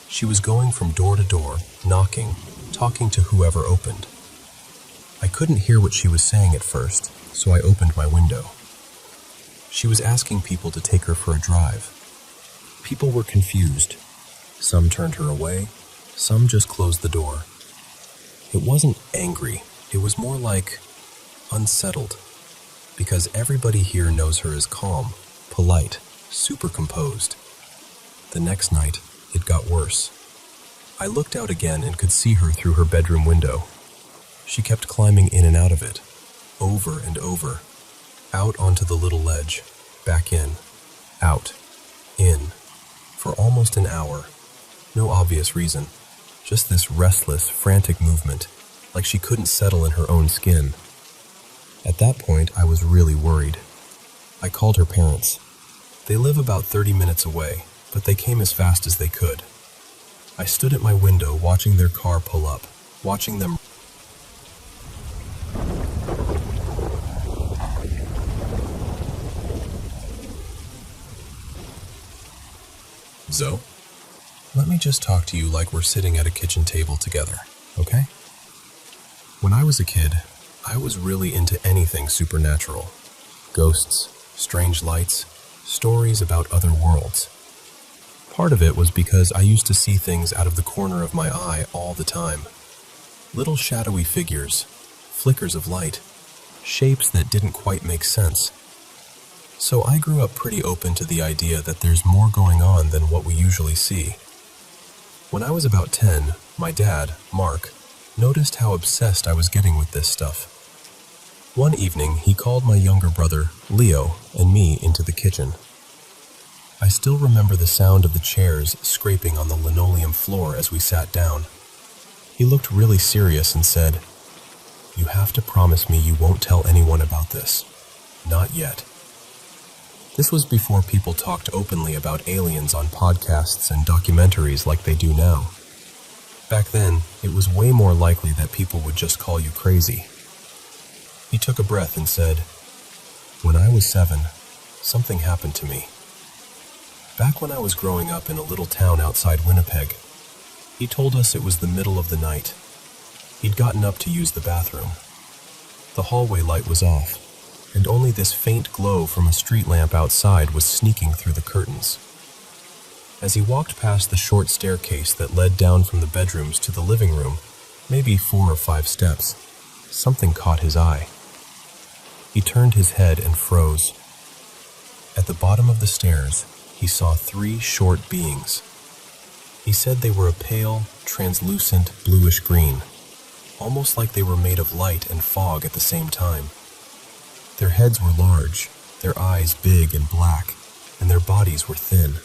She was going from door to door, knocking, talking to whoever opened. I couldn't hear what she was saying at first, so I opened my window. She was asking people to take her for a drive. People were confused. Some turned her away, some just closed the door. It wasn't angry, it was more like unsettled, because everybody here knows her as calm, polite, super composed. The next night, it got worse. I looked out again and could see her through her bedroom window. She kept climbing in and out of it, over and over, out onto the little ledge, back in, out, in, for almost an hour. No obvious reason, just this restless, frantic movement, like she couldn't settle in her own skin. At that point, I was really worried. I called her parents. They live about 30 minutes away, but they came as fast as they could. I stood at my window watching their car pull up, watching them. Zoe, let me just talk to you like we're sitting at a kitchen table together, okay? When I was a kid, I was really into anything supernatural. Ghosts, strange lights, stories about other worlds. Part of it was because I used to see things out of the corner of my eye all the time. Little shadowy figures, flickers of light, shapes that didn't quite make sense. So I grew up pretty open to the idea that there's more going on than what we usually see. When I was about 10, my dad, Mark, noticed how obsessed I was getting with this stuff. One evening, he called my younger brother, Leo, and me into the kitchen. I still remember the sound of the chairs scraping on the linoleum floor as we sat down. He looked really serious and said, "You have to promise me you won't tell anyone about this. Not yet." This was before people talked openly about aliens on podcasts and documentaries like they do now. Back then, it was way more likely that people would just call you crazy. He took a breath and said, "When I was 7, something happened to me. Back when I was growing up in a little town outside Winnipeg, he told us it was the middle of the night. He'd gotten up to use the bathroom. The hallway light was off, and only this faint glow from a street lamp outside was sneaking through the curtains. As he walked past the short staircase that led down from the bedrooms to the living room, maybe 4 or 5 steps, something caught his eye. He turned his head and froze. At the bottom of the stairs, he saw 3 short beings. He said they were a pale, translucent bluish green, almost like they were made of light and fog at the same time. Their heads were large, their eyes big and black, and their bodies were thin.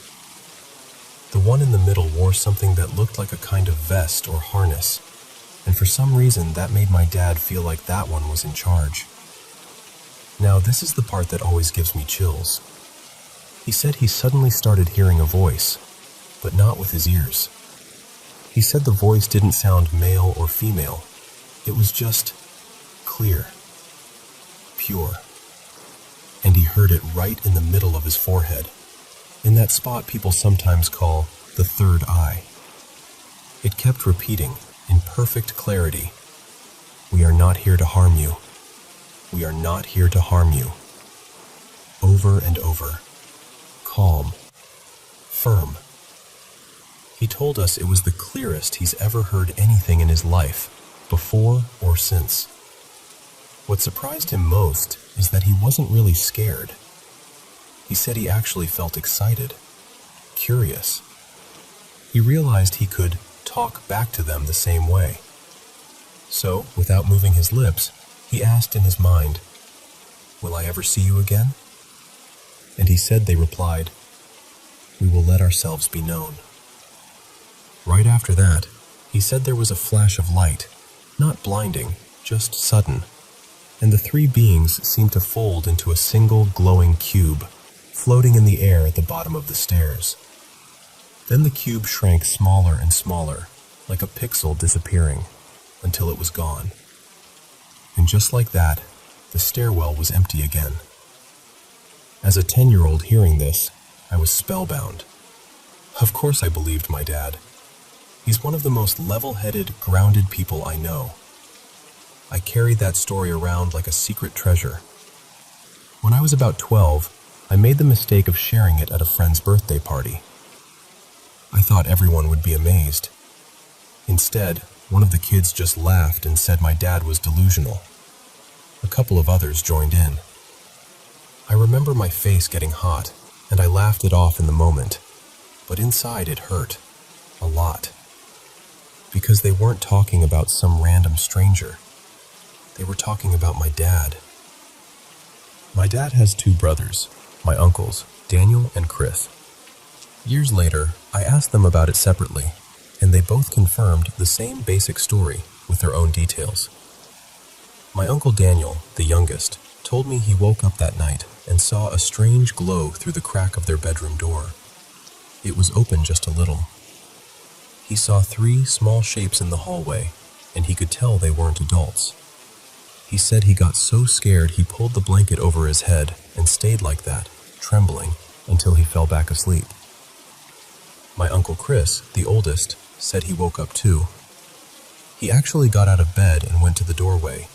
The one in the middle wore something that looked like a kind of vest or harness, and for some reason that made my dad feel like that one was in charge. Now, this is the part that always gives me chills. He said he suddenly started hearing a voice, but not with his ears. He said the voice didn't sound male or female. It was just clear, pure. And he heard it right in the middle of his forehead, in that spot people sometimes call the third eye. It kept repeating, in perfect clarity, "We are not here to harm you. We are not here to harm you." Over and over. Calm. Firm. He told us it was the clearest he's ever heard anything in his life, before or since. What surprised him most is that he wasn't really scared. He said he actually felt excited, curious. He realized he could talk back to them the same way. So, without moving his lips, he asked in his mind, "Will I ever see you again?" And he said they replied, "We will let ourselves be known." Right after that, he said there was a flash of light, not blinding, just sudden, and the 3 beings seemed to fold into a single glowing cube, floating in the air at the bottom of the stairs. Then the cube shrank smaller and smaller, like a pixel disappearing, until it was gone. And just like that, the stairwell was empty again. As a 10-year-old hearing this, I was spellbound. Of course I believed my dad. He's one of the most level-headed, grounded people I know. I carried that story around like a secret treasure. When I was about 12, I made the mistake of sharing it at a friend's birthday party. I thought everyone would be amazed. Instead, one of the kids just laughed and said my dad was delusional. A couple of others joined in. I remember my face getting hot, and I laughed it off in the moment, but inside it hurt, a lot. because they weren't talking about some random stranger. They were talking about my dad. My dad has two brothers, my uncles, Daniel and Chris. Years later, I asked them about it separately, and they both confirmed the same basic story with their own details. My uncle Daniel, the youngest, told me he woke up that night and saw a strange glow through the crack of their bedroom door. It was open just a little. He saw 3 small shapes in the hallway, and he could tell they weren't adults. He said he got so scared he pulled the blanket over his head and stayed like that, trembling, until he fell back asleep. My Uncle Chris, the oldest, said he woke up too. He actually got out of bed and went to the doorway.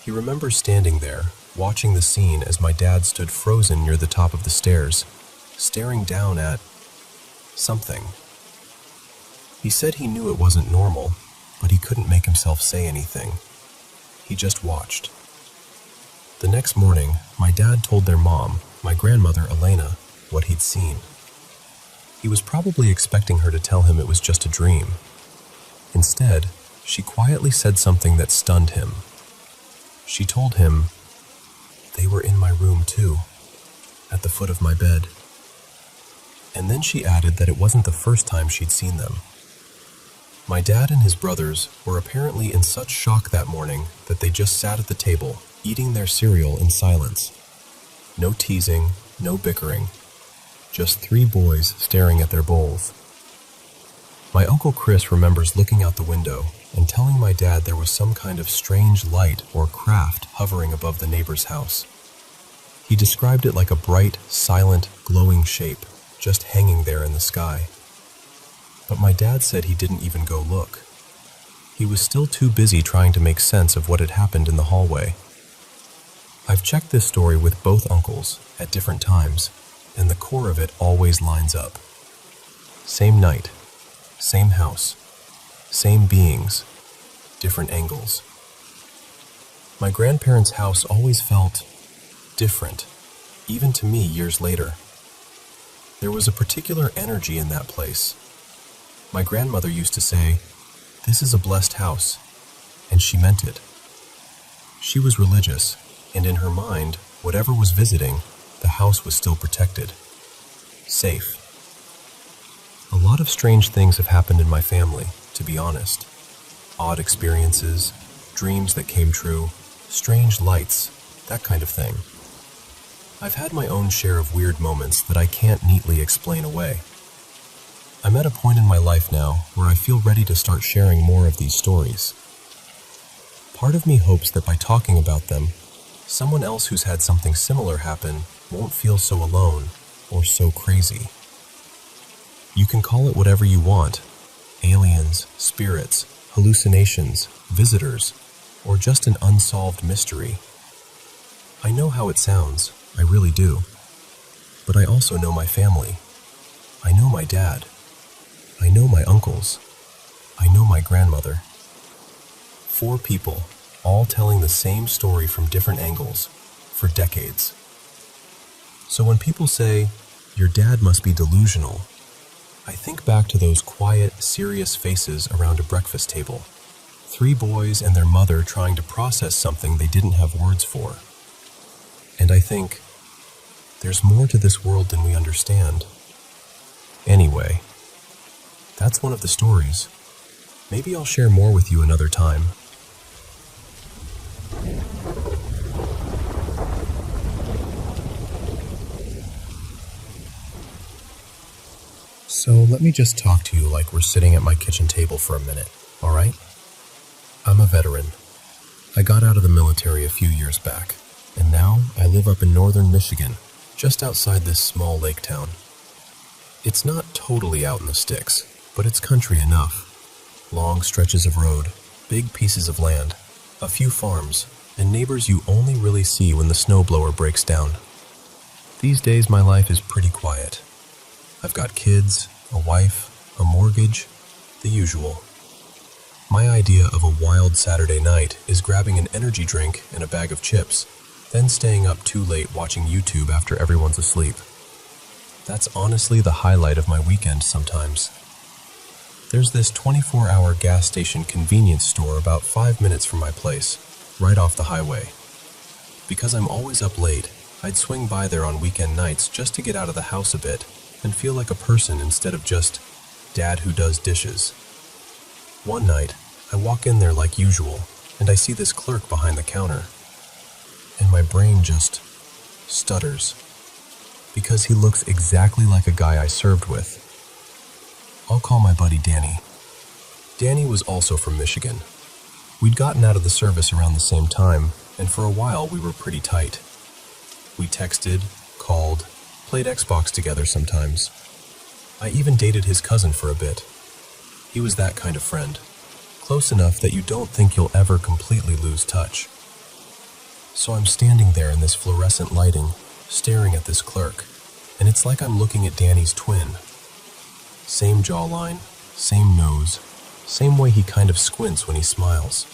He remembers standing there, watching the scene as my dad stood frozen near the top of the stairs, staring down at something. He said he knew it wasn't normal, but he couldn't make himself say anything. He just watched. The next morning, my dad told their mom, my grandmother Elena, what he'd seen. He was probably expecting her to tell him it was just a dream. Instead, she quietly said something that stunned him. She told him, "They were in my room too, at the foot of my bed." And then she added that it wasn't the first time she'd seen them. My dad and his brothers were apparently in such shock that morning that they just sat at the table, eating their cereal in silence. No teasing, no bickering. Just 3 boys staring at their bowls. My Uncle Chris remembers looking out the window and telling my dad there was some kind of strange light or craft hovering above the neighbor's house. He described it like a bright, silent, glowing shape, just hanging there in the sky. But my dad said he didn't even go look. He was still too busy trying to make sense of what had happened in the hallway. I've checked this story with both uncles at different times, and the core of it always lines up. Same night, same house, same beings, different angles. My grandparents' house always felt different, even to me years later. There was a particular energy in that place. My grandmother used to say, "This is a blessed house," and she meant it. She was religious, and in her mind, whatever was visiting, the house was still protected. Safe. A lot of strange things have happened in my family, to be honest. Odd experiences, dreams that came true, strange lights, that kind of thing. I've had my own share of weird moments that I can't neatly explain away. I'm at a point in my life now where I feel ready to start sharing more of these stories. Part of me hopes that by talking about them, someone else who's had something similar happen won't feel so alone or so crazy. You can call it whatever you want: aliens, spirits, hallucinations, visitors, or just an unsolved mystery. I know how it sounds, I really do. But I also know my family. I know my dad. I know my uncles. I know my grandmother. 4 people, all telling the same story from different angles, for decades. So when people say, "Your dad must be delusional," I think back to those quiet, serious faces around a breakfast table. 3 boys and their mother trying to process something they didn't have words for. And I think, there's more to this world than we understand. Anyway, that's one of the stories. Maybe I'll share more with you another time. So let me just talk to you like we're sitting at my kitchen table for a minute, all right? I'm a veteran. I got out of the military a few years back, and now I live up in northern Michigan, just outside this small lake town. It's not totally out in the sticks, but it's country enough. Long stretches of road, big pieces of land, a few farms, and neighbors you only really see when the snowblower breaks down. These days my life is pretty quiet. I've got kids, a wife, a mortgage, the usual. My idea of a wild Saturday night is grabbing an energy drink and a bag of chips, then staying up too late watching YouTube after everyone's asleep. That's honestly the highlight of my weekend sometimes. There's this 24-hour gas station convenience store about 5 minutes from my place, right off the highway. Because I'm always up late, I'd swing by there on weekend nights just to get out of the house a bit and feel like a person instead of just dad who does dishes. One night, I walk in there like usual, and I see this clerk behind the counter. And my brain just stutters, because he looks exactly like a guy I served with. I'll call my buddy Danny. Danny was also from Michigan. We'd gotten out of the service around the same time, and for a while we were pretty tight. We texted, called, played Xbox together sometimes. I even dated his cousin for a bit. He was that kind of friend, close enough that you don't think you'll ever completely lose touch. So I'm standing there in this fluorescent lighting, staring at this clerk, and it's like I'm looking at Danny's twin. Same jawline, same nose, same way he kind of squints when he smiles.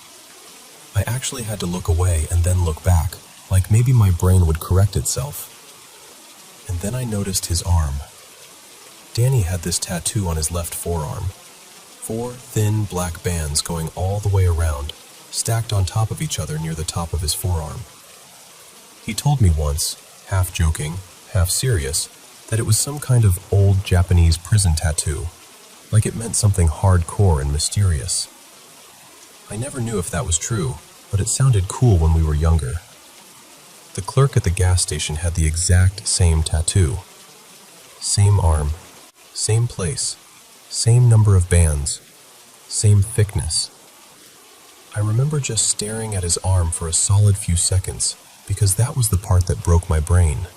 I actually had to look away and then look back, like maybe my brain would correct itself. And then I noticed his arm. Danny had this tattoo on his left forearm. 4 thin black bands going all the way around, stacked on top of each other near the top of his forearm. He told me once, half joking, half serious, that it was some kind of old Japanese prison tattoo, like it meant something hardcore and mysterious. I never knew if that was true, but it sounded cool when we were younger. The clerk at the gas station had the exact same tattoo. Same arm, same place, same number of bands, same thickness. I remember just staring at his arm for a solid few seconds, because that was the part that broke my brain.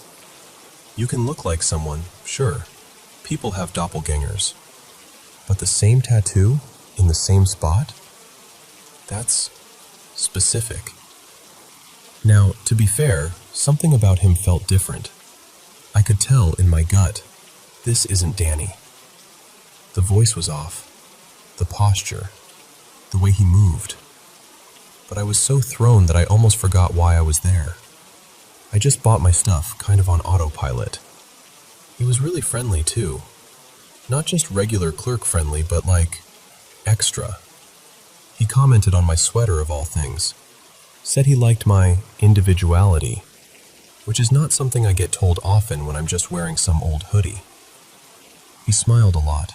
You can look like someone, sure. People have doppelgangers. But the same tattoo, in the same spot? That's specific. Now, to be fair, something about him felt different. I could tell in my gut, this isn't Danny. The voice was off, the posture, the way he moved. But I was so thrown that I almost forgot why I was there. I just bought my stuff, kind of on autopilot. He was really friendly, too. Not just regular clerk friendly, but like, extra. He commented on my sweater of all things. Said he liked my individuality, which is not something I get told often when I'm just wearing some old hoodie. He smiled a lot,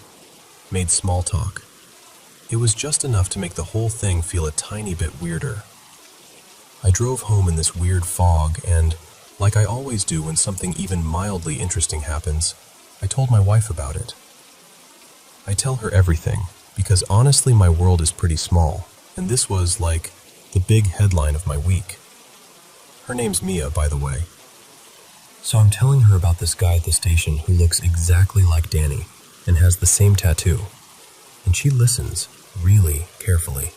made small talk. It was just enough to make the whole thing feel a tiny bit weirder. I drove home in this weird fog and, like I always do when something even mildly interesting happens, I told my wife about it. I tell her everything, because honestly my world is pretty small, and this was, like, the big headline of my week. Her name's Mia, by the way. So I'm telling her about this guy at the station who looks exactly like Danny and has the same tattoo. And she listens really carefully.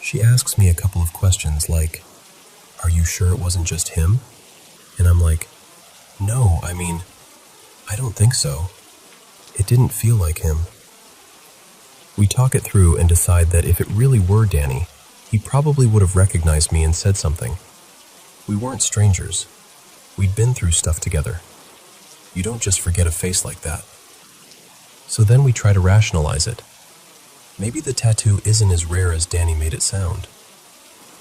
She asks me a couple of questions like, "Are you sure it wasn't just him?" And I'm like, "No, I don't think so. It didn't feel like him." We talk it through and decide that if it really were Danny, he probably would have recognized me and said something. We weren't strangers. We'd been through stuff together. You don't just forget a face like that. So then we try to rationalize it. Maybe the tattoo isn't as rare as Danny made it sound.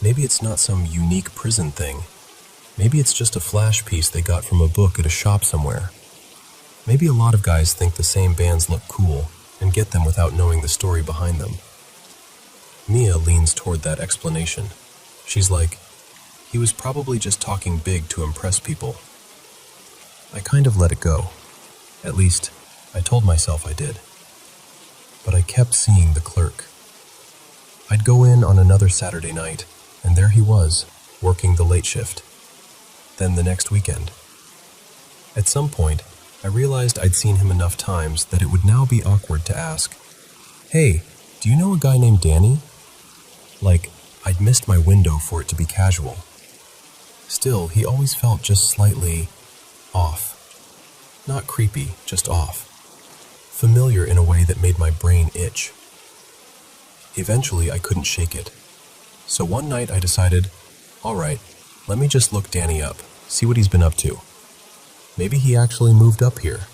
Maybe it's not some unique prison thing. Maybe it's just a flash piece they got from a book at a shop somewhere. Maybe a lot of guys think the same bands look cool and get them without knowing the story behind them. Mia leans toward that explanation. She's like, he was probably just talking big to impress people. I kind of let it go. At least, I told myself I did. But I kept seeing the clerk. I'd go in on another Saturday night, and there he was, working the late shift. Then the next weekend. At some point, I realized I'd seen him enough times that it would now be awkward to ask, "Hey, do you know a guy named Danny?" Like, I'd missed my window for it to be casual. Still, he always felt just slightly off. Not creepy, just off. Familiar in a way that made my brain itch. Eventually, I couldn't shake it. So one night I decided, all right, let me just look Danny up, see what he's been up to. Maybe he actually moved up here.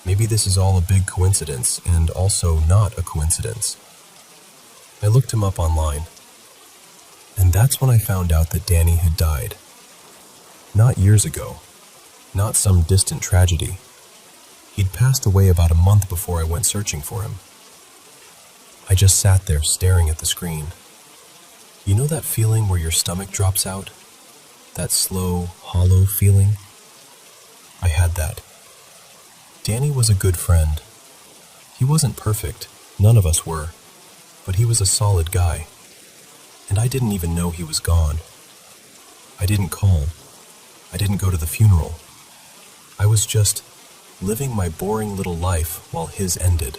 Maybe this is all a big coincidence and also not a coincidence. I looked him up online, and that's when I found out that Danny had died. Not years ago, not some distant tragedy. He'd passed away about a month before I went searching for him. I just sat there staring at the screen. You know that feeling where your stomach drops out? That slow, hollow feeling? I had that. Danny was a good friend. He wasn't perfect, none of us were, but he was a solid guy. And I didn't even know he was gone. I didn't call. I didn't go to the funeral. I was just living my boring little life while his ended.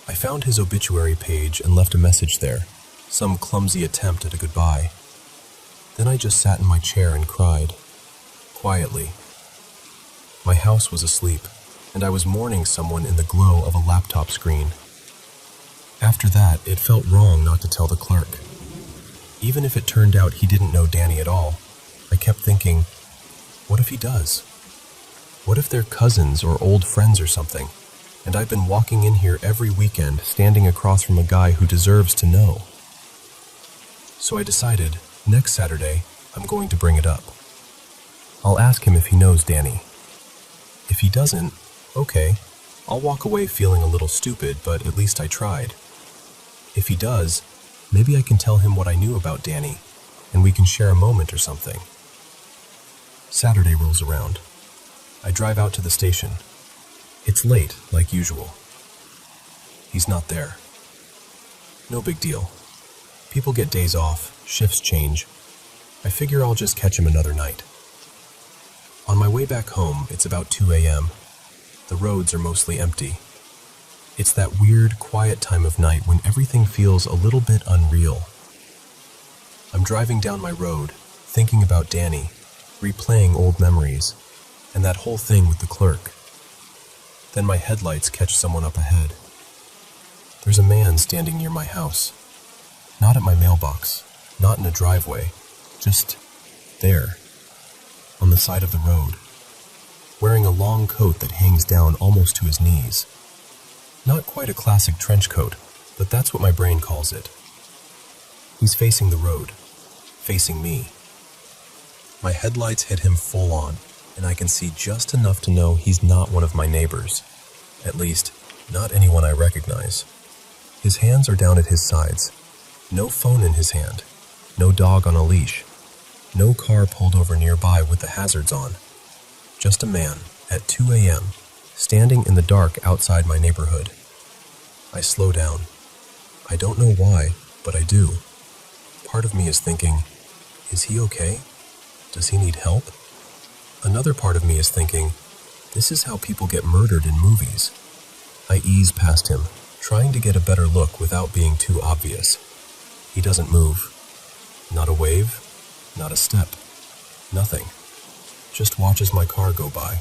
I found his obituary page and left a message there, some clumsy attempt at a goodbye. Then I just sat in my chair and cried, quietly. My house was asleep, and I was mourning someone in the glow of a laptop screen. After that, it felt wrong not to tell the clerk. Even if it turned out he didn't know Danny at all, I kept thinking, what if he does? What if they're cousins or old friends or something, and I've been walking in here every weekend standing across from a guy who deserves to know? So I decided, next Saturday, I'm going to bring it up. I'll ask him if he knows Danny. If he doesn't, okay, I'll walk away feeling a little stupid, but at least I tried. If he does, maybe I can tell him what I knew about Danny, and we can share a moment or something. Saturday rolls around. I drive out to the station. It's late, like usual. He's not there. No big deal. People get days off, shifts change. I figure I'll just catch him another night. On my way back home, it's about 2 a.m. The roads are mostly empty. It's that weird, quiet time of night when everything feels a little bit unreal. I'm driving down my road, thinking about Danny, replaying old memories, and that whole thing with the clerk. Then my headlights catch someone up ahead. There's a man standing near my house. Not at my mailbox, not in a driveway, just there, on the side of the road, wearing a long coat that hangs down almost to his knees. Not quite a classic trench coat, but that's what my brain calls it. He's facing the road, facing me. My headlights hit him full on, and I can see just enough to know he's not one of my neighbors. At least, not anyone I recognize. His hands are down at his sides. No phone in his hand. No dog on a leash. No car pulled over nearby with the hazards on. Just a man, at 2 a.m., standing in the dark outside my neighborhood. I slow down. I don't know why, but I do. Part of me is thinking, is he okay? Does he need help? Another part of me is thinking, this is how people get murdered in movies. I ease past him, trying to get a better look without being too obvious. He doesn't move. Not a wave, not a step, nothing. Just watches my car go by.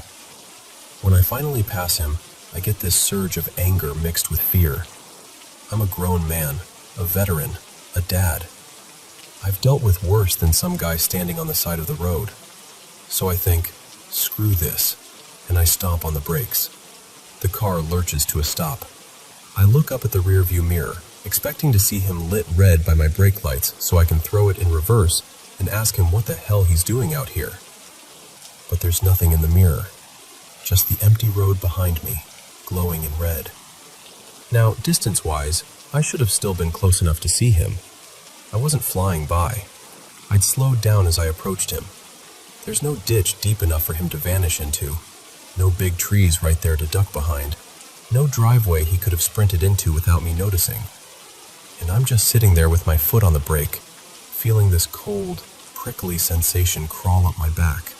When I finally pass him, I get this surge of anger mixed with fear. I'm a grown man, a veteran, a dad. I've dealt with worse than some guy standing on the side of the road. So I think, screw this, and I stomp on the brakes. The car lurches to a stop. I look up at the rearview mirror, expecting to see him lit red by my brake lights so I can throw it in reverse and ask him what the hell he's doing out here. But there's nothing in the mirror, just the empty road behind me, glowing in red. Now, distance-wise, I should have still been close enough to see him. I wasn't flying by. I'd slowed down as I approached him. There's no ditch deep enough for him to vanish into, no big trees right there to duck behind, no driveway he could have sprinted into without me noticing. And I'm just sitting there with my foot on the brake, feeling this cold, prickly sensation crawl up my back.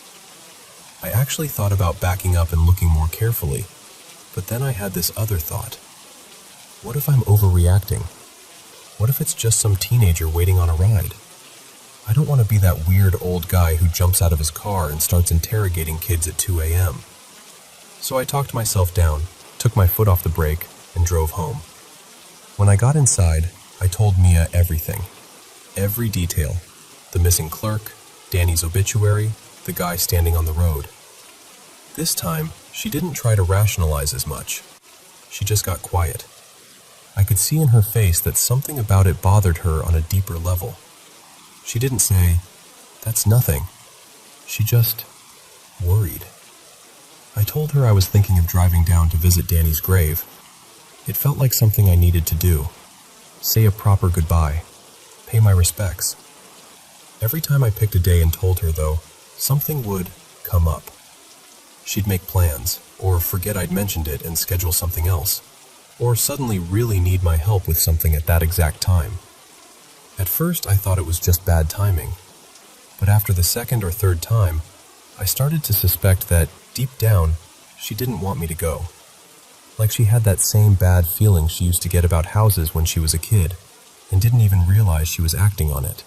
I actually thought about backing up and looking more carefully, but then I had this other thought. What if I'm overreacting? What if it's just some teenager waiting on a ride? I don't want to be that weird old guy who jumps out of his car and starts interrogating kids at 2 a.m. So I talked myself down, took my foot off the brake, and drove home. When I got inside, I told Mia everything. Every detail. The missing clerk, Danny's obituary, the guy standing on the road. This time, She didn't try to rationalize as much. She just got quiet. I could see in her face that something about it bothered her on a deeper level. She didn't say, "That's nothing." She just worried. I told her I was thinking of driving down to visit Danny's grave. It felt like something I needed to do. Say a proper goodbye. Pay my respects. Every time I picked a day and told her, though, something would come up. She'd make plans, or forget I'd mentioned it and schedule something else, or suddenly really need my help with something at that exact time. At first, I thought it was just bad timing, but after the second or third time, I started to suspect that, deep down, she didn't want me to go. Like she had that same bad feeling she used to get about houses when she was a kid, and didn't even realize she was acting on it.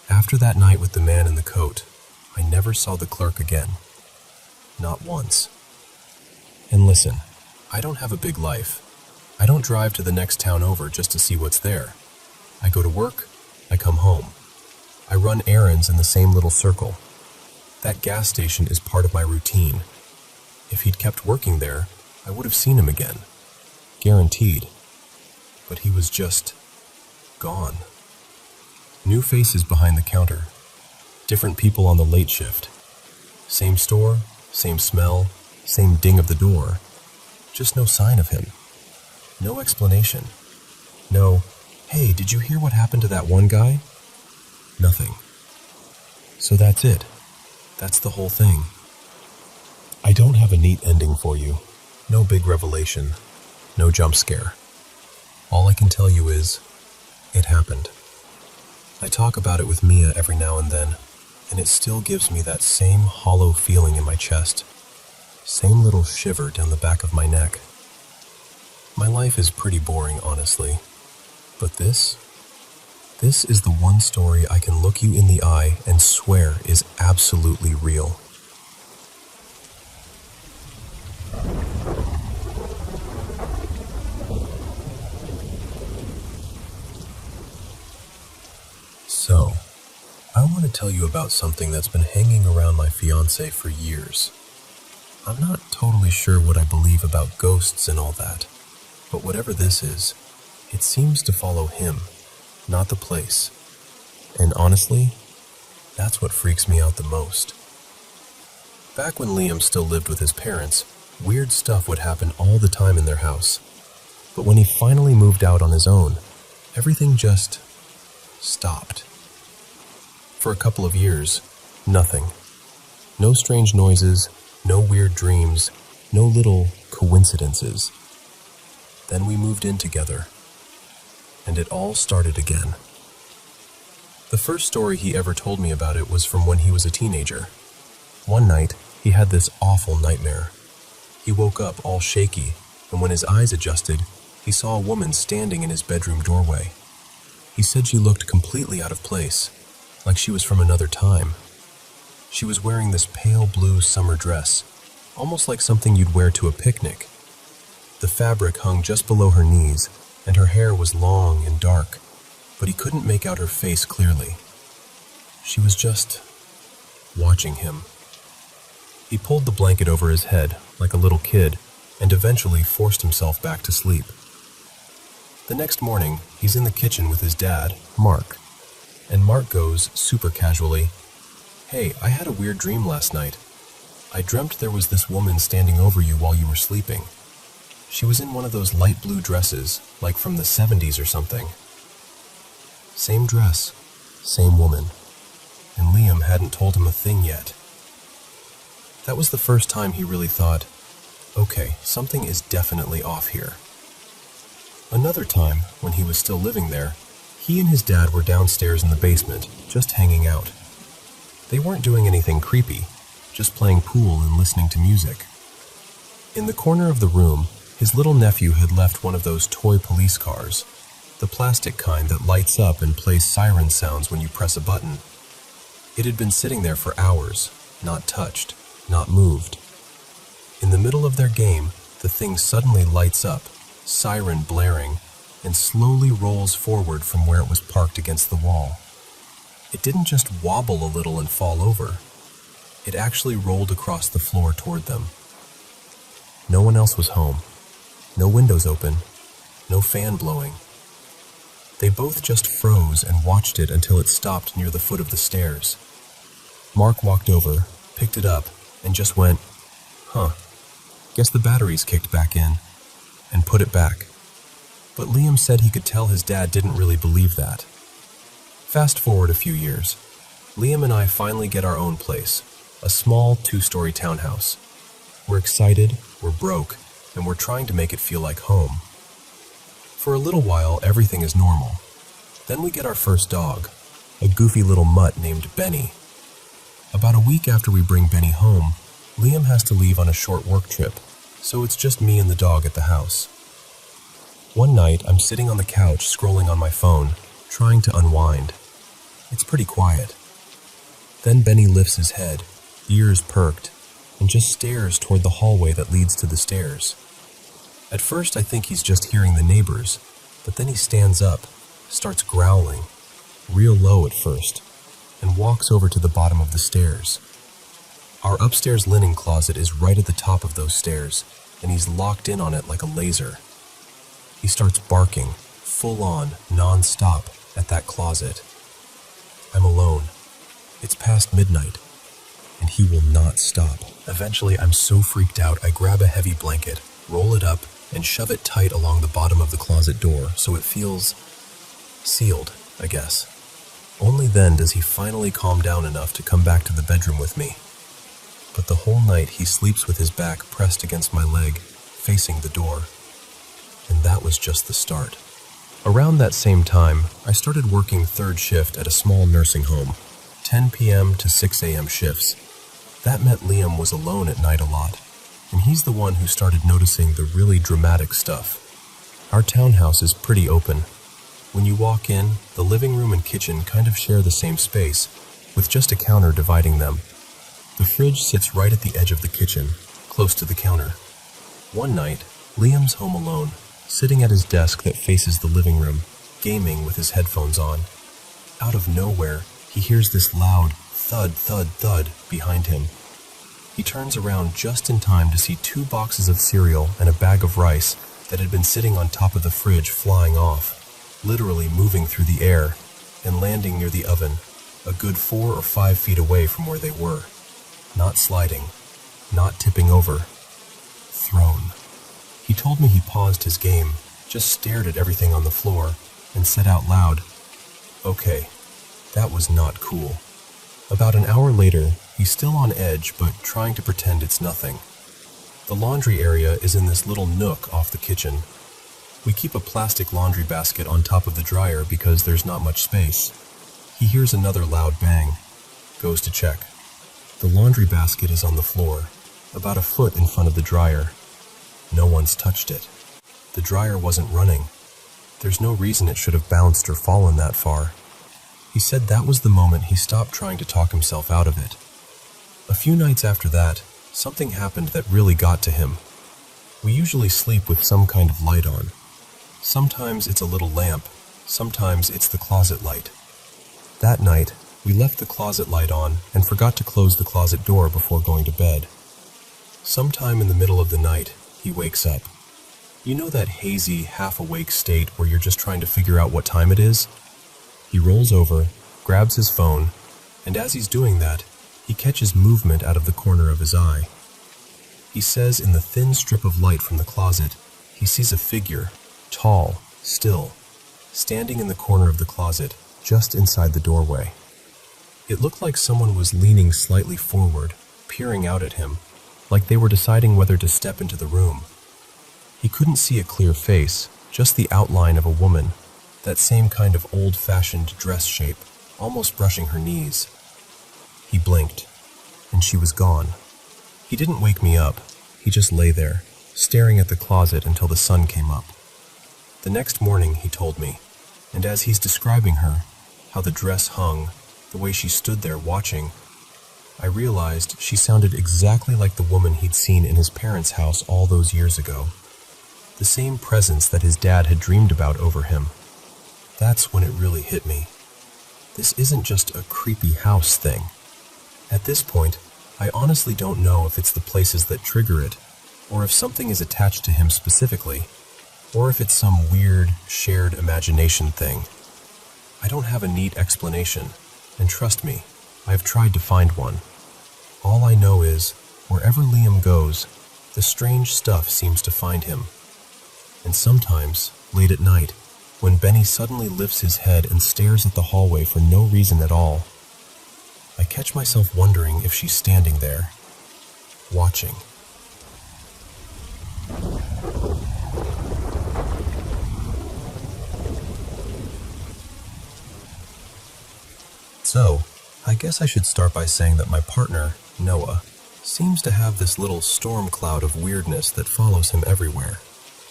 After that night with the man in the coat, I never saw the clerk again. Not once. And listen, I don't have a big life. I don't drive to the next town over just to see what's there. I go to work, I come home. I run errands in the same little circle. That gas station is part of my routine. If he'd kept working there, I would have seen him again. Guaranteed. But he was just gone. New faces behind the counter. Different people on the late shift. Same store, same smell, same ding of the door. Just no sign of him. No explanation. No, "Hey, did you hear what happened to that one guy?" Nothing. So that's it. That's the whole thing. I don't have a neat ending for you. No big revelation. No jump scare. All I can tell you is, it happened. I talk about it with Mia every now and then, and it still gives me that same hollow feeling in my chest. Same little shiver down the back of my neck. My life is pretty boring, honestly. But this is the one story I can look you in the eye and swear is absolutely real. So, I want to tell you about something that's been hanging around my fiancé for years. I'm not totally sure what I believe about ghosts and all that, but whatever this is, it seems to follow him, not the place. And honestly, that's what freaks me out the most. Back when Liam still lived with his parents, weird stuff would happen all the time in their house. But when he finally moved out on his own, everything just stopped. For a couple of years, nothing. No strange noises, no weird dreams, no little coincidences. Then we moved in together, and it all started again. The first story he ever told me about it was from when he was a teenager. One night, he had this awful nightmare. He woke up all shaky, and when his eyes adjusted, he saw a woman standing in his bedroom doorway. He said she looked completely out of place, like she was from another time. She was wearing this pale blue summer dress, almost like something you'd wear to a picnic. The fabric hung just below her knees, and her hair was long and dark, but he couldn't make out her face clearly. She was just watching him. He pulled the blanket over his head like a little kid and eventually forced himself back to sleep. The next morning, he's in the kitchen with his dad, Mark, and Mark goes, super casually, "Hey, I had a weird dream last night. I dreamt there was this woman standing over you while you were sleeping. She was in one of those light blue dresses, like from the 70s or something." Same dress, same woman, and Liam hadn't told him a thing yet. That was the first time he really thought, okay, something is definitely off here. Another time, when he was still living there, he and his dad were downstairs in the basement, just hanging out. They weren't doing anything creepy, just playing pool and listening to music. In the corner of the room, his little nephew had left one of those toy police cars, the plastic kind that lights up and plays siren sounds when you press a button. It had been sitting there for hours, not touched, not moved. In the middle of their game, the thing suddenly lights up, siren blaring, and slowly rolls forward from where it was parked against the wall. It didn't just wobble a little and fall over. It actually rolled across the floor toward them. No one else was home. No windows open. No fan blowing. They both just froze and watched it until it stopped near the foot of the stairs. Mark walked over, picked it up, and just went, "Huh, guess the batteries kicked back in," and put it back. But Liam said he could tell his dad didn't really believe that. Fast forward a few years. Liam and I finally get our own place, a small 2-story townhouse. We're excited, we're broke, and we're trying to make it feel like home. For a little while, everything is normal. Then we get our first dog, a goofy little mutt named Benny. About a week after we bring Benny home, Liam has to leave on a short work trip, so it's just me and the dog at the house. One night, I'm sitting on the couch scrolling on my phone, trying to unwind. It's pretty quiet. Then Benny lifts his head, ears perked, and just stares toward the hallway that leads to the stairs. At first, I think he's just hearing the neighbors, but then he stands up, starts growling, real low at first, and walks over to the bottom of the stairs. Our upstairs linen closet is right at the top of those stairs, and he's locked in on it like a laser. He starts barking, full on, non-stop, at that closet. I'm alone. It's past midnight, and he will not stop. Eventually, I'm so freaked out, I grab a heavy blanket, roll it up, and shove it tight along the bottom of the closet door so it feels sealed, I guess. Only then does he finally calm down enough to come back to the bedroom with me. But the whole night he sleeps with his back pressed against my leg, facing the door. And that was just the start. Around that same time, I started working third shift at a small nursing home, 10 p.m. to 6 a.m. shifts. That meant Liam was alone at night a lot, and he's the one who started noticing the really dramatic stuff. Our townhouse is pretty open. When you walk in, the living room and kitchen kind of share the same space, with just a counter dividing them. The fridge sits right at the edge of the kitchen, close to the counter. One night, Liam's home alone, sitting at his desk that faces the living room, gaming with his headphones on. Out of nowhere, he hears this loud thud, thud, thud behind him. He turns around just in time to see 2 boxes of cereal and a bag of rice that had been sitting on top of the fridge flying off, literally moving through the air and landing near the oven, a good 4 or 5 feet away from where they were. Not sliding, not tipping over, thrown. He told me he paused his game, just stared at everything on the floor, and said out loud, "Okay, that was not cool." About an hour later, he's still on edge, but trying to pretend it's nothing. The laundry area is in this little nook off the kitchen. We keep a plastic laundry basket on top of the dryer because there's not much space. He hears another loud bang, goes to check. The laundry basket is on the floor, about a foot in front of the dryer. No one's touched it. The dryer wasn't running. There's no reason it should have bounced or fallen that far. He said that was the moment he stopped trying to talk himself out of it. A few nights after that, something happened that really got to him. We usually sleep with some kind of light on. Sometimes it's a little lamp, sometimes it's the closet light. That night, we left the closet light on and forgot to close the closet door before going to bed. Sometime in the middle of the night, he wakes up. You know that hazy, half-awake state where you're just trying to figure out what time it is? He rolls over, grabs his phone, and as he's doing that, he catches movement out of the corner of his eye. He says in the thin strip of light from the closet, he sees a figure, tall, still, standing in the corner of the closet, just inside the doorway. It looked like someone was leaning slightly forward, peering out at him, like they were deciding whether to step into the room. He couldn't see a clear face, just the outline of a woman, that same kind of old-fashioned dress shape, almost brushing her knees. He blinked, and she was gone. He didn't wake me up. He just lay there, staring at the closet until the sun came up. The next morning, he told me, and as he's describing her, how the dress hung, the way she stood there watching, I realized she sounded exactly like the woman he'd seen in his parents' house all those years ago. The same presence that his dad had dreamed about over him. That's when it really hit me. This isn't just a creepy house thing. At this point, I honestly don't know if it's the places that trigger it, or if something is attached to him specifically, or if it's some weird, shared imagination thing. I don't have a neat explanation, and trust me, I've tried to find one. All I know is, wherever Liam goes, the strange stuff seems to find him. And sometimes, late at night, when Benny suddenly lifts his head and stares at the hallway for no reason at all, I catch myself wondering if she's standing there, watching. So, I guess I should start by saying that my partner, Noah, seems to have this little storm cloud of weirdness that follows him everywhere.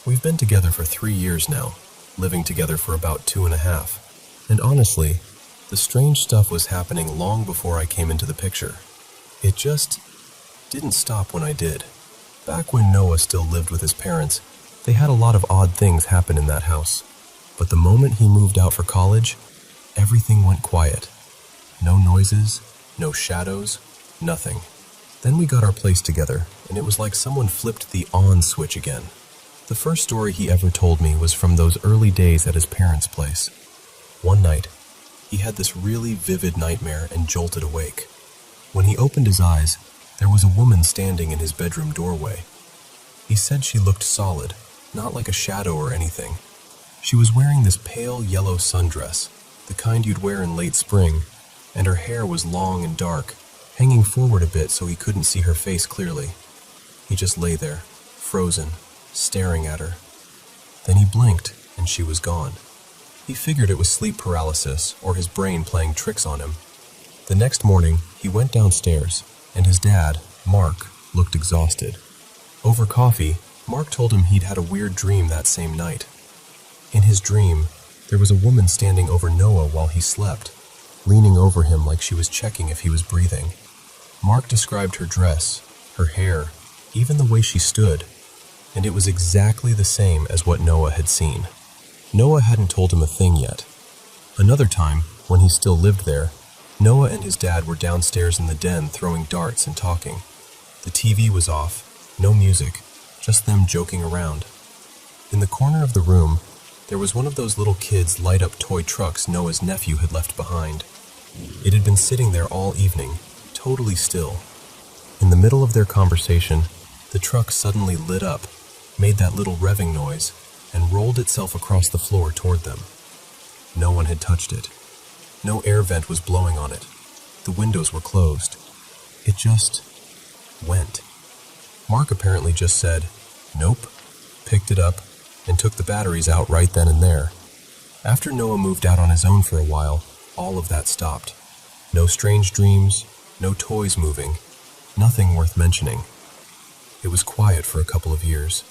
We've been together for 3 years now, living together for about 2.5. And honestly, the strange stuff was happening long before I came into the picture. It just didn't stop when I did. Back when Noah still lived with his parents, they had a lot of odd things happen in that house. But the moment he moved out for college, everything went quiet. No noises, no shadows, nothing. Then we got our place together, and it was like someone flipped the on switch again. The first story he ever told me was from those early days at his parents' place. One night, he had this really vivid nightmare and jolted awake. When he opened his eyes, there was a woman standing in his bedroom doorway. He said she looked solid, not like a shadow or anything. She was wearing this pale yellow sundress, the kind you'd wear in late spring, and her hair was long and dark, hanging forward a bit so he couldn't see her face clearly. He just lay there, frozen, staring at her. Then he blinked, and she was gone. He figured it was sleep paralysis or his brain playing tricks on him. The next morning, he went downstairs, and his dad, Mark, looked exhausted. Over coffee, Mark told him he'd had a weird dream that same night. In his dream, there was a woman standing over Noah while he slept, leaning over him like she was checking if he was breathing. Mark described her dress, her hair, even the way she stood, and it was exactly the same as what Noah had seen. Noah hadn't told him a thing yet. Another time, when he still lived there, Noah and his dad were downstairs in the den throwing darts and talking. The TV was off, no music, just them joking around. In the corner of the room, there was one of those little kids' light-up toy trucks Noah's nephew had left behind. It had been sitting there all evening, totally still. In the middle of their conversation, the truck suddenly lit up, made that little revving noise, and rolled itself across the floor toward them. No one had touched it. No air vent was blowing on it. The windows were closed. It just went. Mark apparently just said, "Nope," picked it up, and took the batteries out right then and there. After Noah moved out on his own for a while, all of that stopped. No strange dreams, no toys moving, nothing worth mentioning. It was quiet for a couple of years.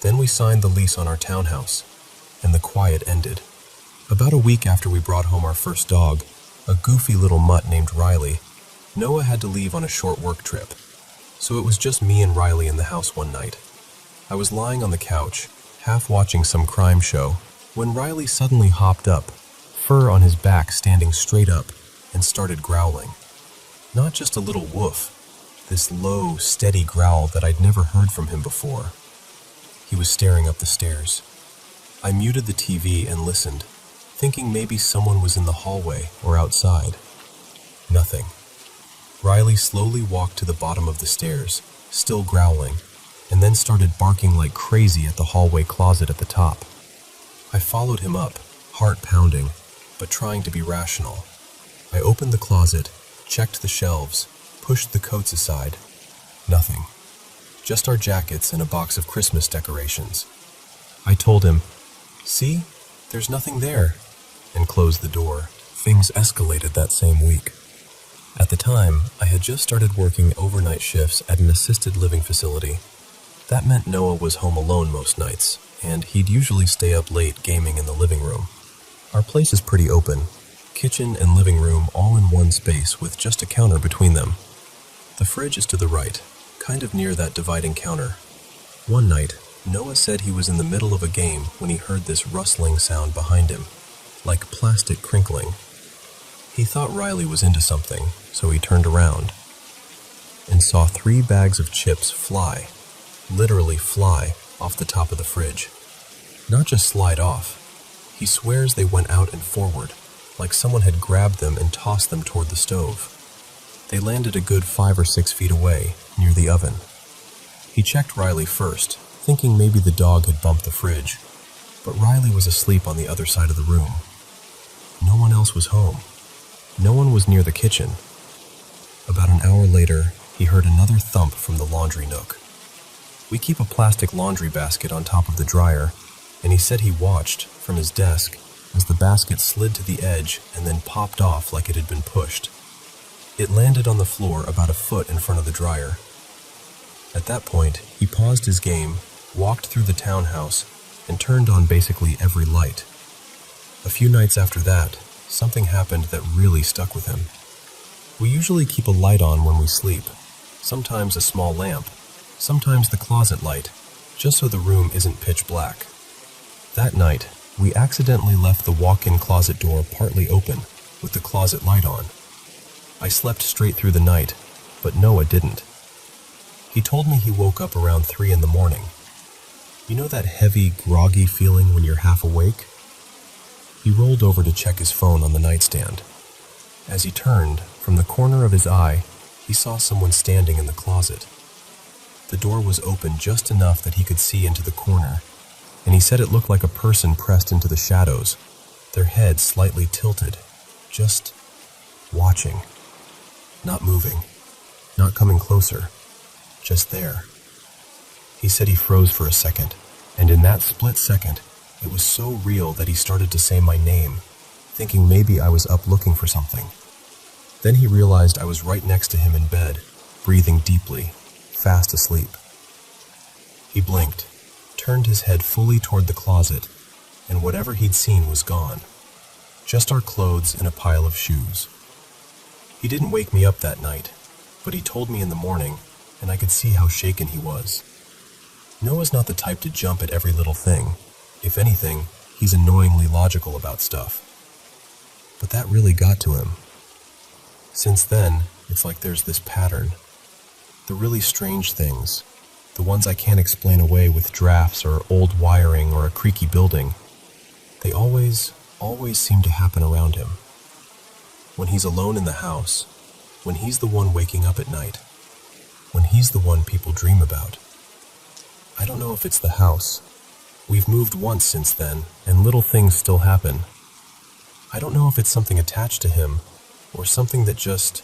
Then we signed the lease on our townhouse, and the quiet ended. About a week after we brought home our first dog, a goofy little mutt named Riley, Noah had to leave on a short work trip. So it was just me and Riley in the house one night. I was lying on the couch, half watching some crime show, when Riley suddenly hopped up, fur on his back standing straight up, and started growling. Not just a little woof, this low, steady growl that I'd never heard from him before. He was staring up the stairs. I muted the TV and listened, thinking maybe someone was in the hallway or outside. Nothing. Riley slowly walked to the bottom of the stairs, still growling, and then started barking like crazy at the hallway closet at the top. I followed him up, heart pounding, but trying to be rational. I opened the closet, checked the shelves, pushed the coats aside. Nothing. Just our jackets and a box of Christmas decorations. I told him, "See, there's nothing there," and closed the door. Things escalated that same week. At the time, I had just started working overnight shifts at an assisted living facility. That meant Noah was home alone most nights, and he'd usually stay up late gaming in the living room. Our place is pretty open, kitchen and living room all in one space with just a counter between them. The fridge is to the right, kind of near that dividing counter. One night, Noah said he was in the middle of a game when he heard this rustling sound behind him, like plastic crinkling. He thought Riley was into something, so he turned around and saw 3 bags of chips fly. literally fly off the top of the fridge. Not just slide off. He swears they went out and forward, like someone had grabbed them and tossed them toward the stove. They landed a good 5 or 6 feet away, near the oven. He checked Riley first, thinking maybe the dog had bumped the fridge, but Riley was asleep on the other side of the room. No one else was home. No one was near the kitchen. About an hour later, he heard another thump from the laundry nook. We keep a plastic laundry basket on top of the dryer, and he said he watched, from his desk, as the basket slid to the edge and then popped off like it had been pushed. It landed on the floor about a foot in front of the dryer. At that point, he paused his game, walked through the townhouse, and turned on basically every light. A few nights after that, something happened that really stuck with him. We usually keep a light on when we sleep, sometimes a small lamp, sometimes the closet light, just so the room isn't pitch black. That night, we accidentally left the walk-in closet door partly open, with the closet light on. I slept straight through the night, but Noah didn't. He told me he woke up around 3 in the morning. You know that heavy, groggy feeling when you're half awake? He rolled over to check his phone on the nightstand. As he turned, from the corner of his eye, he saw someone standing in the closet. The door was open just enough that he could see into the corner, and he said it looked like a person pressed into the shadows, their head slightly tilted, just watching. Not moving, not coming closer, just there. He said he froze for a second, and in that split second, it was so real that he started to say my name, thinking maybe I was up looking for something. Then he realized I was right next to him in bed, breathing deeply, fast asleep. He blinked, turned his head fully toward the closet, and whatever he'd seen was gone. Just our clothes and a pile of shoes. He didn't wake me up that night, but he told me in the morning, and I could see how shaken he was. Noah's not the type to jump at every little thing. If anything, he's annoyingly logical about stuff. But that really got to him. Since then, it's like there's this pattern. The really strange things, the ones I can't explain away with drafts or old wiring or a creaky building, they always seem to happen around him. When he's alone in the house, when he's the one waking up at night, when he's the one people dream about. I don't know if it's the house. We've moved once since then, and little things still happen. I don't know if it's something attached to him, or something that just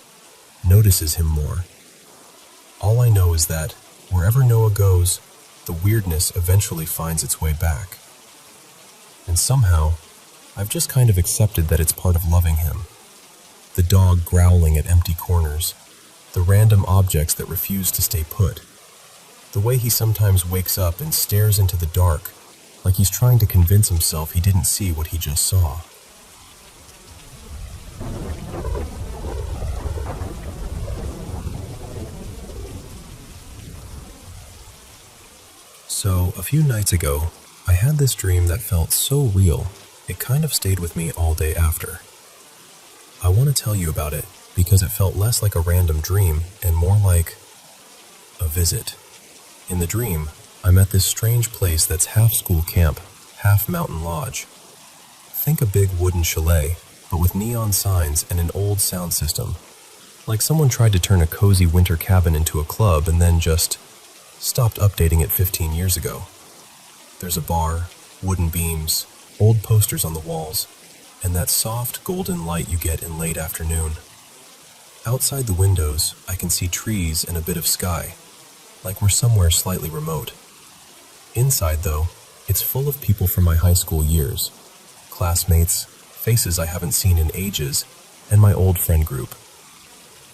notices him more. All I know is that, wherever Noah goes, the weirdness eventually finds its way back. And somehow, I've just kind of accepted that it's part of loving him. The dog growling at empty corners, the random objects that refuse to stay put, the way he sometimes wakes up and stares into the dark, like he's trying to convince himself he didn't see what he just saw. So, a few nights ago, I had this dream that felt so real, it kind of stayed with me all day after. I want to tell you about it because it felt less like a random dream and more like a visit. In the dream, I'm at this strange place that's half school camp, half mountain lodge. Think a big wooden chalet, but with neon signs and an old sound system. Like someone tried to turn a cozy winter cabin into a club and then just stopped updating it 15 years ago. There's a bar, wooden beams, old posters on the walls, and that soft golden light you get in late afternoon. Outside the windows, I can see trees and a bit of sky, like we're somewhere slightly remote. Inside, though, it's full of people from my high school years, classmates, faces I haven't seen in ages, and my old friend group.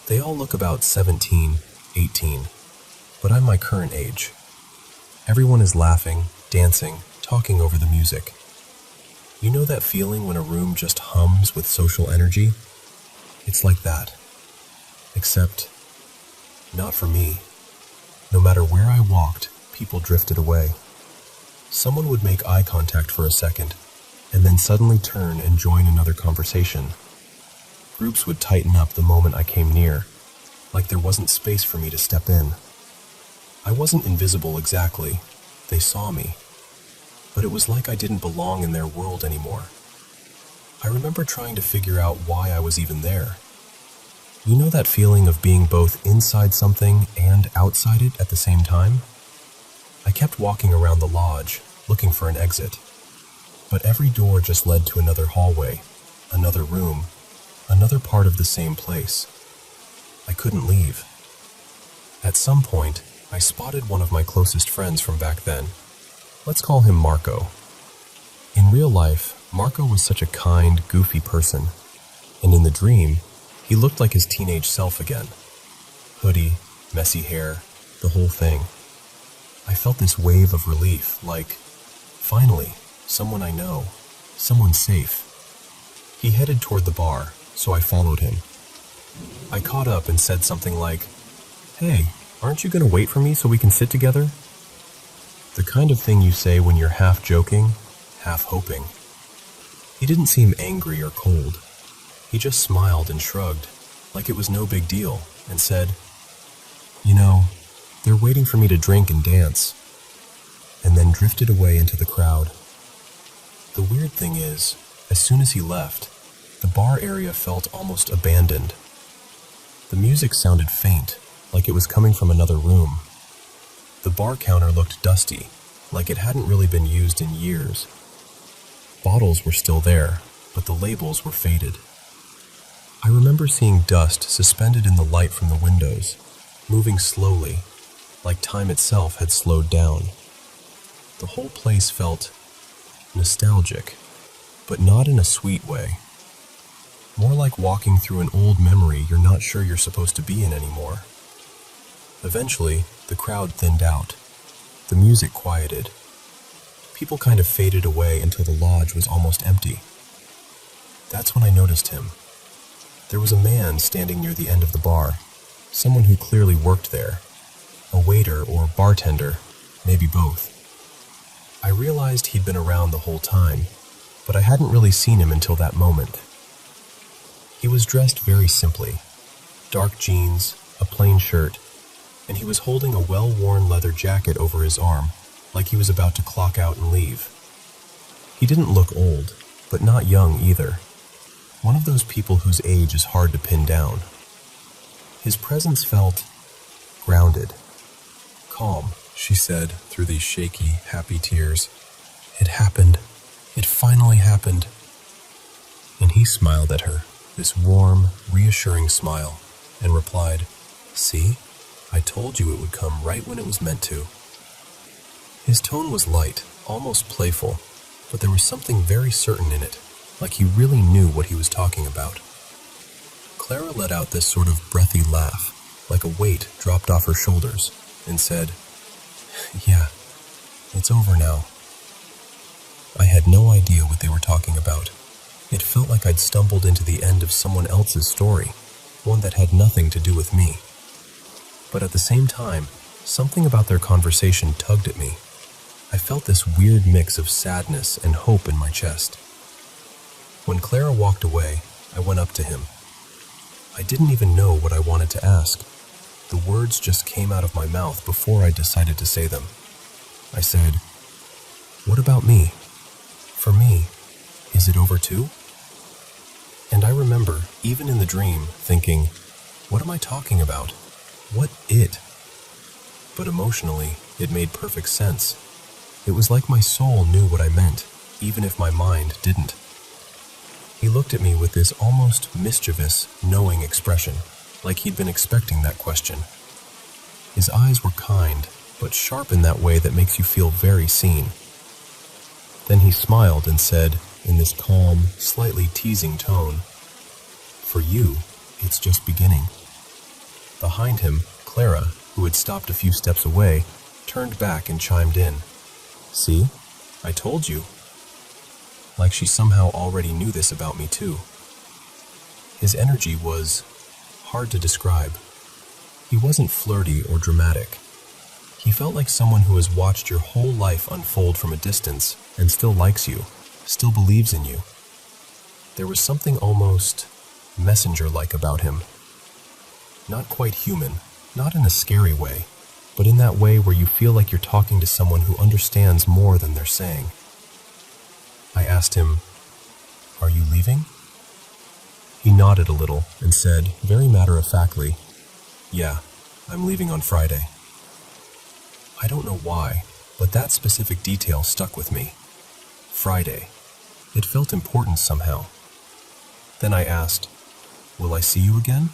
They all look about 17, 18, but I'm my current age. Everyone is laughing, dancing, talking over the music. You know that feeling when a room just hums with social energy? It's like that. Except, not for me. No matter where I walked, people drifted away. Someone would make eye contact for a second, and then suddenly turn and join another conversation. Groups would tighten up the moment I came near, like there wasn't space for me to step in. I wasn't invisible exactly. They saw me. But it was like I didn't belong in their world anymore. I remember trying to figure out why I was even there. You know that feeling of being both inside something and outside it at the same time? I kept walking around the lodge, looking for an exit. But every door just led to another hallway, another room, another part of the same place. I couldn't leave. At some point, I spotted one of my closest friends from back then. Let's call him Marco. In real life, Marco was such a kind, goofy person. And in the dream, he looked like his teenage self again. Hoodie, messy hair, the whole thing. I felt this wave of relief, like, finally, someone I know, someone safe. He headed toward the bar, so I followed him. I caught up and said something like, "Hey, aren't you going to wait for me so we can sit together?" The kind of thing you say when you're half joking, half hoping. He didn't seem angry or cold. He just smiled and shrugged, like it was no big deal, and said, "You know, they're waiting for me to drink and dance," and then drifted away into the crowd. The weird thing is, as soon as he left, the bar area felt almost abandoned. The music sounded faint, like it was coming from another room. The bar counter looked dusty, like it hadn't really been used in years. Bottles were still there, but the labels were faded. I remember seeing dust suspended in the light from the windows, moving slowly, like time itself had slowed down. The whole place felt nostalgic, but not in a sweet way. More like walking through an old memory you're not sure you're supposed to be in anymore. Eventually, the crowd thinned out. The music quieted. People kind of faded away until the lodge was almost empty. That's when I noticed him. There was a man standing near the end of the bar, someone who clearly worked there. A waiter or bartender, maybe both. I realized he'd been around the whole time, but I hadn't really seen him until that moment. He was dressed very simply. Dark jeans, a plain shirt, and he was holding a well-worn leather jacket over his arm, like he was about to clock out and leave. He didn't look old, but not young either. One of those people whose age is hard to pin down. His presence felt grounded. "Calm," she said through these shaky, happy tears. "It happened. It finally happened." And he smiled at her, this warm, reassuring smile, and replied, "See? I told you it would come right when it was meant to." His tone was light, almost playful, but there was something very certain in it, like he really knew what he was talking about. Clara let out this sort of breathy laugh, like a weight dropped off her shoulders, and said, "Yeah, it's over now." I had no idea what they were talking about. It felt like I'd stumbled into the end of someone else's story, one that had nothing to do with me. But at the same time, something about their conversation tugged at me. I felt this weird mix of sadness and hope in my chest. When Clara walked away, I went up to him. I didn't even know what I wanted to ask. The words just came out of my mouth before I decided to say them. I said, "What about me? For me, is it over too?" And I remember, even in the dream, thinking, what am I talking about? What it? But emotionally, it made perfect sense. It was like my soul knew what I meant, even if my mind didn't. He looked at me with this almost mischievous, knowing expression, like he'd been expecting that question. His eyes were kind, but sharp in that way that makes you feel very seen. Then he smiled and said, in this calm, slightly teasing tone, "For you, it's just beginning." Behind him, Clara, who had stopped a few steps away, turned back and chimed in. "See? I told you." Like she somehow already knew this about me too. His energy was hard to describe. He wasn't flirty or dramatic. He felt like someone who has watched your whole life unfold from a distance and still likes you, still believes in you. There was something almost messenger-like about him. Not quite human, not in a scary way, but in that way where you feel like you're talking to someone who understands more than they're saying. I asked him, "Are you leaving?" He nodded a little and said, very matter-of-factly, "Yeah, I'm leaving on Friday." I don't know why, but that specific detail stuck with me. Friday. It felt important somehow. Then I asked, "Will I see you again?"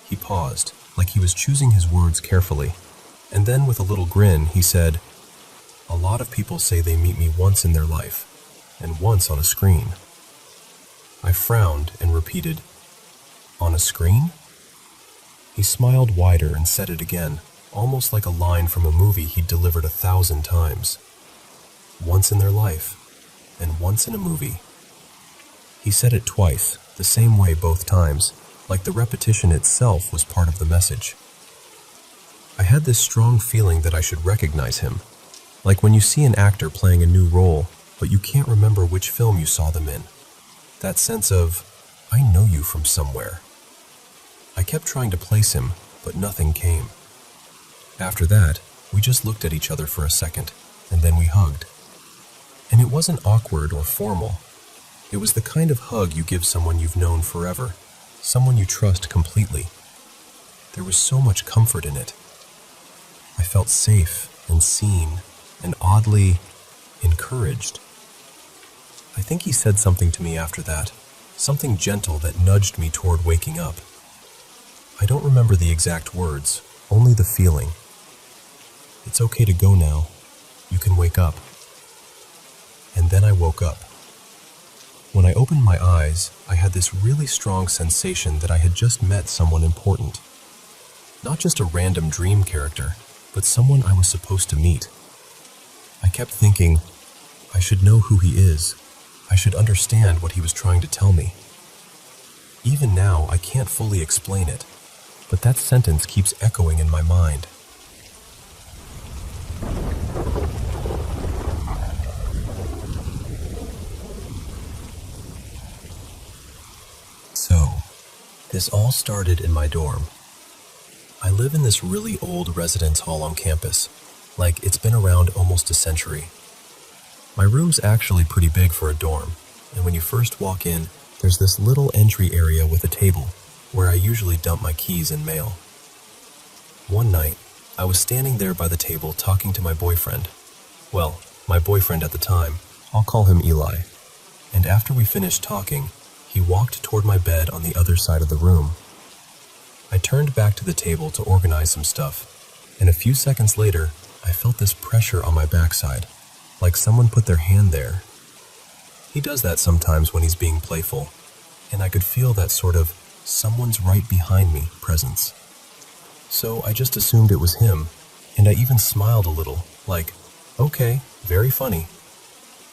He paused, like he was choosing his words carefully, and then with a little grin, he said, "A lot of people say they meet me once in their life, and once on a screen." I frowned and repeated, "On a screen?" He smiled wider and said it again, almost like a line from a movie he'd delivered 1,000 times. Once in their life, and once in a movie. He said it twice, the same way both times, like the repetition itself was part of the message. I had this strong feeling that I should recognize him, like when you see an actor playing a new role, but you can't remember which film you saw them in. That sense of, I know you from somewhere. I kept trying to place him, but nothing came. After that, we just looked at each other for a second, and then we hugged. And it wasn't awkward or formal. It was the kind of hug you give someone you've known forever, someone you trust completely. There was so much comfort in it. I felt safe and seen and oddly encouraged. I think he said something to me after that, something gentle that nudged me toward waking up. I don't remember the exact words, only the feeling. "It's okay to go now. You can wake up." And then I woke up. When I opened my eyes, I had this really strong sensation that I had just met someone important. Not just a random dream character, but someone I was supposed to meet. I kept thinking, I should know who he is. I should understand what he was trying to tell me. Even now, I can't fully explain it, but that sentence keeps echoing in my mind. So, this all started in my dorm. I live in this really old residence hall on campus, like it's been around almost a century. My room's actually pretty big for a dorm, and when you first walk in, there's this little entry area with a table, where I usually dump my keys and mail. One night, I was standing there by the table talking to my boyfriend. Well, my boyfriend at the time, I'll call him Eli. And after we finished talking, he walked toward my bed on the other side of the room. I turned back to the table to organize some stuff, and a few seconds later, I felt this pressure on my backside, like someone put their hand there. He does that sometimes when he's being playful, and I could feel that sort of someone's right behind me presence. So I just assumed it was him, and I even smiled a little, like, okay, very funny.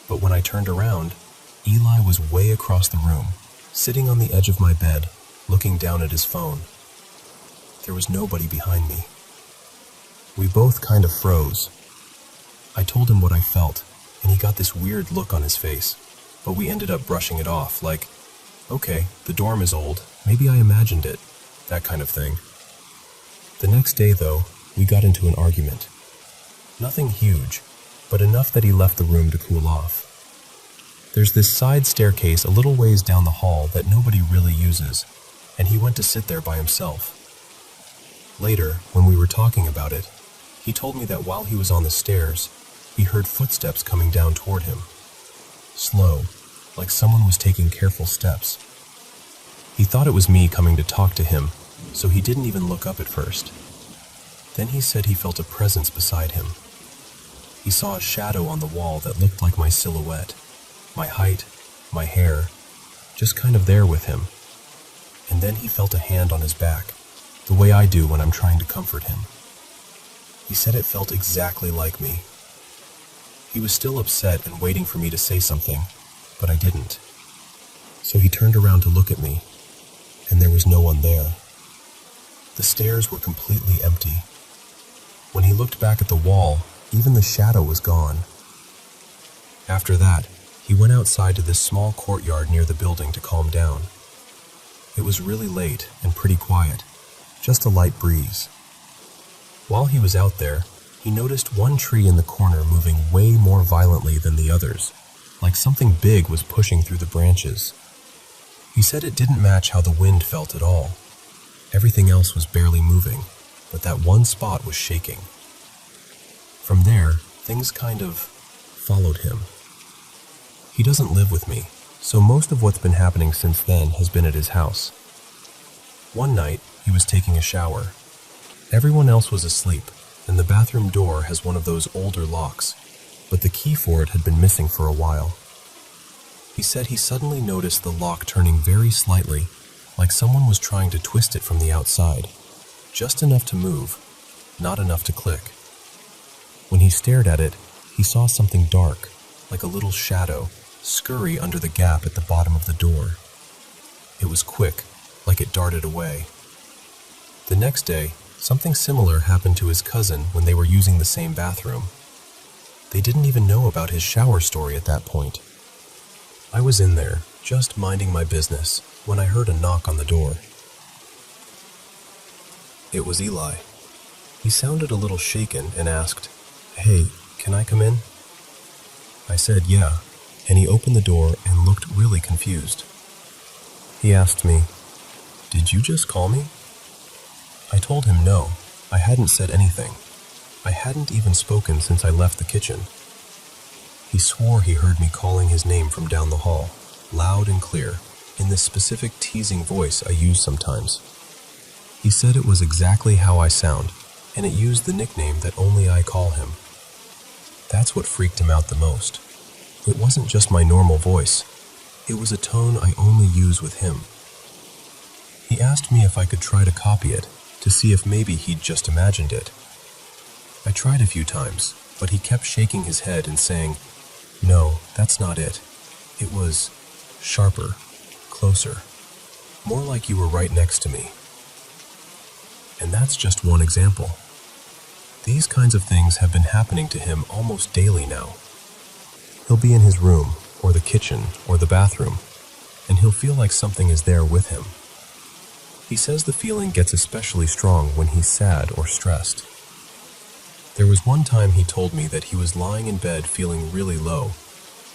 But when I turned around, Eli was way across the room, sitting on the edge of my bed, looking down at his phone. There was nobody behind me. We both kind of froze. I told him what I felt, and he got this weird look on his face, but we ended up brushing it off, like, okay, the dorm is old, maybe I imagined it, that kind of thing. The next day, though, we got into an argument. Nothing huge, but enough that he left the room to cool off. There's this side staircase a little ways down the hall that nobody really uses, and he went to sit there by himself. Later, when we were talking about it, he told me that while he was on the stairs, he heard footsteps coming down toward him. Slow, like someone was taking careful steps. He thought it was me coming to talk to him, so he didn't even look up at first. Then he said he felt a presence beside him. He saw a shadow on the wall that looked like my silhouette, my height, my hair, just kind of there with him. And then he felt a hand on his back, the way I do when I'm trying to comfort him. He said it felt exactly like me. He was still upset and waiting for me to say something, but I didn't. So he turned around to look at me, and there was no one there. The stairs were completely empty. When he looked back at the wall, even the shadow was gone. After that, he went outside to this small courtyard near the building to calm down. It was really late and pretty quiet, just a light breeze. While he was out there, he noticed one tree in the corner moving way more violently than the others, like something big was pushing through the branches. He said it didn't match how the wind felt at all. Everything else was barely moving, but that one spot was shaking. From there, things kind of followed him. He doesn't live with me, so most of what's been happening since then has been at his house. One night, he was taking a shower. Everyone else was asleep, and the bathroom door has one of those older locks, but the key for it had been missing for a while. He said he suddenly noticed the lock turning very slightly, like someone was trying to twist it from the outside. Just enough to move, not enough to click. When he stared at it, he saw something dark, like a little shadow, scurry under the gap at the bottom of the door. It was quick, like it darted away. The next day, something similar happened to his cousin when they were using the same bathroom. They didn't even know about his shower story at that point. I was in there, just minding my business, when I heard a knock on the door. It was Eli. He sounded a little shaken and asked, "Hey, can I come in?" I said yeah, and he opened the door and looked really confused. He asked me, "Did you just call me?" I told him no, I hadn't said anything. I hadn't even spoken since I left the kitchen. He swore he heard me calling his name from down the hall, loud and clear, in this specific teasing voice I use sometimes. He said it was exactly how I sound, and it used the nickname that only I call him. That's what freaked him out the most. It wasn't just my normal voice. It was a tone I only use with him. He asked me if I could try to copy it, to see if maybe he'd just imagined it. I tried a few times, but he kept shaking his head and saying, "No, that's not it. It was sharper, closer, more like you were right next to me." And that's just one example. These kinds of things have been happening to him almost daily now. He'll be in his room, or the kitchen, or the bathroom, and he'll feel like something is there with him. He says the feeling gets especially strong when he's sad or stressed. There was one time he told me that he was lying in bed feeling really low,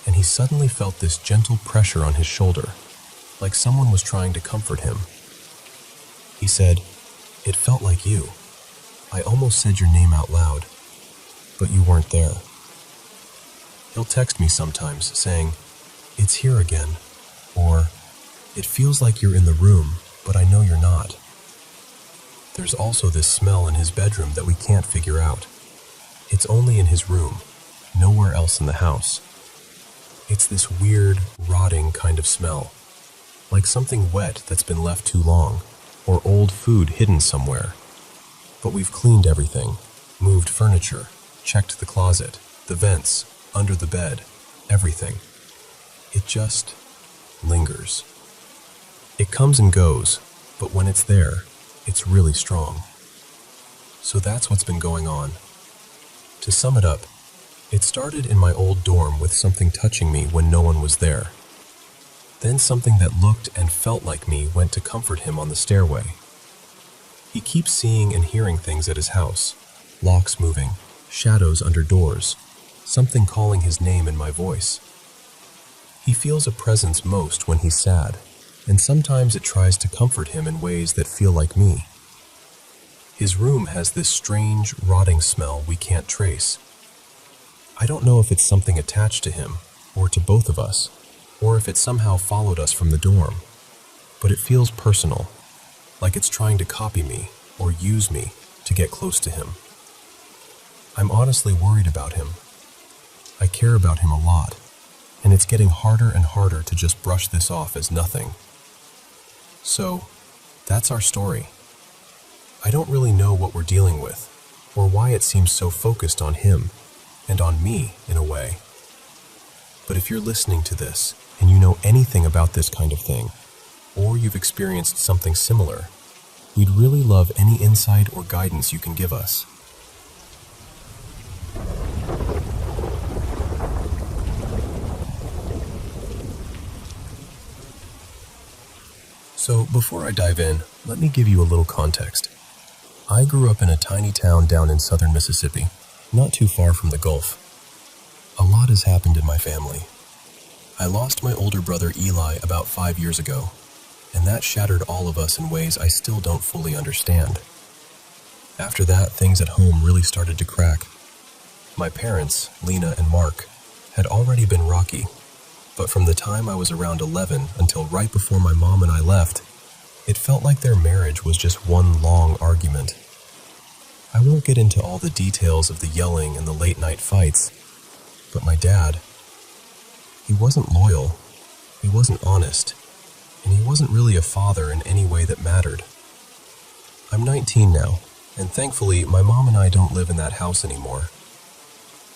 and he suddenly felt this gentle pressure on his shoulder, like someone was trying to comfort him. He said, "It felt like you. I almost said your name out loud, but you weren't there." He'll text me sometimes saying, "It's here again," or "It feels like you're in the room, but I know you're not." There's also this smell in his bedroom that we can't figure out. It's only in his room, nowhere else in the house. It's this weird, rotting kind of smell, like something wet that's been left too long, or old food hidden somewhere. But we've cleaned everything, moved furniture, checked the closet, the vents, under the bed, everything. It just lingers. It comes and goes, but when it's there, it's really strong. So that's what's been going on. To sum it up, it started in my old dorm with something touching me when no one was there. Then something that looked and felt like me went to comfort him on the stairway. He keeps seeing and hearing things at his house, locks moving, shadows under doors, something calling his name in my voice. He feels a presence most when he's sad, and sometimes it tries to comfort him in ways that feel like me. His room has this strange, rotting smell we can't trace. I don't know if it's something attached to him, or to both of us, or if it somehow followed us from the dorm, but it feels personal, like it's trying to copy me or use me to get close to him. I'm honestly worried about him. I care about him a lot, and it's getting harder and harder to just brush this off as nothing. So, that's our story. I don't really know what we're dealing with, or why it seems so focused on him, and on me in a way. But if you're listening to this, and you know anything about this kind of thing, or you've experienced something similar, we'd really love any insight or guidance you can give us. So before I dive in, let me give you a little context. I grew up in a tiny town down in southern Mississippi, not too far from the Gulf. A lot has happened in my family. I lost my older brother Eli about 5 years ago, and that shattered all of us in ways I still don't fully understand. After that, things at home really started to crack. My parents, Lena and Mark, had already been rocky, but from the time I was around 11 until right before my mom and I left, it felt like their marriage was just one long argument. I won't get into all the details of the yelling and the late-night fights, but my dad, he wasn't loyal, he wasn't honest, and he wasn't really a father in any way that mattered. I'm 19 now, and thankfully my mom and I don't live in that house anymore.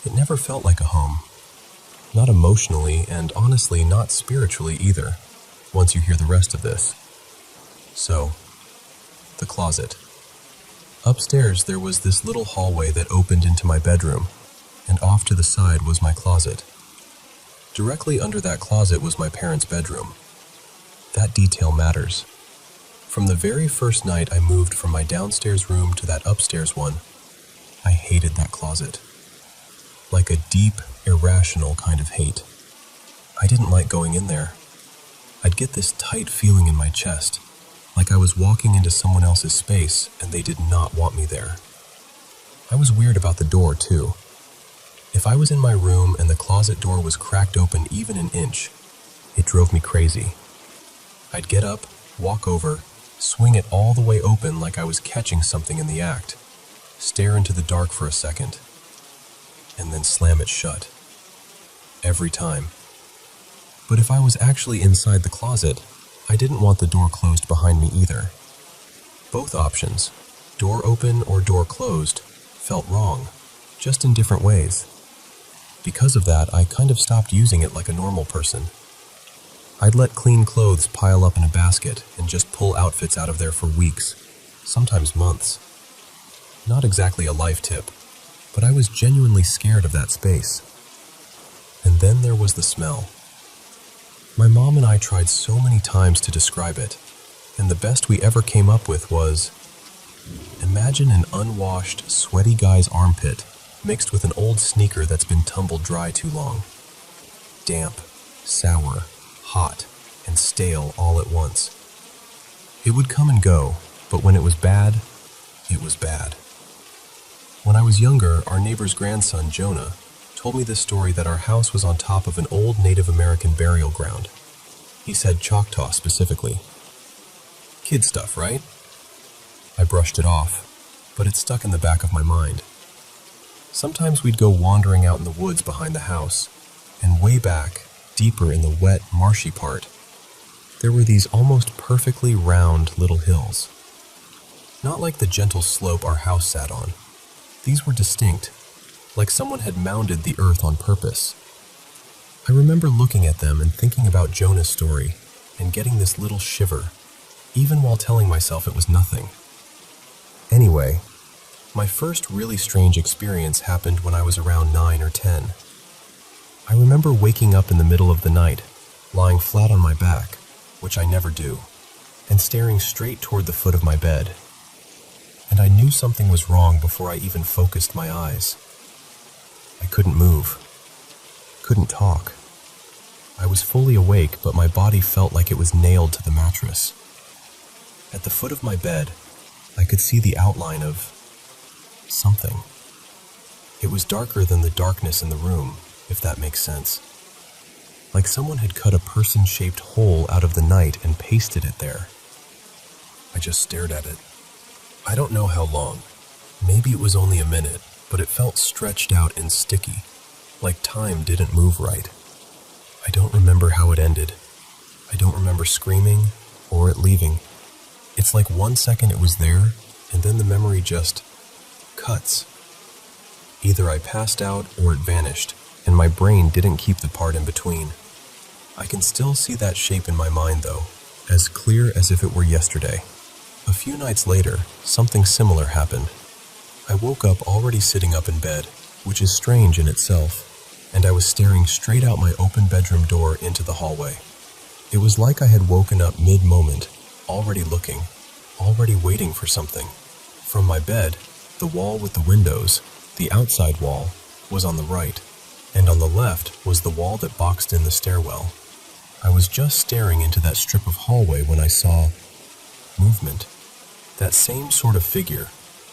It never felt like a home. Not emotionally, and honestly not spiritually either, once you hear the rest of this. So, the closet. Upstairs there was this little hallway that opened into my bedroom, and off to the side was my closet. Directly under that closet was my parents' bedroom. That detail matters. From the very first night I moved from my downstairs room to that upstairs one, I hated that closet. Like a deep, irrational kind of hate. I didn't like going in there. I'd get this tight feeling in my chest, like I was walking into someone else's space and they did not want me there. I was weird about the door too. If I was in my room and the closet door was cracked open even an inch, it drove me crazy. I'd get up, walk over, swing it all the way open like I was catching something in the act, stare into the dark for a second, and then slam it shut. Every time. But if I was actually inside the closet, I didn't want the door closed behind me either. Both options, door open or door closed, felt wrong, just in different ways. Because of that, I kind of stopped using it like a normal person. I'd let clean clothes pile up in a basket and just pull outfits out of there for weeks, sometimes months. Not exactly a life tip, but I was genuinely scared of that space. And then there was the smell. My mom and I tried so many times to describe it, and the best we ever came up with was, imagine an unwashed, sweaty guy's armpit mixed with an old sneaker that's been tumbled dry too long. Damp, sour, hot, and stale all at once. It would come and go, but when it was bad, it was bad. When I was younger, our neighbor's grandson, Jonah, told me this story that our house was on top of an old Native American burial ground. He said Choctaw specifically. Kid stuff, right? I brushed it off, but it stuck in the back of my mind. Sometimes we'd go wandering out in the woods behind the house, and way back, deeper in the wet, marshy part, there were these almost perfectly round little hills. Not like the gentle slope our house sat on. These were distinct, like someone had mounded the earth on purpose. I remember looking at them and thinking about Jonah's story and getting this little shiver, even while telling myself it was nothing. Anyway, my first really strange experience happened when I was around 9 or 10. I remember waking up in the middle of the night, lying flat on my back, which I never do, and staring straight toward the foot of my bed. And I knew something was wrong before I even focused my eyes. I couldn't move, couldn't talk. I was fully awake, but my body felt like it was nailed to the mattress. At the foot of my bed, I could see the outline of something. It was darker than the darkness in the room, if that makes sense. Like someone had cut a person-shaped hole out of the night and pasted it there. I just stared at it. I don't know how long. Maybe it was only a minute, but it felt stretched out and sticky, like time didn't move right. I don't remember how it ended. I don't remember screaming or it leaving. It's like 1 second it was there, and then the memory just cuts. Either I passed out or it vanished, and my brain didn't keep the part in between. I can still see that shape in my mind though, as clear as if it were yesterday. A few nights later, something similar happened. I woke up already sitting up in bed, which is strange in itself, and I was staring straight out my open bedroom door into the hallway. It was like I had woken up mid-moment, already looking, already waiting for something. From my bed, the wall with the windows, the outside wall, was on the right, and on the left was the wall that boxed in the stairwell. I was just staring into that strip of hallway when I saw movement. That same sort of figure,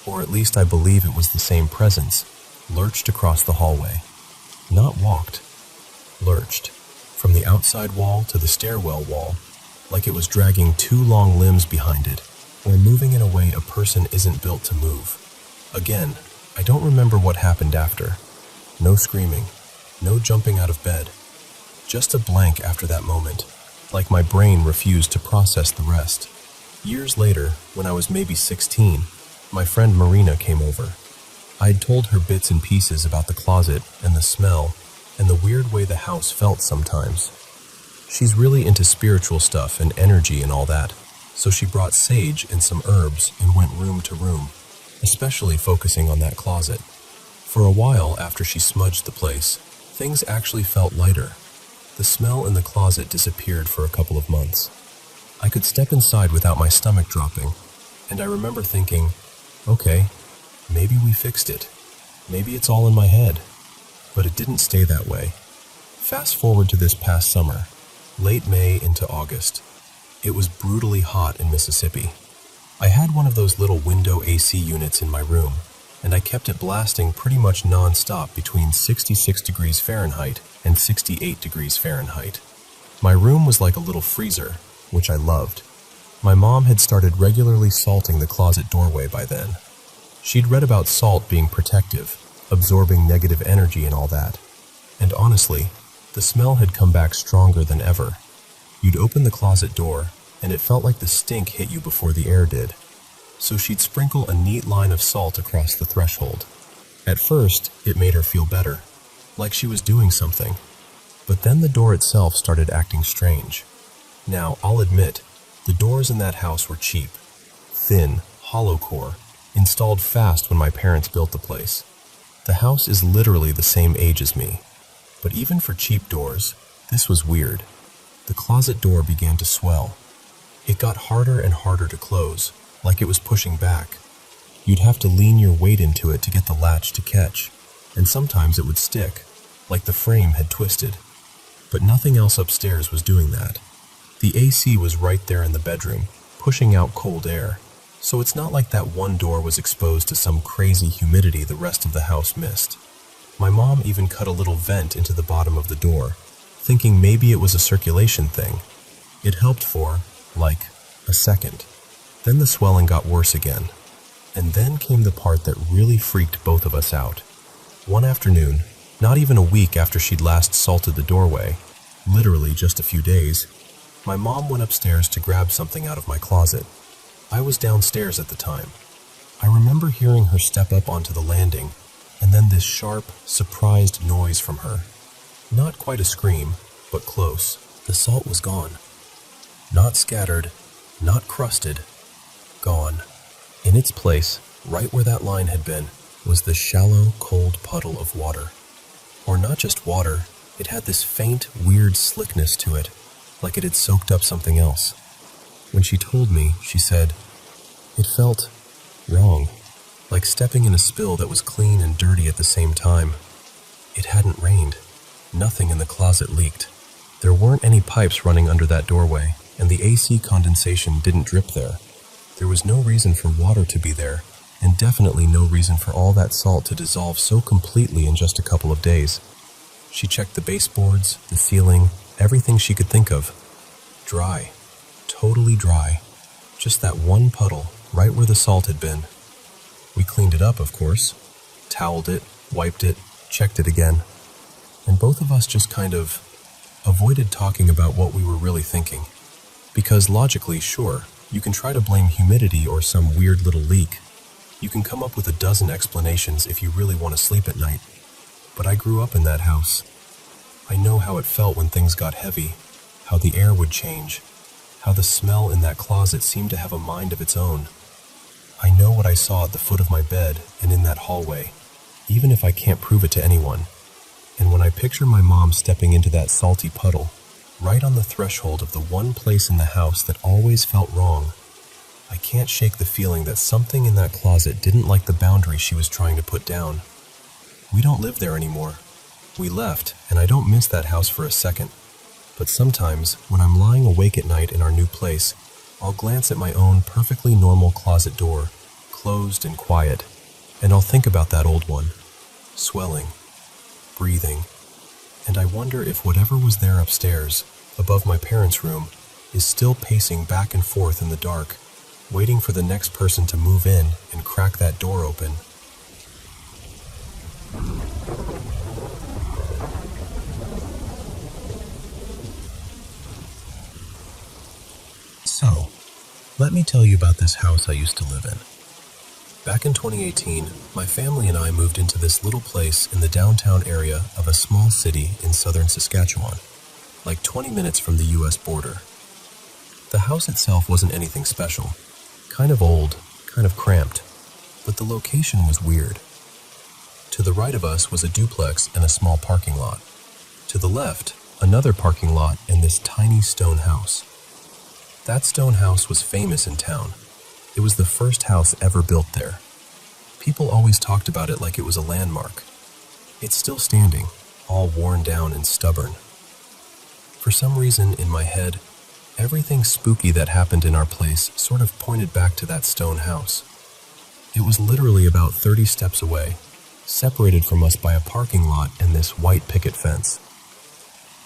or at least I believe it was the same presence, lurched across the hallway. Not walked, lurched, from the outside wall to the stairwell wall, like it was dragging two long limbs behind it, or moving in a way a person isn't built to move. Again, I don't remember what happened after. No screaming, no jumping out of bed. Just a blank after that moment, like my brain refused to process the rest. Years later, when I was maybe 16, my friend Marina came over. I'd told her bits and pieces about the closet and the smell and the weird way the house felt sometimes. She's really into spiritual stuff and energy and all that, so she brought sage and some herbs and went room to room, especially focusing on that closet. For a while after she smudged the place, things actually felt lighter. The smell in the closet disappeared for a couple of months. I could step inside without my stomach dropping, and I remember thinking, okay, maybe we fixed it. Maybe it's all in my head. But it didn't stay that way. Fast forward to this past summer, late May into August. It was brutally hot in Mississippi. I had one of those little window AC units in my room, and I kept it blasting pretty much non-stop between 66 degrees Fahrenheit and 68 degrees Fahrenheit. My room was like a little freezer, which I loved. My mom had started regularly salting the closet doorway by then. She'd read about salt being protective, absorbing negative energy and all that. And honestly, the smell had come back stronger than ever. You'd open the closet door, and it felt like the stink hit you before the air did. So she'd sprinkle a neat line of salt across the threshold. At first, it made her feel better, like she was doing something. But then the door itself started acting strange. Now, I'll admit, the doors in that house were cheap, thin, hollow core, installed fast when my parents built the place. The house is literally the same age as me. But even for cheap doors, this was weird. The closet door began to swell. It got harder and harder to close, like it was pushing back. You'd have to lean your weight into it to get the latch to catch, and sometimes it would stick, like the frame had twisted. But nothing else upstairs was doing that. The AC was right there in the bedroom, pushing out cold air, so it's not like that one door was exposed to some crazy humidity the rest of the house missed. My mom even cut a little vent into the bottom of the door, thinking maybe it was a circulation thing. It helped for, like, a second. Then the swelling got worse again. And then came the part that really freaked both of us out. One afternoon, not even a week after she'd last salted the doorway, literally just a few days, my mom went upstairs to grab something out of my closet. I was downstairs at the time. I remember hearing her step up onto the landing, and then this sharp, surprised noise from her. Not quite a scream, but close. The salt was gone. Not scattered, not crusted, gone. In its place, right where that line had been, was the shallow, cold puddle of water. Or not just water, it had this faint, weird slickness to it, like it had soaked up something else. When she told me, she said, it felt wrong, like stepping in a spill that was clean and dirty at the same time. It hadn't rained. Nothing in the closet leaked. There weren't any pipes running under that doorway, and the AC condensation didn't drip there. There was no reason for water to be there, and definitely no reason for all that salt to dissolve so completely in just a couple of days. She checked the baseboards, the ceiling, everything she could think of. Dry. Totally dry. Just that one puddle, right where the salt had been. We cleaned it up, of course. Toweled it, wiped it, checked it again. And both of us just kind of avoided talking about what we were really thinking. Because logically, sure, you can try to blame humidity or some weird little leak. You can come up with a dozen explanations if you really want to sleep at night. But I grew up in that house. I know how it felt when things got heavy, how the air would change, how the smell in that closet seemed to have a mind of its own. I know what I saw at the foot of my bed and in that hallway, even if I can't prove it to anyone. And when I picture my mom stepping into that salty puddle, right on the threshold of the one place in the house that always felt wrong, I can't shake the feeling that something in that closet didn't like the boundary she was trying to put down. We don't live there anymore. We left, and I don't miss that house for a second. But sometimes, when I'm lying awake at night in our new place, I'll glance at my own perfectly normal closet door, closed and quiet, and I'll think about that old one, swelling, breathing, and I wonder if whatever was there upstairs, above my parents' room, is still pacing back and forth in the dark, waiting for the next person to move in and crack that door open. So, let me tell you about this house I used to live in. Back in 2018, my family and I moved into this little place in the downtown area of a small city in southern Saskatchewan, like 20 minutes from the US border. The house itself wasn't anything special. Kind of old, kind of cramped, but the location was weird. To the right of us was a duplex and a small parking lot. To the left, another parking lot and this tiny stone house. That stone house was famous in town. It was the first house ever built there. People always talked about it like it was a landmark. It's still standing, all worn down and stubborn. For some reason, in my head, everything spooky that happened in our place sort of pointed back to that stone house. It was literally about 30 steps away, separated from us by a parking lot and this white picket fence.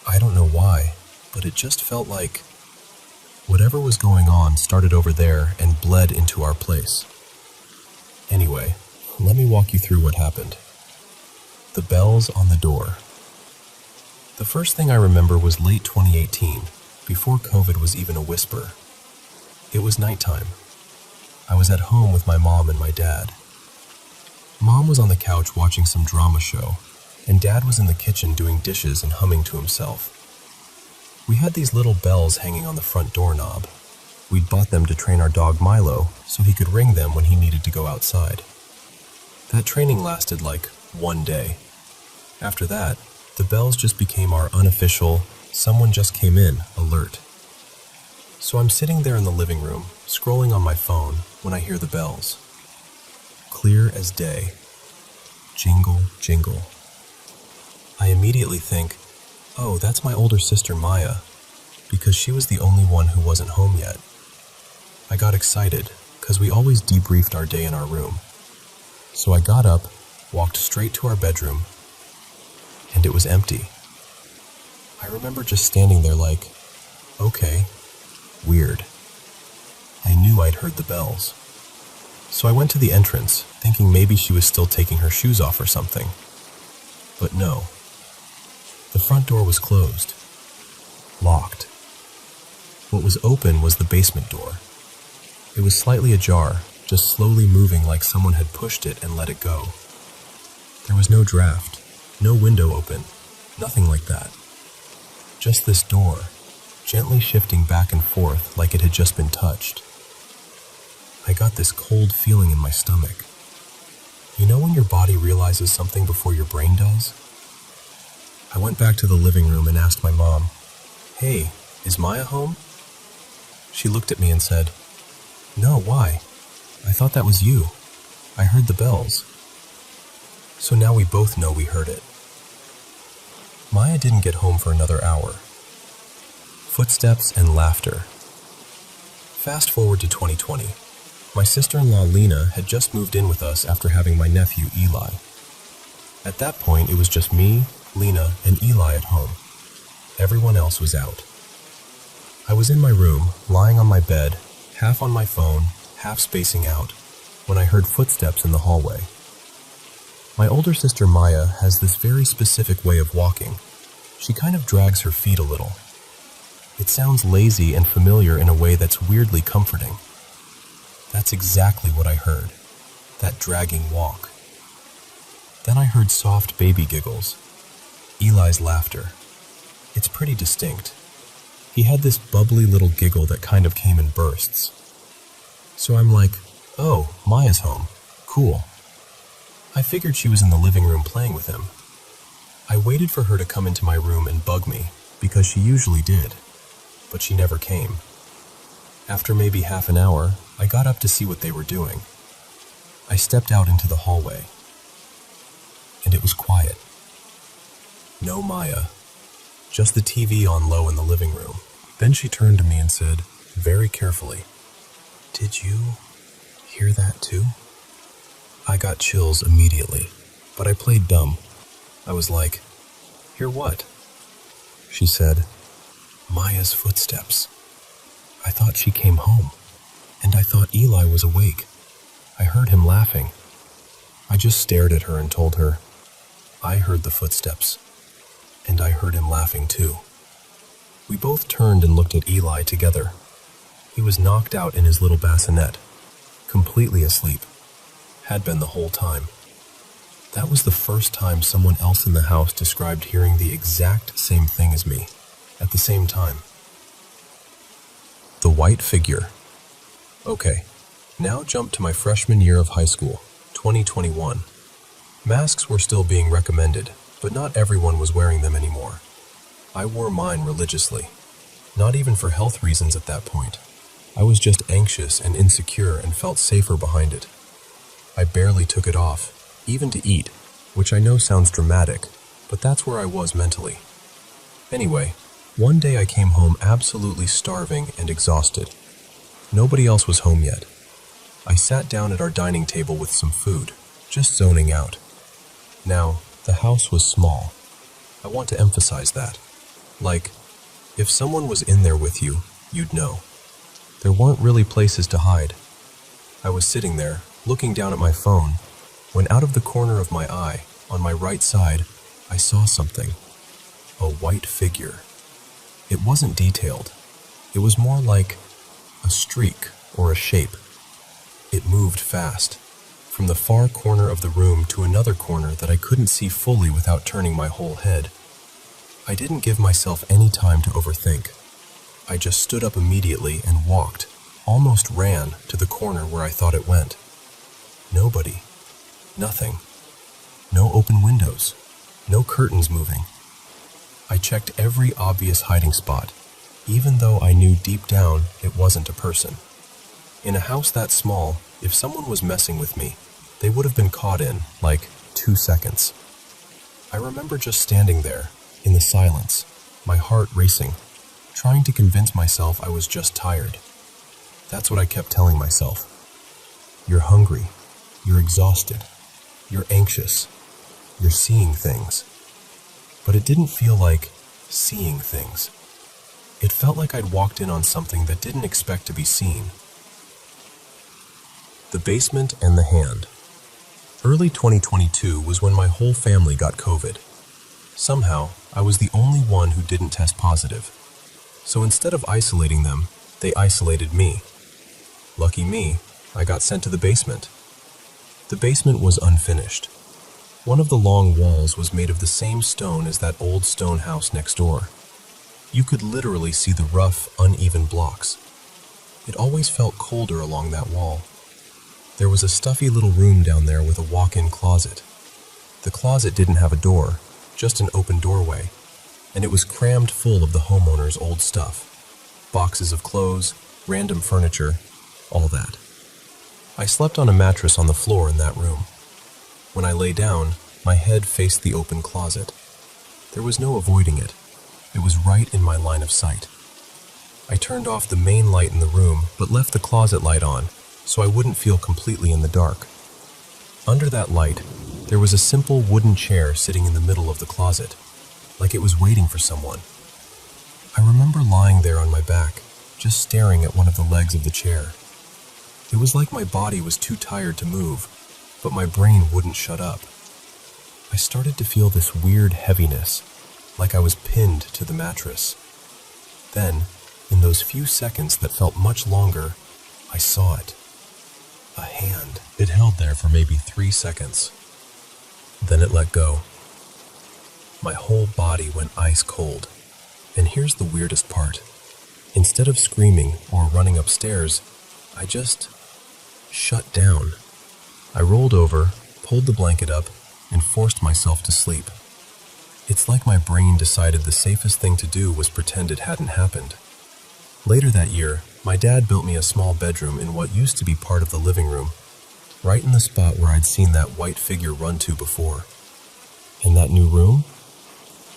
I don't know why, but it just felt like whatever was going on started over there and bled into our place. Anyway, let me walk you through what happened. The bells on the door. The first thing I remember was late 2018, before COVID was even a whisper. It was nighttime. I was at home with my mom and my dad. Mom was on the couch watching some drama show, and Dad was in the kitchen doing dishes and humming to himself. We had these little bells hanging on the front doorknob. We'd bought them to train our dog Milo so he could ring them when he needed to go outside. That training lasted like one day. After that, the bells just became our unofficial, someone just came in alert. So I'm sitting there in the living room, scrolling on my phone when I hear the bells. Clear as day. Jingle, jingle. I immediately think, oh, that's my older sister Maya, because she was the only one who wasn't home yet. I got excited, because we always debriefed our day in our room. So I got up, walked straight to our bedroom, and it was empty. I remember just standing there like, okay, weird. I knew I'd heard the bells. So I went to the entrance, thinking maybe she was still taking her shoes off or something. But no. The front door was closed. Locked. What was open was the basement door. It was slightly ajar, just slowly moving like someone had pushed it and let it go. There was no draft, no window open, nothing like that. Just this door, gently shifting back and forth like it had just been touched. I got this cold feeling in my stomach. You know when your body realizes something before your brain does? I went back to the living room and asked my mom, "Hey, is Maya home?" She looked at me and said, "No, why? I thought that was you. I heard the bells." So now we both know we heard it. Maya didn't get home for another hour. Footsteps and laughter. Fast forward to 2020. My sister-in-law Lena had just moved in with us after having my nephew Eli. At that point, it was just me, Lena, and Eli at home. Everyone else was out. I was in my room, lying on my bed, half on my phone, half spacing out, when I heard footsteps in the hallway. My older sister Maya has this very specific way of walking. She kind of drags her feet a little. It sounds lazy and familiar in a way that's weirdly comforting. That's exactly what I heard, that dragging walk. Then I heard soft baby giggles, Eli's laughter. It's pretty distinct. He had this bubbly little giggle that kind of came in bursts. So I'm like, oh, Maya's home. Cool. I figured she was in the living room playing with him. I waited for her to come into my room and bug me, because she usually did, but she never came. After maybe half an hour, I got up to see what they were doing. I stepped out into the hallway, and it was quiet. No Maya, just the TV on low in the living room. Then she turned to me and said, very carefully, "Did you hear that too?" I got chills immediately, but I played dumb. I was like, "Hear what?" She said, "Maya's footsteps. I thought she came home, and I thought Eli was awake. I heard him laughing." I just stared at her and told her, "I heard the footsteps, and I heard him laughing too." We both turned and looked at Eli together. He was knocked out in his little bassinet, completely asleep. Had been the whole time. That was the first time someone else in the house described hearing the exact same thing as me, at the same time. The white figure. Okay, now jump to my freshman year of high school, 2021. Masks were still being recommended, but not everyone was wearing them anymore. I wore mine religiously, not even for health reasons at that point. I was just anxious and insecure and felt safer behind it. I barely took it off, even to eat, which I know sounds dramatic, but that's where I was mentally. Anyway, one day I came home absolutely starving and exhausted. Nobody else was home yet. I sat down at our dining table with some food, just zoning out. Now, the house was small. I want to emphasize that. Like, if someone was in there with you, you'd know. There weren't really places to hide. I was sitting there, looking down at my phone, when out of the corner of my eye, on my right side, I saw something. A white figure. It wasn't detailed. It was more like a streak or a shape. It moved fast, from the far corner of the room to another corner that I couldn't see fully without turning my whole head. I didn't give myself any time to overthink. I just stood up immediately and walked, almost ran, to the corner where I thought it went. Nobody. Nothing. No open windows. No curtains moving. I checked every obvious hiding spot, even though I knew deep down it wasn't a person. In a house that small, if someone was messing with me, they would have been caught in, like, 2 seconds. I remember just standing there, in the silence, my heart racing, trying to convince myself I was just tired. That's what I kept telling myself. You're hungry. You're exhausted. You're anxious. You're seeing things. But it didn't feel like seeing things. It felt like I'd walked in on something that didn't expect to be seen. The basement and the hand. Early 2022 was when my whole family got COVID. Somehow, I was the only one who didn't test positive. So instead of isolating them, they isolated me. Lucky me, I got sent to the basement. The basement was unfinished. One of the long walls was made of the same stone as that old stone house next door. You could literally see the rough, uneven blocks. It always felt colder along that wall. There was a stuffy little room down there with a walk-in closet. The closet didn't have a door, just an open doorway, and it was crammed full of the homeowner's old stuff. Boxes of clothes, random furniture, all that. I slept on a mattress on the floor in that room. When I lay down, my head faced the open closet. There was no avoiding it. It was right in my line of sight. I turned off the main light in the room, but left the closet light on, so I wouldn't feel completely in the dark. Under that light, there was a simple wooden chair sitting in the middle of the closet, like it was waiting for someone. I remember lying there on my back, just staring at one of the legs of the chair. It was like my body was too tired to move, but my brain wouldn't shut up. I started to feel this weird heaviness, like I was pinned to the mattress. Then, in those few seconds that felt much longer, I saw it. A hand. It held there for maybe 3 seconds. Then it let go. My whole body went ice cold. And here's the weirdest part. Instead of screaming or running upstairs, I just shut down. I rolled over, pulled the blanket up, and forced myself to sleep. It's like my brain decided the safest thing to do was pretend it hadn't happened. Later that year, my dad built me a small bedroom in what used to be part of the living room, right in the spot where I'd seen that white figure run to before. And that new room?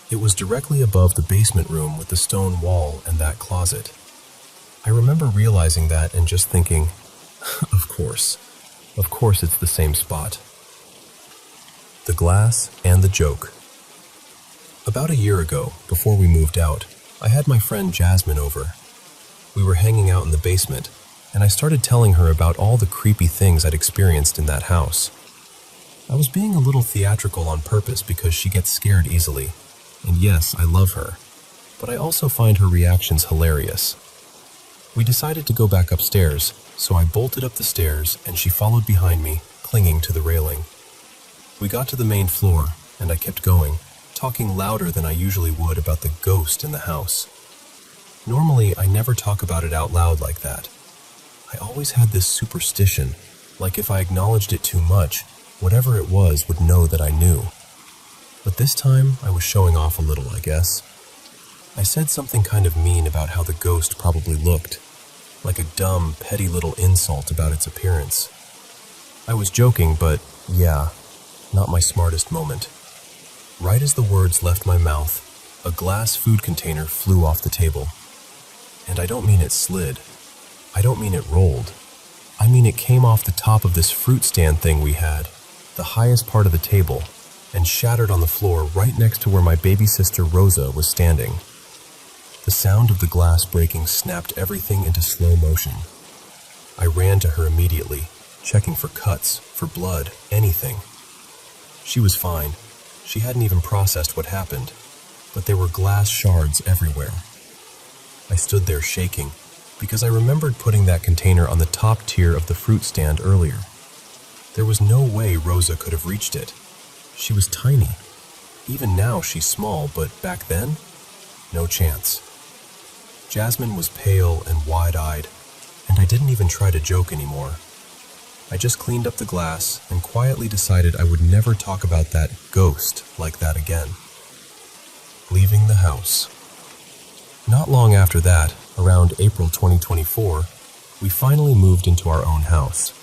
It was directly above the basement room with the stone wall and that closet. I remember realizing that and just thinking, of course it's the same spot. The glass and the joke. About a year ago, before we moved out, I had my friend Jasmine over. We were hanging out in the basement, and I started telling her about all the creepy things I'd experienced in that house. I was being a little theatrical on purpose because she gets scared easily. And yes, I love her, but I also find her reactions hilarious. We decided to go back upstairs, so I bolted up the stairs and she followed behind me, clinging to the railing. We got to the main floor, and I kept going, talking louder than I usually would about the ghost in the house. Normally, I never talk about it out loud like that. I always had this superstition, like if I acknowledged it too much, whatever it was would know that I knew. But this time, I was showing off a little, I guess. I said something kind of mean about how the ghost probably looked, like a dumb, petty little insult about its appearance. I was joking, but yeah, not my smartest moment. Right as the words left my mouth, a glass food container flew off the table. And I don't mean it slid. I don't mean it rolled. I mean it came off the top of this fruit stand thing we had, the highest part of the table, and shattered on the floor right next to where my baby sister Rosa was standing. The sound of the glass breaking snapped everything into slow motion. I ran to her immediately, checking for cuts, for blood, anything. She was fine. She hadn't even processed what happened, but there were glass shards everywhere. I stood there shaking, because I remembered putting that container on the top tier of the fruit stand earlier. There was no way Rosa could have reached it. She was tiny. Even now she's small, but back then, no chance. Jasmine was pale and wide-eyed, and I didn't even try to joke anymore. I just cleaned up the glass and quietly decided I would never talk about that ghost like that again. Leaving the house. Not long after that, around April 2024, we finally moved into our own house.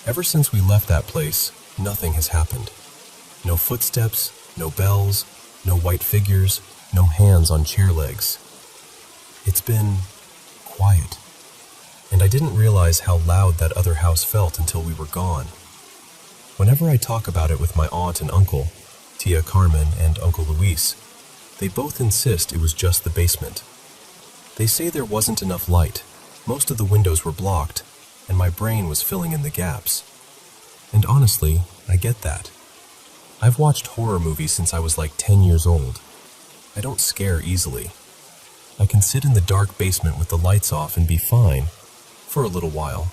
Ever since we left that place, nothing has happened. No footsteps, no bells, no white figures, no hands on chair legs. It's been quiet. And I didn't realize how loud that other house felt until we were gone. Whenever I talk about it with my aunt and uncle, Tia Carmen and Uncle Luis, they both insist it was just the basement. They say there wasn't enough light, most of the windows were blocked, and my brain was filling in the gaps. And honestly, I get that. I've watched horror movies since I was like 10 years old. I don't scare easily. I can sit in the dark basement with the lights off and be fine, for a little while.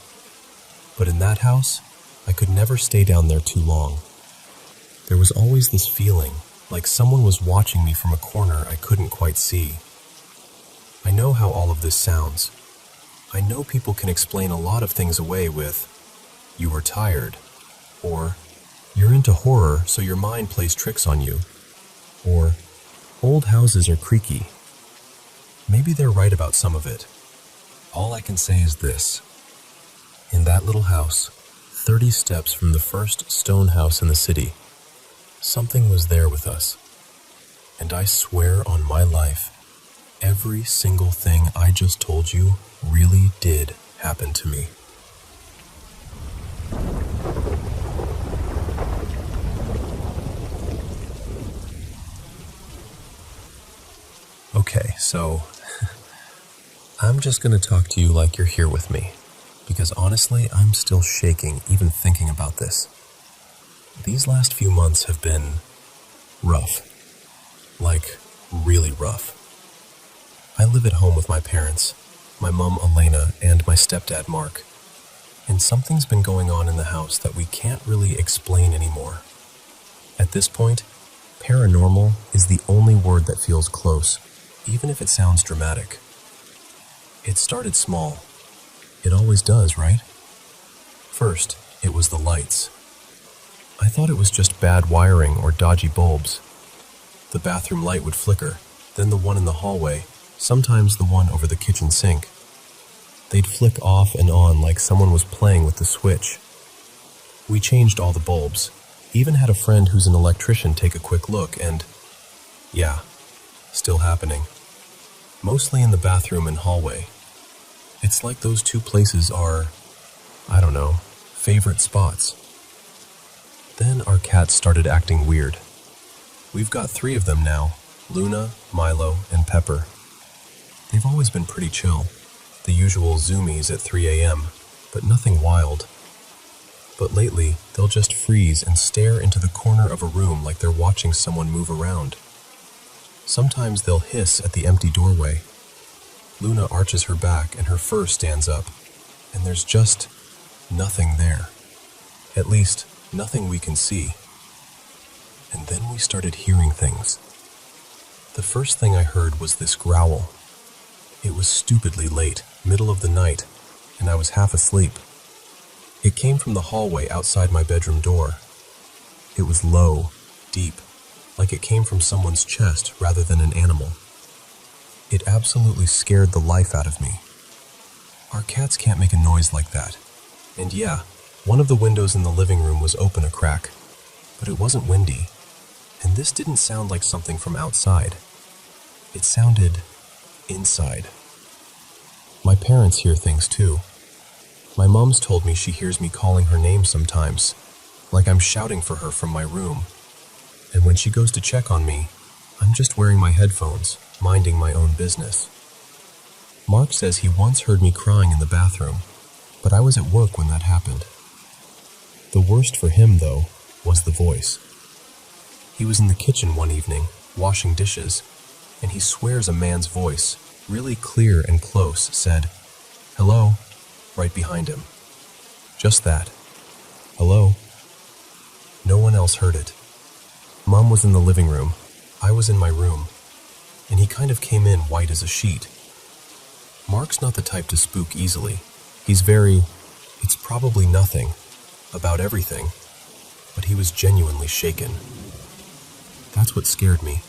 But in that house, I could never stay down there too long. There was always this feeling, like someone was watching me from a corner I couldn't quite see. I know how all of this sounds. I know people can explain a lot of things away with, "You were tired," or "You're into horror, so your mind plays tricks on you," or "Old houses are creaky." Maybe they're right about some of it. All I can say is this. In that little house, 30 steps from the first stone house in the city, something was there with us. And I swear on my life, every single thing I just told you really did happen to me. Okay, so I'm just going to talk to you like you're here with me, because honestly, I'm still shaking even thinking about this. These last few months have been rough, like really rough. I live at home with my parents, my mom Elena and my stepdad Mark, and something's been going on in the house that we can't really explain anymore. At this point, paranormal is the only word that feels close, even if it sounds dramatic. It started small. It always does, right? First, it was the lights. I thought it was just bad wiring or dodgy bulbs. The bathroom light would flicker, then the one in the hallway, sometimes the one over the kitchen sink. They'd flick off and on like someone was playing with the switch. We changed all the bulbs, even had a friend who's an electrician take a quick look, and yeah, still happening. Mostly in the bathroom and hallway. It's like those two places are, I don't know, favorite spots. Then our cats started acting weird. We've got 3 of them now, Luna, Milo, and Pepper. They've always been pretty chill, the usual zoomies at 3 a.m., but nothing wild. But lately, they'll just freeze and stare into the corner of a room like they're watching someone move around. Sometimes they'll hiss at the empty doorway. Luna arches her back and her fur stands up, and there's just nothing there. At least, nothing we can see. And then we started hearing things. The first thing I heard was this growl. It was stupidly late, middle of the night, and I was half asleep. It came from the hallway outside my bedroom door. It was low, deep, like it came from someone's chest rather than an animal. It absolutely scared the life out of me. Our cats can't make a noise like that. And yeah, one of the windows in the living room was open a crack, but it wasn't windy. And this didn't sound like something from outside. It sounded inside. My parents hear things too. My mom's told me she hears me calling her name sometimes, like I'm shouting for her from my room. And when she goes to check on me, I'm just wearing my headphones, minding my own business. Mark says he once heard me crying in the bathroom, but I was at work when that happened. The worst for him, though, was the voice. He was in the kitchen one evening, washing dishes, and he swears a man's voice, really clear and close, said, "Hello," right behind him. Just that. Hello. No one else heard it. Mom was in the living room. I was in my room. And he kind of came in white as a sheet. Mark's not the type to spook easily. He's it's probably nothing, about everything, but he was genuinely shaken. That's what scared me,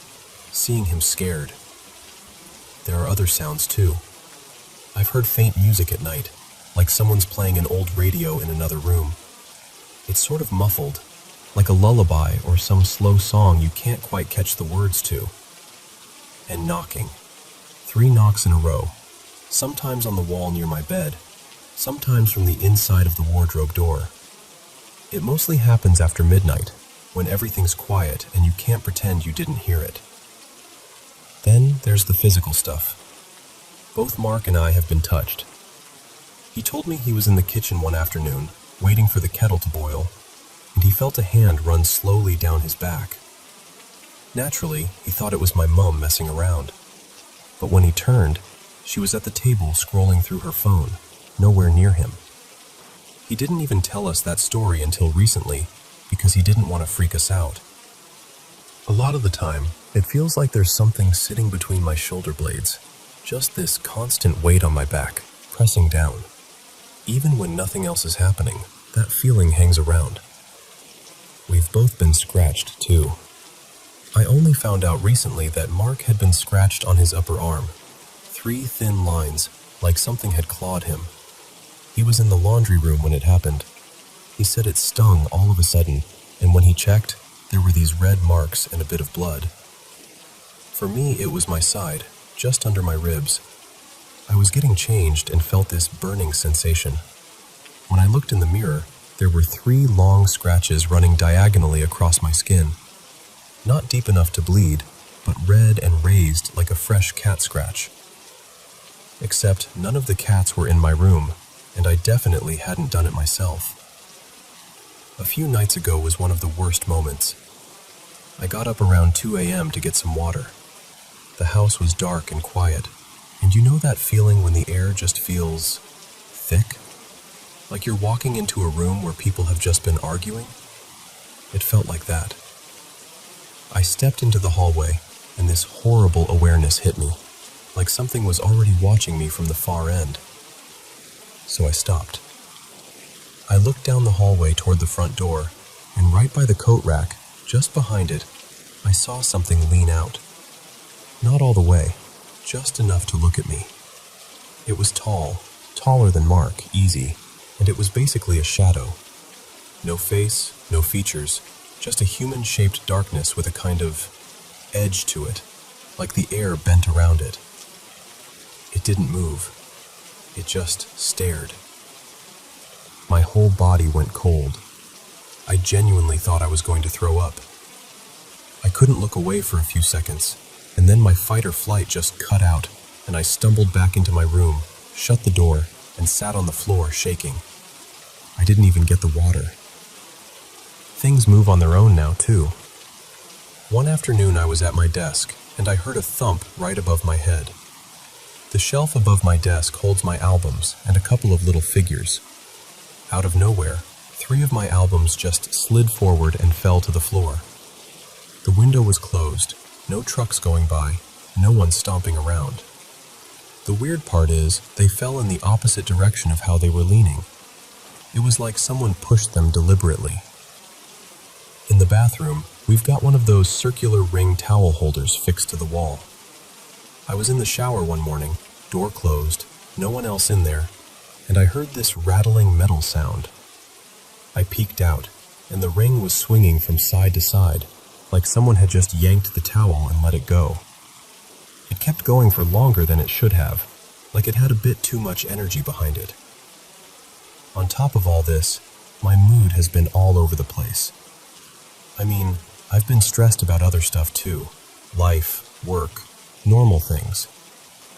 seeing him scared. There are other sounds too. I've heard faint music at night, like someone's playing an old radio in another room. It's sort of muffled, like a lullaby or some slow song you can't quite catch the words to. And knocking. 3 knocks in a row, sometimes on the wall near my bed, sometimes from the inside of the wardrobe door. It mostly happens after midnight, when everything's quiet and you can't pretend you didn't hear it. Then there's the physical stuff. Both Mark and I have been touched. He told me he was in the kitchen one afternoon, waiting for the kettle to boil, and he felt a hand run slowly down his back. Naturally, he thought it was my mom messing around. But when he turned, she was at the table scrolling through her phone, nowhere near him. He didn't even tell us that story until recently, because he didn't want to freak us out. A lot of the time, it feels like there's something sitting between my shoulder blades, just this constant weight on my back, pressing down. Even when nothing else is happening, that feeling hangs around. We've both been scratched, too. I only found out recently that Mark had been scratched on his upper arm. 3 thin lines, like something had clawed him. He was in the laundry room when it happened. He said it stung all of a sudden, and when he checked, there were these red marks and a bit of blood. For me, it was my side, just under my ribs. I was getting changed and felt this burning sensation. When I looked in the mirror, there were 3 long scratches running diagonally across my skin. Not deep enough to bleed, but red and raised like a fresh cat scratch. Except none of the cats were in my room, and I definitely hadn't done it myself. A few nights ago was one of the worst moments. I got up around 2 a.m. to get some water. The house was dark and quiet, and you know that feeling when the air just feels thick? Like you're walking into a room where people have just been arguing? It felt like that. I stepped into the hallway, and this horrible awareness hit me, like something was already watching me from the far end. So I stopped. I looked down the hallway toward the front door, and right by the coat rack, just behind it, I saw something lean out. Not all the way, just enough to look at me. It was tall, taller than Mark, easy, and it was basically a shadow. No face, no features, just a human-shaped darkness with a kind of edge to it, like the air bent around it. It didn't move. It just stared. My whole body went cold. I genuinely thought I was going to throw up. I couldn't look away for a few seconds, and then my fight or flight just cut out, and I stumbled back into my room, shut the door, and sat on the floor shaking. I didn't even get the water. Things move on their own now, too. One afternoon I was at my desk, and I heard a thump right above my head. The shelf above my desk holds my albums and a couple of little figures. Out of nowhere, 3 of my albums just slid forward and fell to the floor. The window was closed, no trucks going by, no one stomping around. The weird part is, they fell in the opposite direction of how they were leaning. It was like someone pushed them deliberately. In the bathroom, we've got one of those circular ring towel holders fixed to the wall. I was in the shower one morning, door closed, no one else in there, and I heard this rattling metal sound. I peeked out, and the ring was swinging from side to side, like someone had just yanked the towel and let it go. It kept going for longer than it should have, like it had a bit too much energy behind it. On top of all this, my mood has been all over the place. I mean, I've been stressed about other stuff too. Life, work, normal things.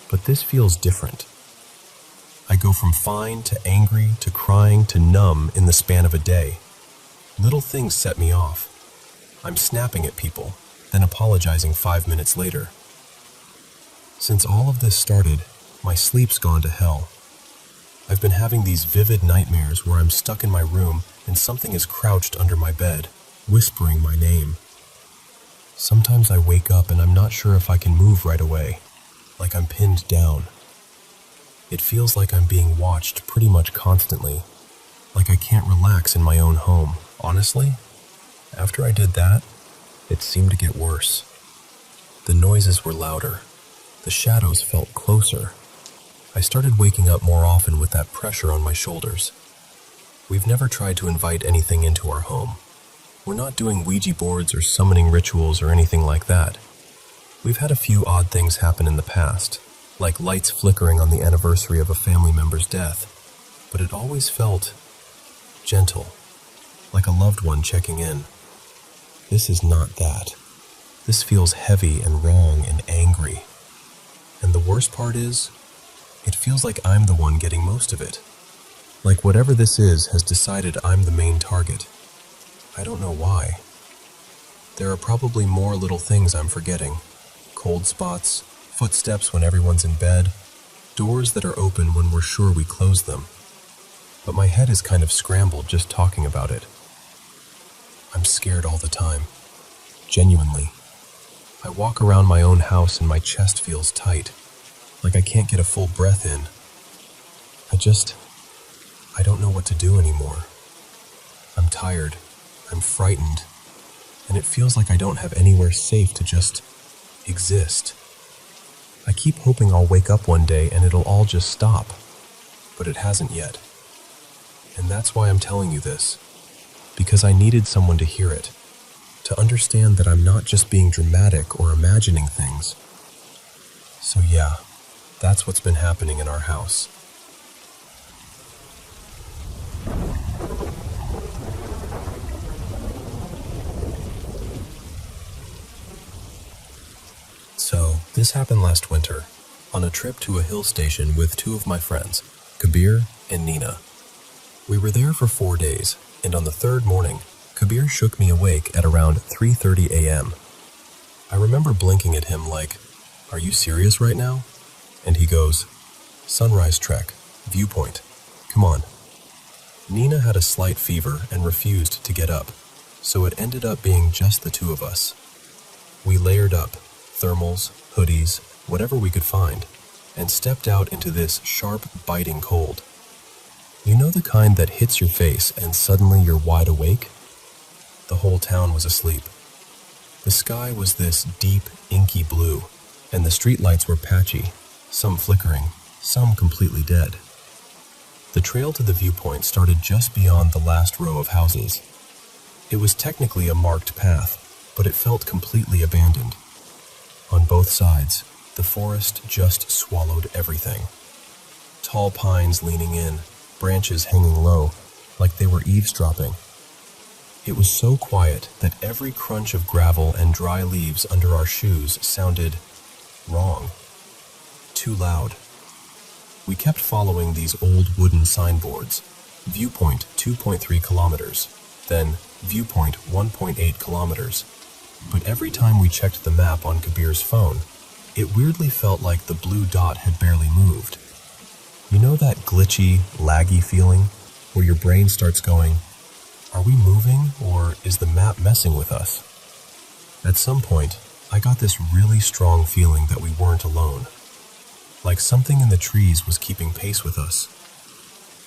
But this feels different. I go from fine to angry to crying to numb in the span of a day. Little things set me off. I'm snapping at people, then apologizing 5 minutes later. Since all of this started, my sleep's gone to hell. I've been having these vivid nightmares where I'm stuck in my room and something is crouched under my bed, whispering my name. Sometimes I wake up and I'm not sure if I can move right away, like I'm pinned down. It feels like I'm being watched pretty much constantly, like I can't relax in my own home. Honestly, after I did that, it seemed to get worse. The noises were louder. The shadows felt closer. I started waking up more often with that pressure on my shoulders. We've never tried to invite anything into our home. We're not doing Ouija boards or summoning rituals or anything like that. We've had a few odd things happen in the past, like lights flickering on the anniversary of a family member's death, but it always felt gentle, like a loved one checking in. This is not that. This feels heavy and wrong and angry. And the worst part is, it feels like I'm the one getting most of it. Like whatever this is has decided I'm the main target. I don't know why. There are probably more little things I'm forgetting. Cold spots, footsteps when everyone's in bed, doors that are open when we're sure we closed them. But my head is kind of scrambled just talking about it. I'm scared all the time. Genuinely. I walk around my own house and my chest feels tight, like I can't get a full breath in. I don't know what to do anymore. I'm tired, I'm frightened, and it feels like I don't have anywhere safe to just exist. I keep hoping I'll wake up one day and it'll all just stop, but it hasn't yet. And that's why I'm telling you this, because I needed someone to hear it, to understand that I'm not just being dramatic or imagining things. So yeah, that's what's been happening in our house. So, this happened last winter, on a trip to a hill station with 2 of my friends, Kabir and Nina. We were there for 4 days, and on the 3rd morning, Kabir shook me awake at around 3:30 a.m. I remember blinking at him like, "Are you serious right now?" And he goes, "Sunrise trek, viewpoint, come on." Nina had a slight fever and refused to get up, so it ended up being just the 2 of us. We layered up, thermals, hoodies, whatever we could find, and stepped out into this sharp, biting cold. You know the kind that hits your face and suddenly you're wide awake? The whole town was asleep. The sky was this deep, inky blue, and the streetlights were patchy, some flickering, some completely dead. The trail to the viewpoint started just beyond the last row of houses. It was technically a marked path, but it felt completely abandoned. On both sides, the forest just swallowed everything. Tall pines leaning in, branches hanging low, like they were eavesdropping. It was so quiet that every crunch of gravel and dry leaves under our shoes sounded wrong, too loud. We kept following these old wooden signboards, viewpoint 2.3 kilometers, then viewpoint 1.8 kilometers. But every time we checked the map on Kabir's phone, it weirdly felt like the blue dot had barely moved. You know that glitchy, laggy feeling where your brain starts going, are we moving or is the map messing with us? At some point, I got this really strong feeling that we weren't alone. Like something in the trees was keeping pace with us.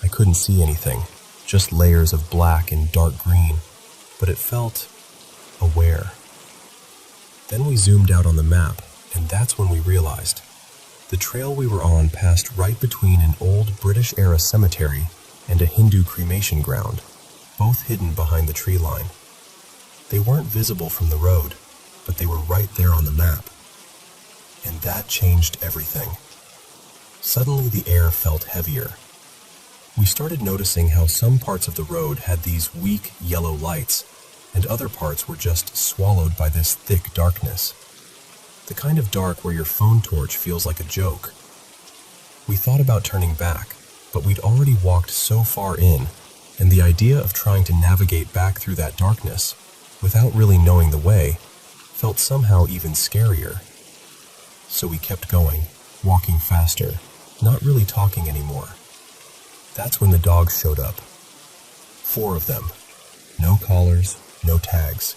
I couldn't see anything, just layers of black and dark green, but it felt aware. Then we zoomed out on the map, and that's when we realized the trail we were on passed right between an old British-era cemetery and a Hindu cremation ground, both hidden behind the tree line. They weren't visible from the road, but they were right there on the map. And that changed everything. Suddenly the air felt heavier. We started noticing how some parts of the road had these weak yellow lights, and other parts were just swallowed by this thick darkness. The kind of dark where your phone torch feels like a joke. We thought about turning back, but we'd already walked so far in, and the idea of trying to navigate back through that darkness, without really knowing the way, felt somehow even scarier. So we kept going, walking faster, not really talking anymore. That's when the dogs showed up. 4 of them. No collars, no tags.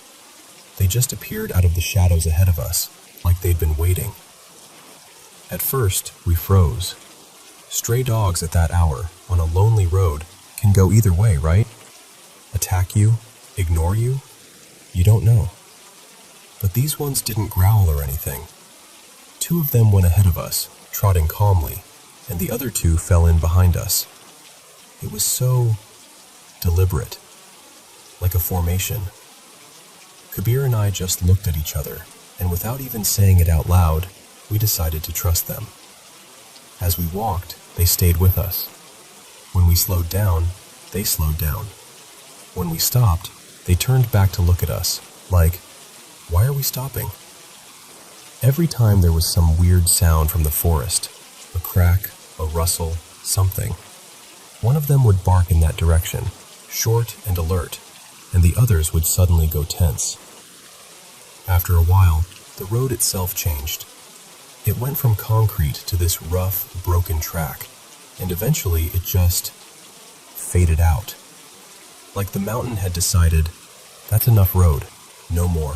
They just appeared out of the shadows ahead of us, like they'd been waiting. At first, we froze. Stray dogs at that hour, on a lonely road, can go either way, right? Attack you? Ignore you? You don't know. But these ones didn't growl or anything. 2 of them went ahead of us, trotting calmly, and the other 2 fell in behind us. It was so deliberate, like a formation. Kabir and I just looked at each other, and without even saying it out loud, we decided to trust them. As we walked, they stayed with us. When we slowed down, they slowed down. When we stopped, they turned back to look at us, like, why are we stopping? Every time there was some weird sound from the forest, a crack, a rustle, something, one of them would bark in that direction, short and alert, and the others would suddenly go tense. After a while, the road itself changed. It went from concrete to this rough, broken track, and eventually it just faded out. Like the mountain had decided, that's enough road, no more.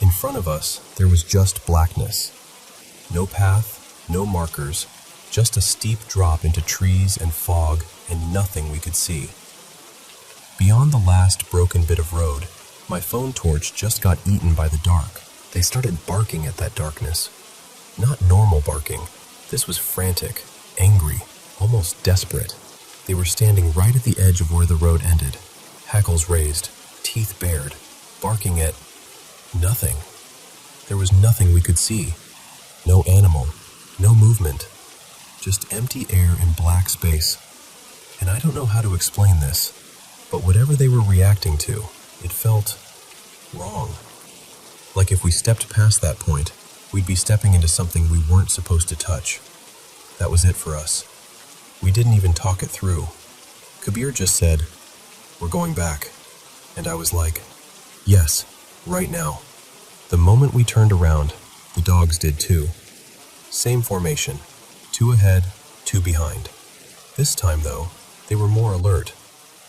In front of us, there was just blackness. No path, no markers, just a steep drop into trees and fog and nothing we could see. Beyond the last broken bit of road, my phone torch just got eaten by the dark. They started barking at that darkness. Not normal barking. This was frantic, angry, almost desperate. They were standing right at the edge of where the road ended, hackles raised, teeth bared, barking at nothing. There was nothing we could see. No animal, no movement, just empty air and black space. And I don't know how to explain this, but whatever they were reacting to, it felt wrong. Like if we stepped past that point, we'd be stepping into something we weren't supposed to touch. That was it for us. We didn't even talk it through. Kabir just said, "We're going back." And I was like, yes, right now. The moment we turned around, the dogs did too. Same formation, 2 ahead, 2 behind. This time, though, they were more alert,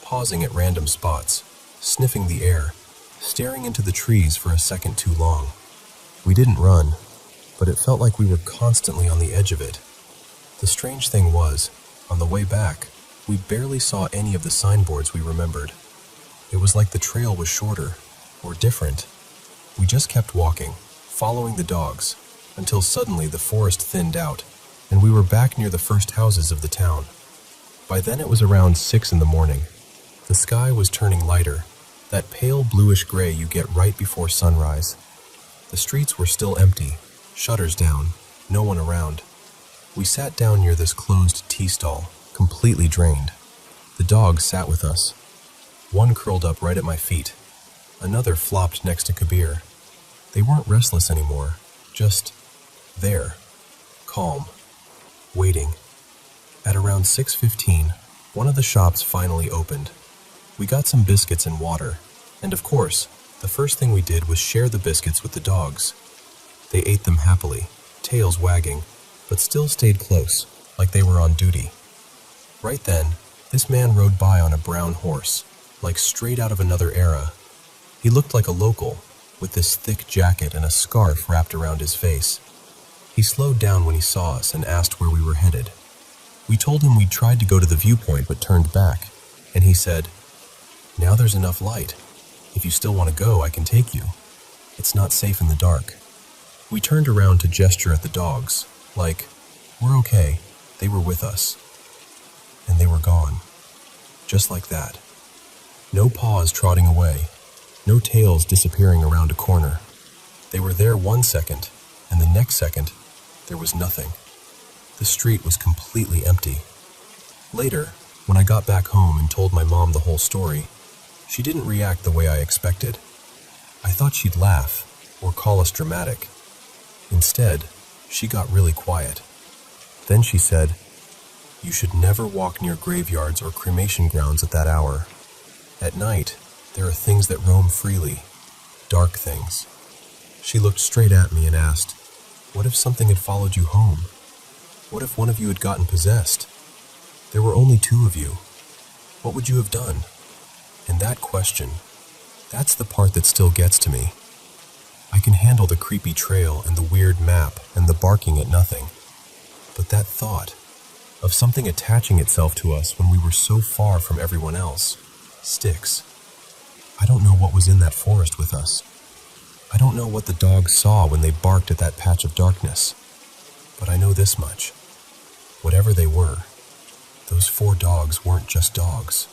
pausing at random spots, sniffing the air, staring into the trees for a second too long. We didn't run, but it felt like we were constantly on the edge of it. The strange thing was, on the way back, we barely saw any of the signboards we remembered. It was like the trail was shorter, or different. We just kept walking, following the dogs, until suddenly the forest thinned out, and we were back near the first houses of the town. By then it was around 6 in the morning. The sky was turning lighter, that pale bluish gray you get right before sunrise. The streets were still empty, shutters down, no one around. We sat down near this closed tea stall, completely drained. The dogs sat with us. One curled up right at my feet. Another flopped next to Kabir. They weren't restless anymore, just there, calm, waiting. At around 6:15, one of the shops finally opened. We got some biscuits and water, and of course, the first thing we did was share the biscuits with the dogs. They ate them happily, tails wagging, but still stayed close, like they were on duty. Right then, this man rode by on a brown horse, like straight out of another era. He looked like a local, with this thick jacket and a scarf wrapped around his face. He slowed down when he saw us and asked where we were headed. We told him we'd tried to go to the viewpoint but turned back, and he said, "Now there's enough light. If you still want to go, I can take you. It's not safe in the dark." We turned around to gesture at the dogs, like, "We're okay, they were with us." And they were gone. Just like that. No paws trotting away, no tails disappearing around a corner. They were there 1 second, and the next second, there was nothing. The street was completely empty. Later, when I got back home and told my mom the whole story, she didn't react the way I expected. I thought she'd laugh or call us dramatic. Instead, she got really quiet. Then she said, "You should never walk near graveyards or cremation grounds at that hour. At night, there are things that roam freely, dark things." She looked straight at me and asked, "What if something had followed you home? What if one of you had gotten possessed? There were only 2 of you. What would you have done?" And that question, that's the part that still gets to me. I can handle the creepy trail and the weird map and the barking at nothing. But that thought of something attaching itself to us when we were so far from everyone else sticks. I don't know what was in that forest with us. I don't know what the dogs saw when they barked at that patch of darkness. But I know this much. Whatever they were, those 4 dogs weren't just dogs.